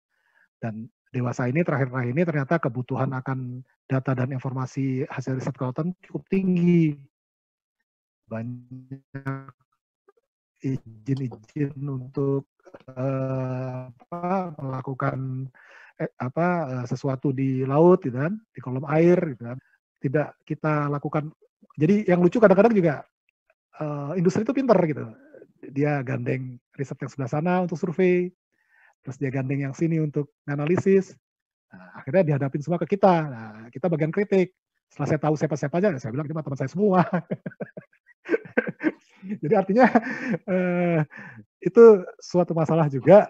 Dan dewasa ini terakhir-terakhir ini ternyata kebutuhan akan data dan informasi hasil riset kelautan cukup tinggi. Banyak izin-izin untuk melakukan sesuatu di laut, gitu kan, di kolom air, gitu kan, tidak kita lakukan. Jadi yang lucu kadang-kadang juga industri itu pinter gitu. Dia gandeng riset yang sebelah sana untuk survei, terus dia gandeng yang sini untuk analisis. Nah, akhirnya dihadapin semua ke kita. Nah, kita bagian kritik. Setelah saya tahu siapa-siapa aja, saya bilang, ini teman saya semua. Jadi artinya itu suatu masalah juga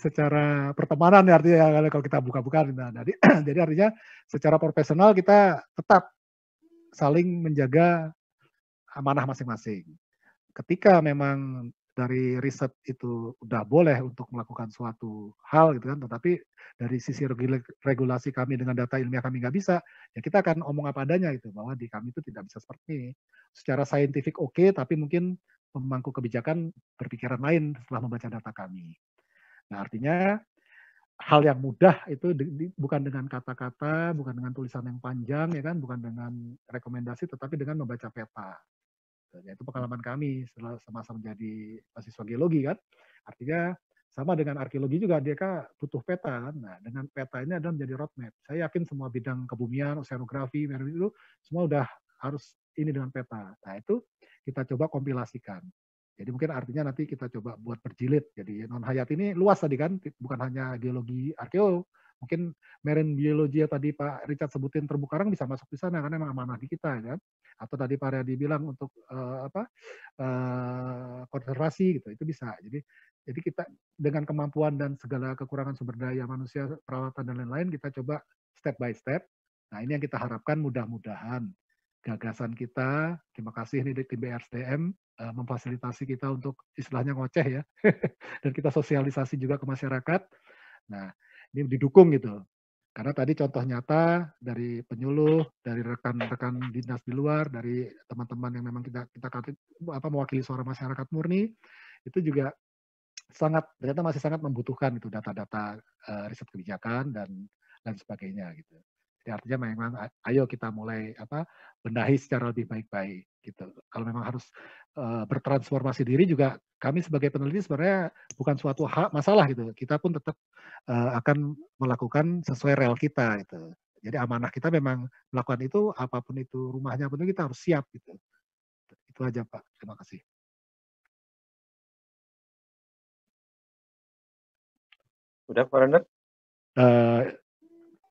secara pertemanan ya, artinya kalau kita buka-buka. Nah, jadi artinya secara profesional kita tetap saling menjaga amanah masing-masing. Ketika memang dari riset itu udah boleh untuk melakukan suatu hal gitu kan, tetapi dari sisi regulasi kami dengan data ilmiah kami nggak bisa, ya kita akan omong apa adanya itu, bahwa di kami itu tidak bisa seperti ini. Secara saintifik oke, tapi mungkin pemangku kebijakan berpikiran lain setelah membaca data kami. Nah, artinya hal yang mudah itu bukan dengan kata-kata, bukan dengan tulisan yang panjang, ya kan, bukan dengan rekomendasi, tetapi dengan membaca peta. Itu pengalaman kami setelah semasa menjadi mahasiswa geologi kan. Artinya sama dengan arkeologi juga, dia kan butuh peta kan. Nah, dengan peta ini adalah menjadi roadmap. Saya yakin semua bidang kebumian, oceanografi, itu semua udah harus ini dengan peta. Nah, itu kita coba kompilasikan. Jadi mungkin artinya nanti kita coba buat berjilid. Jadi non hayat ini luas tadi kan, bukan hanya geologi, arkeo, mungkin marine biologi yang tadi Pak Richard sebutin terumbu karang bisa masuk di sana karena memang amanah di kita kan. Atau tadi Pak Riyadi bilang untuk konservasi gitu, itu bisa. Jadi kita dengan kemampuan dan segala kekurangan sumber daya manusia, perawatan dan lain-lain, kita coba step by step. Nah, ini yang kita harapkan mudah-mudahan gagasan kita, terima kasih nih tim BRSDM, memfasilitasi kita untuk istilahnya ngoceh ya, dan kita sosialisasi juga ke masyarakat. Nah, ini didukung gitu. Karena tadi contoh nyata dari penyuluh, dari rekan-rekan dinas di luar, dari teman-teman yang memang kita mewakili suara masyarakat murni, itu juga ternyata masih sangat membutuhkan itu data-data riset kebijakan dan sebagainya gitu. Jadi artinya memang ayo kita mulai benahi secara lebih baik-baik gitu. Kalau memang harus bertransformasi diri juga, kami sebagai peneliti sebenarnya bukan suatu masalah gitu. Kita pun tetap akan melakukan sesuai rel kita gitu. Jadi amanah kita memang melakukan itu, apapun itu rumahnya pun kita harus siap gitu. Itu aja Pak. Terima kasih. Udah Pak Renner?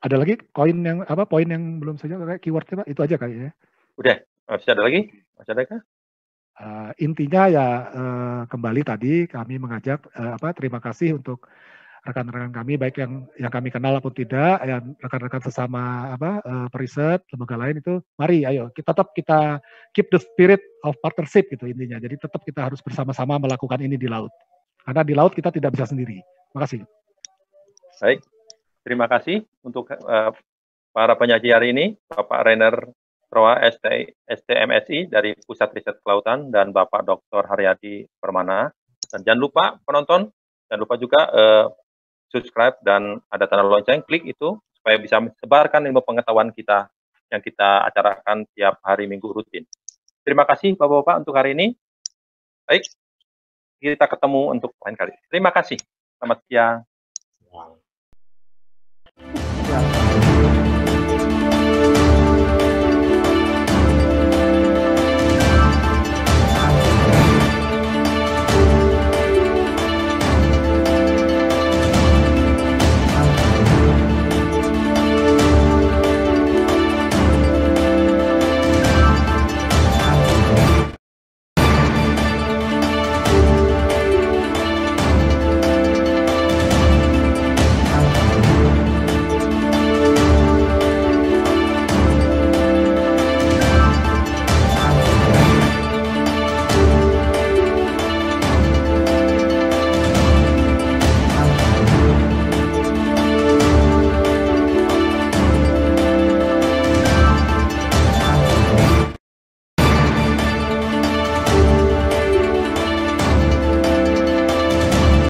Ada lagi poin yang belum saja kayak keywordnya Pak, itu aja kayaknya. Udah, masih ada lagi? Masih ada kah? Intinya ya kembali tadi kami mengajak terima kasih untuk rekan-rekan kami baik yang kami kenal ataupun tidak, yang rekan-rekan sesama periset lembaga lain itu, mari ayo kita keep the spirit of partnership gitu intinya. Jadi tetap kita harus bersama-sama melakukan ini di laut. Karena di laut kita tidak bisa sendiri. Terima kasih. Baik. Terima kasih untuk para penyaji hari ini, Bapak Rainer Troa STMSI dari Pusat Riset Kelautan dan Bapak Dr. Haryadi Permana. Dan jangan lupa penonton, jangan lupa juga subscribe dan ada tanda lonceng, klik itu supaya bisa menyebarkan ilmu pengetahuan kita yang kita acarakan tiap hari Minggu rutin. Terima kasih Bapak-Bapak untuk hari ini. Baik, kita ketemu untuk lain kali. Terima kasih. Selamat siang. Wow.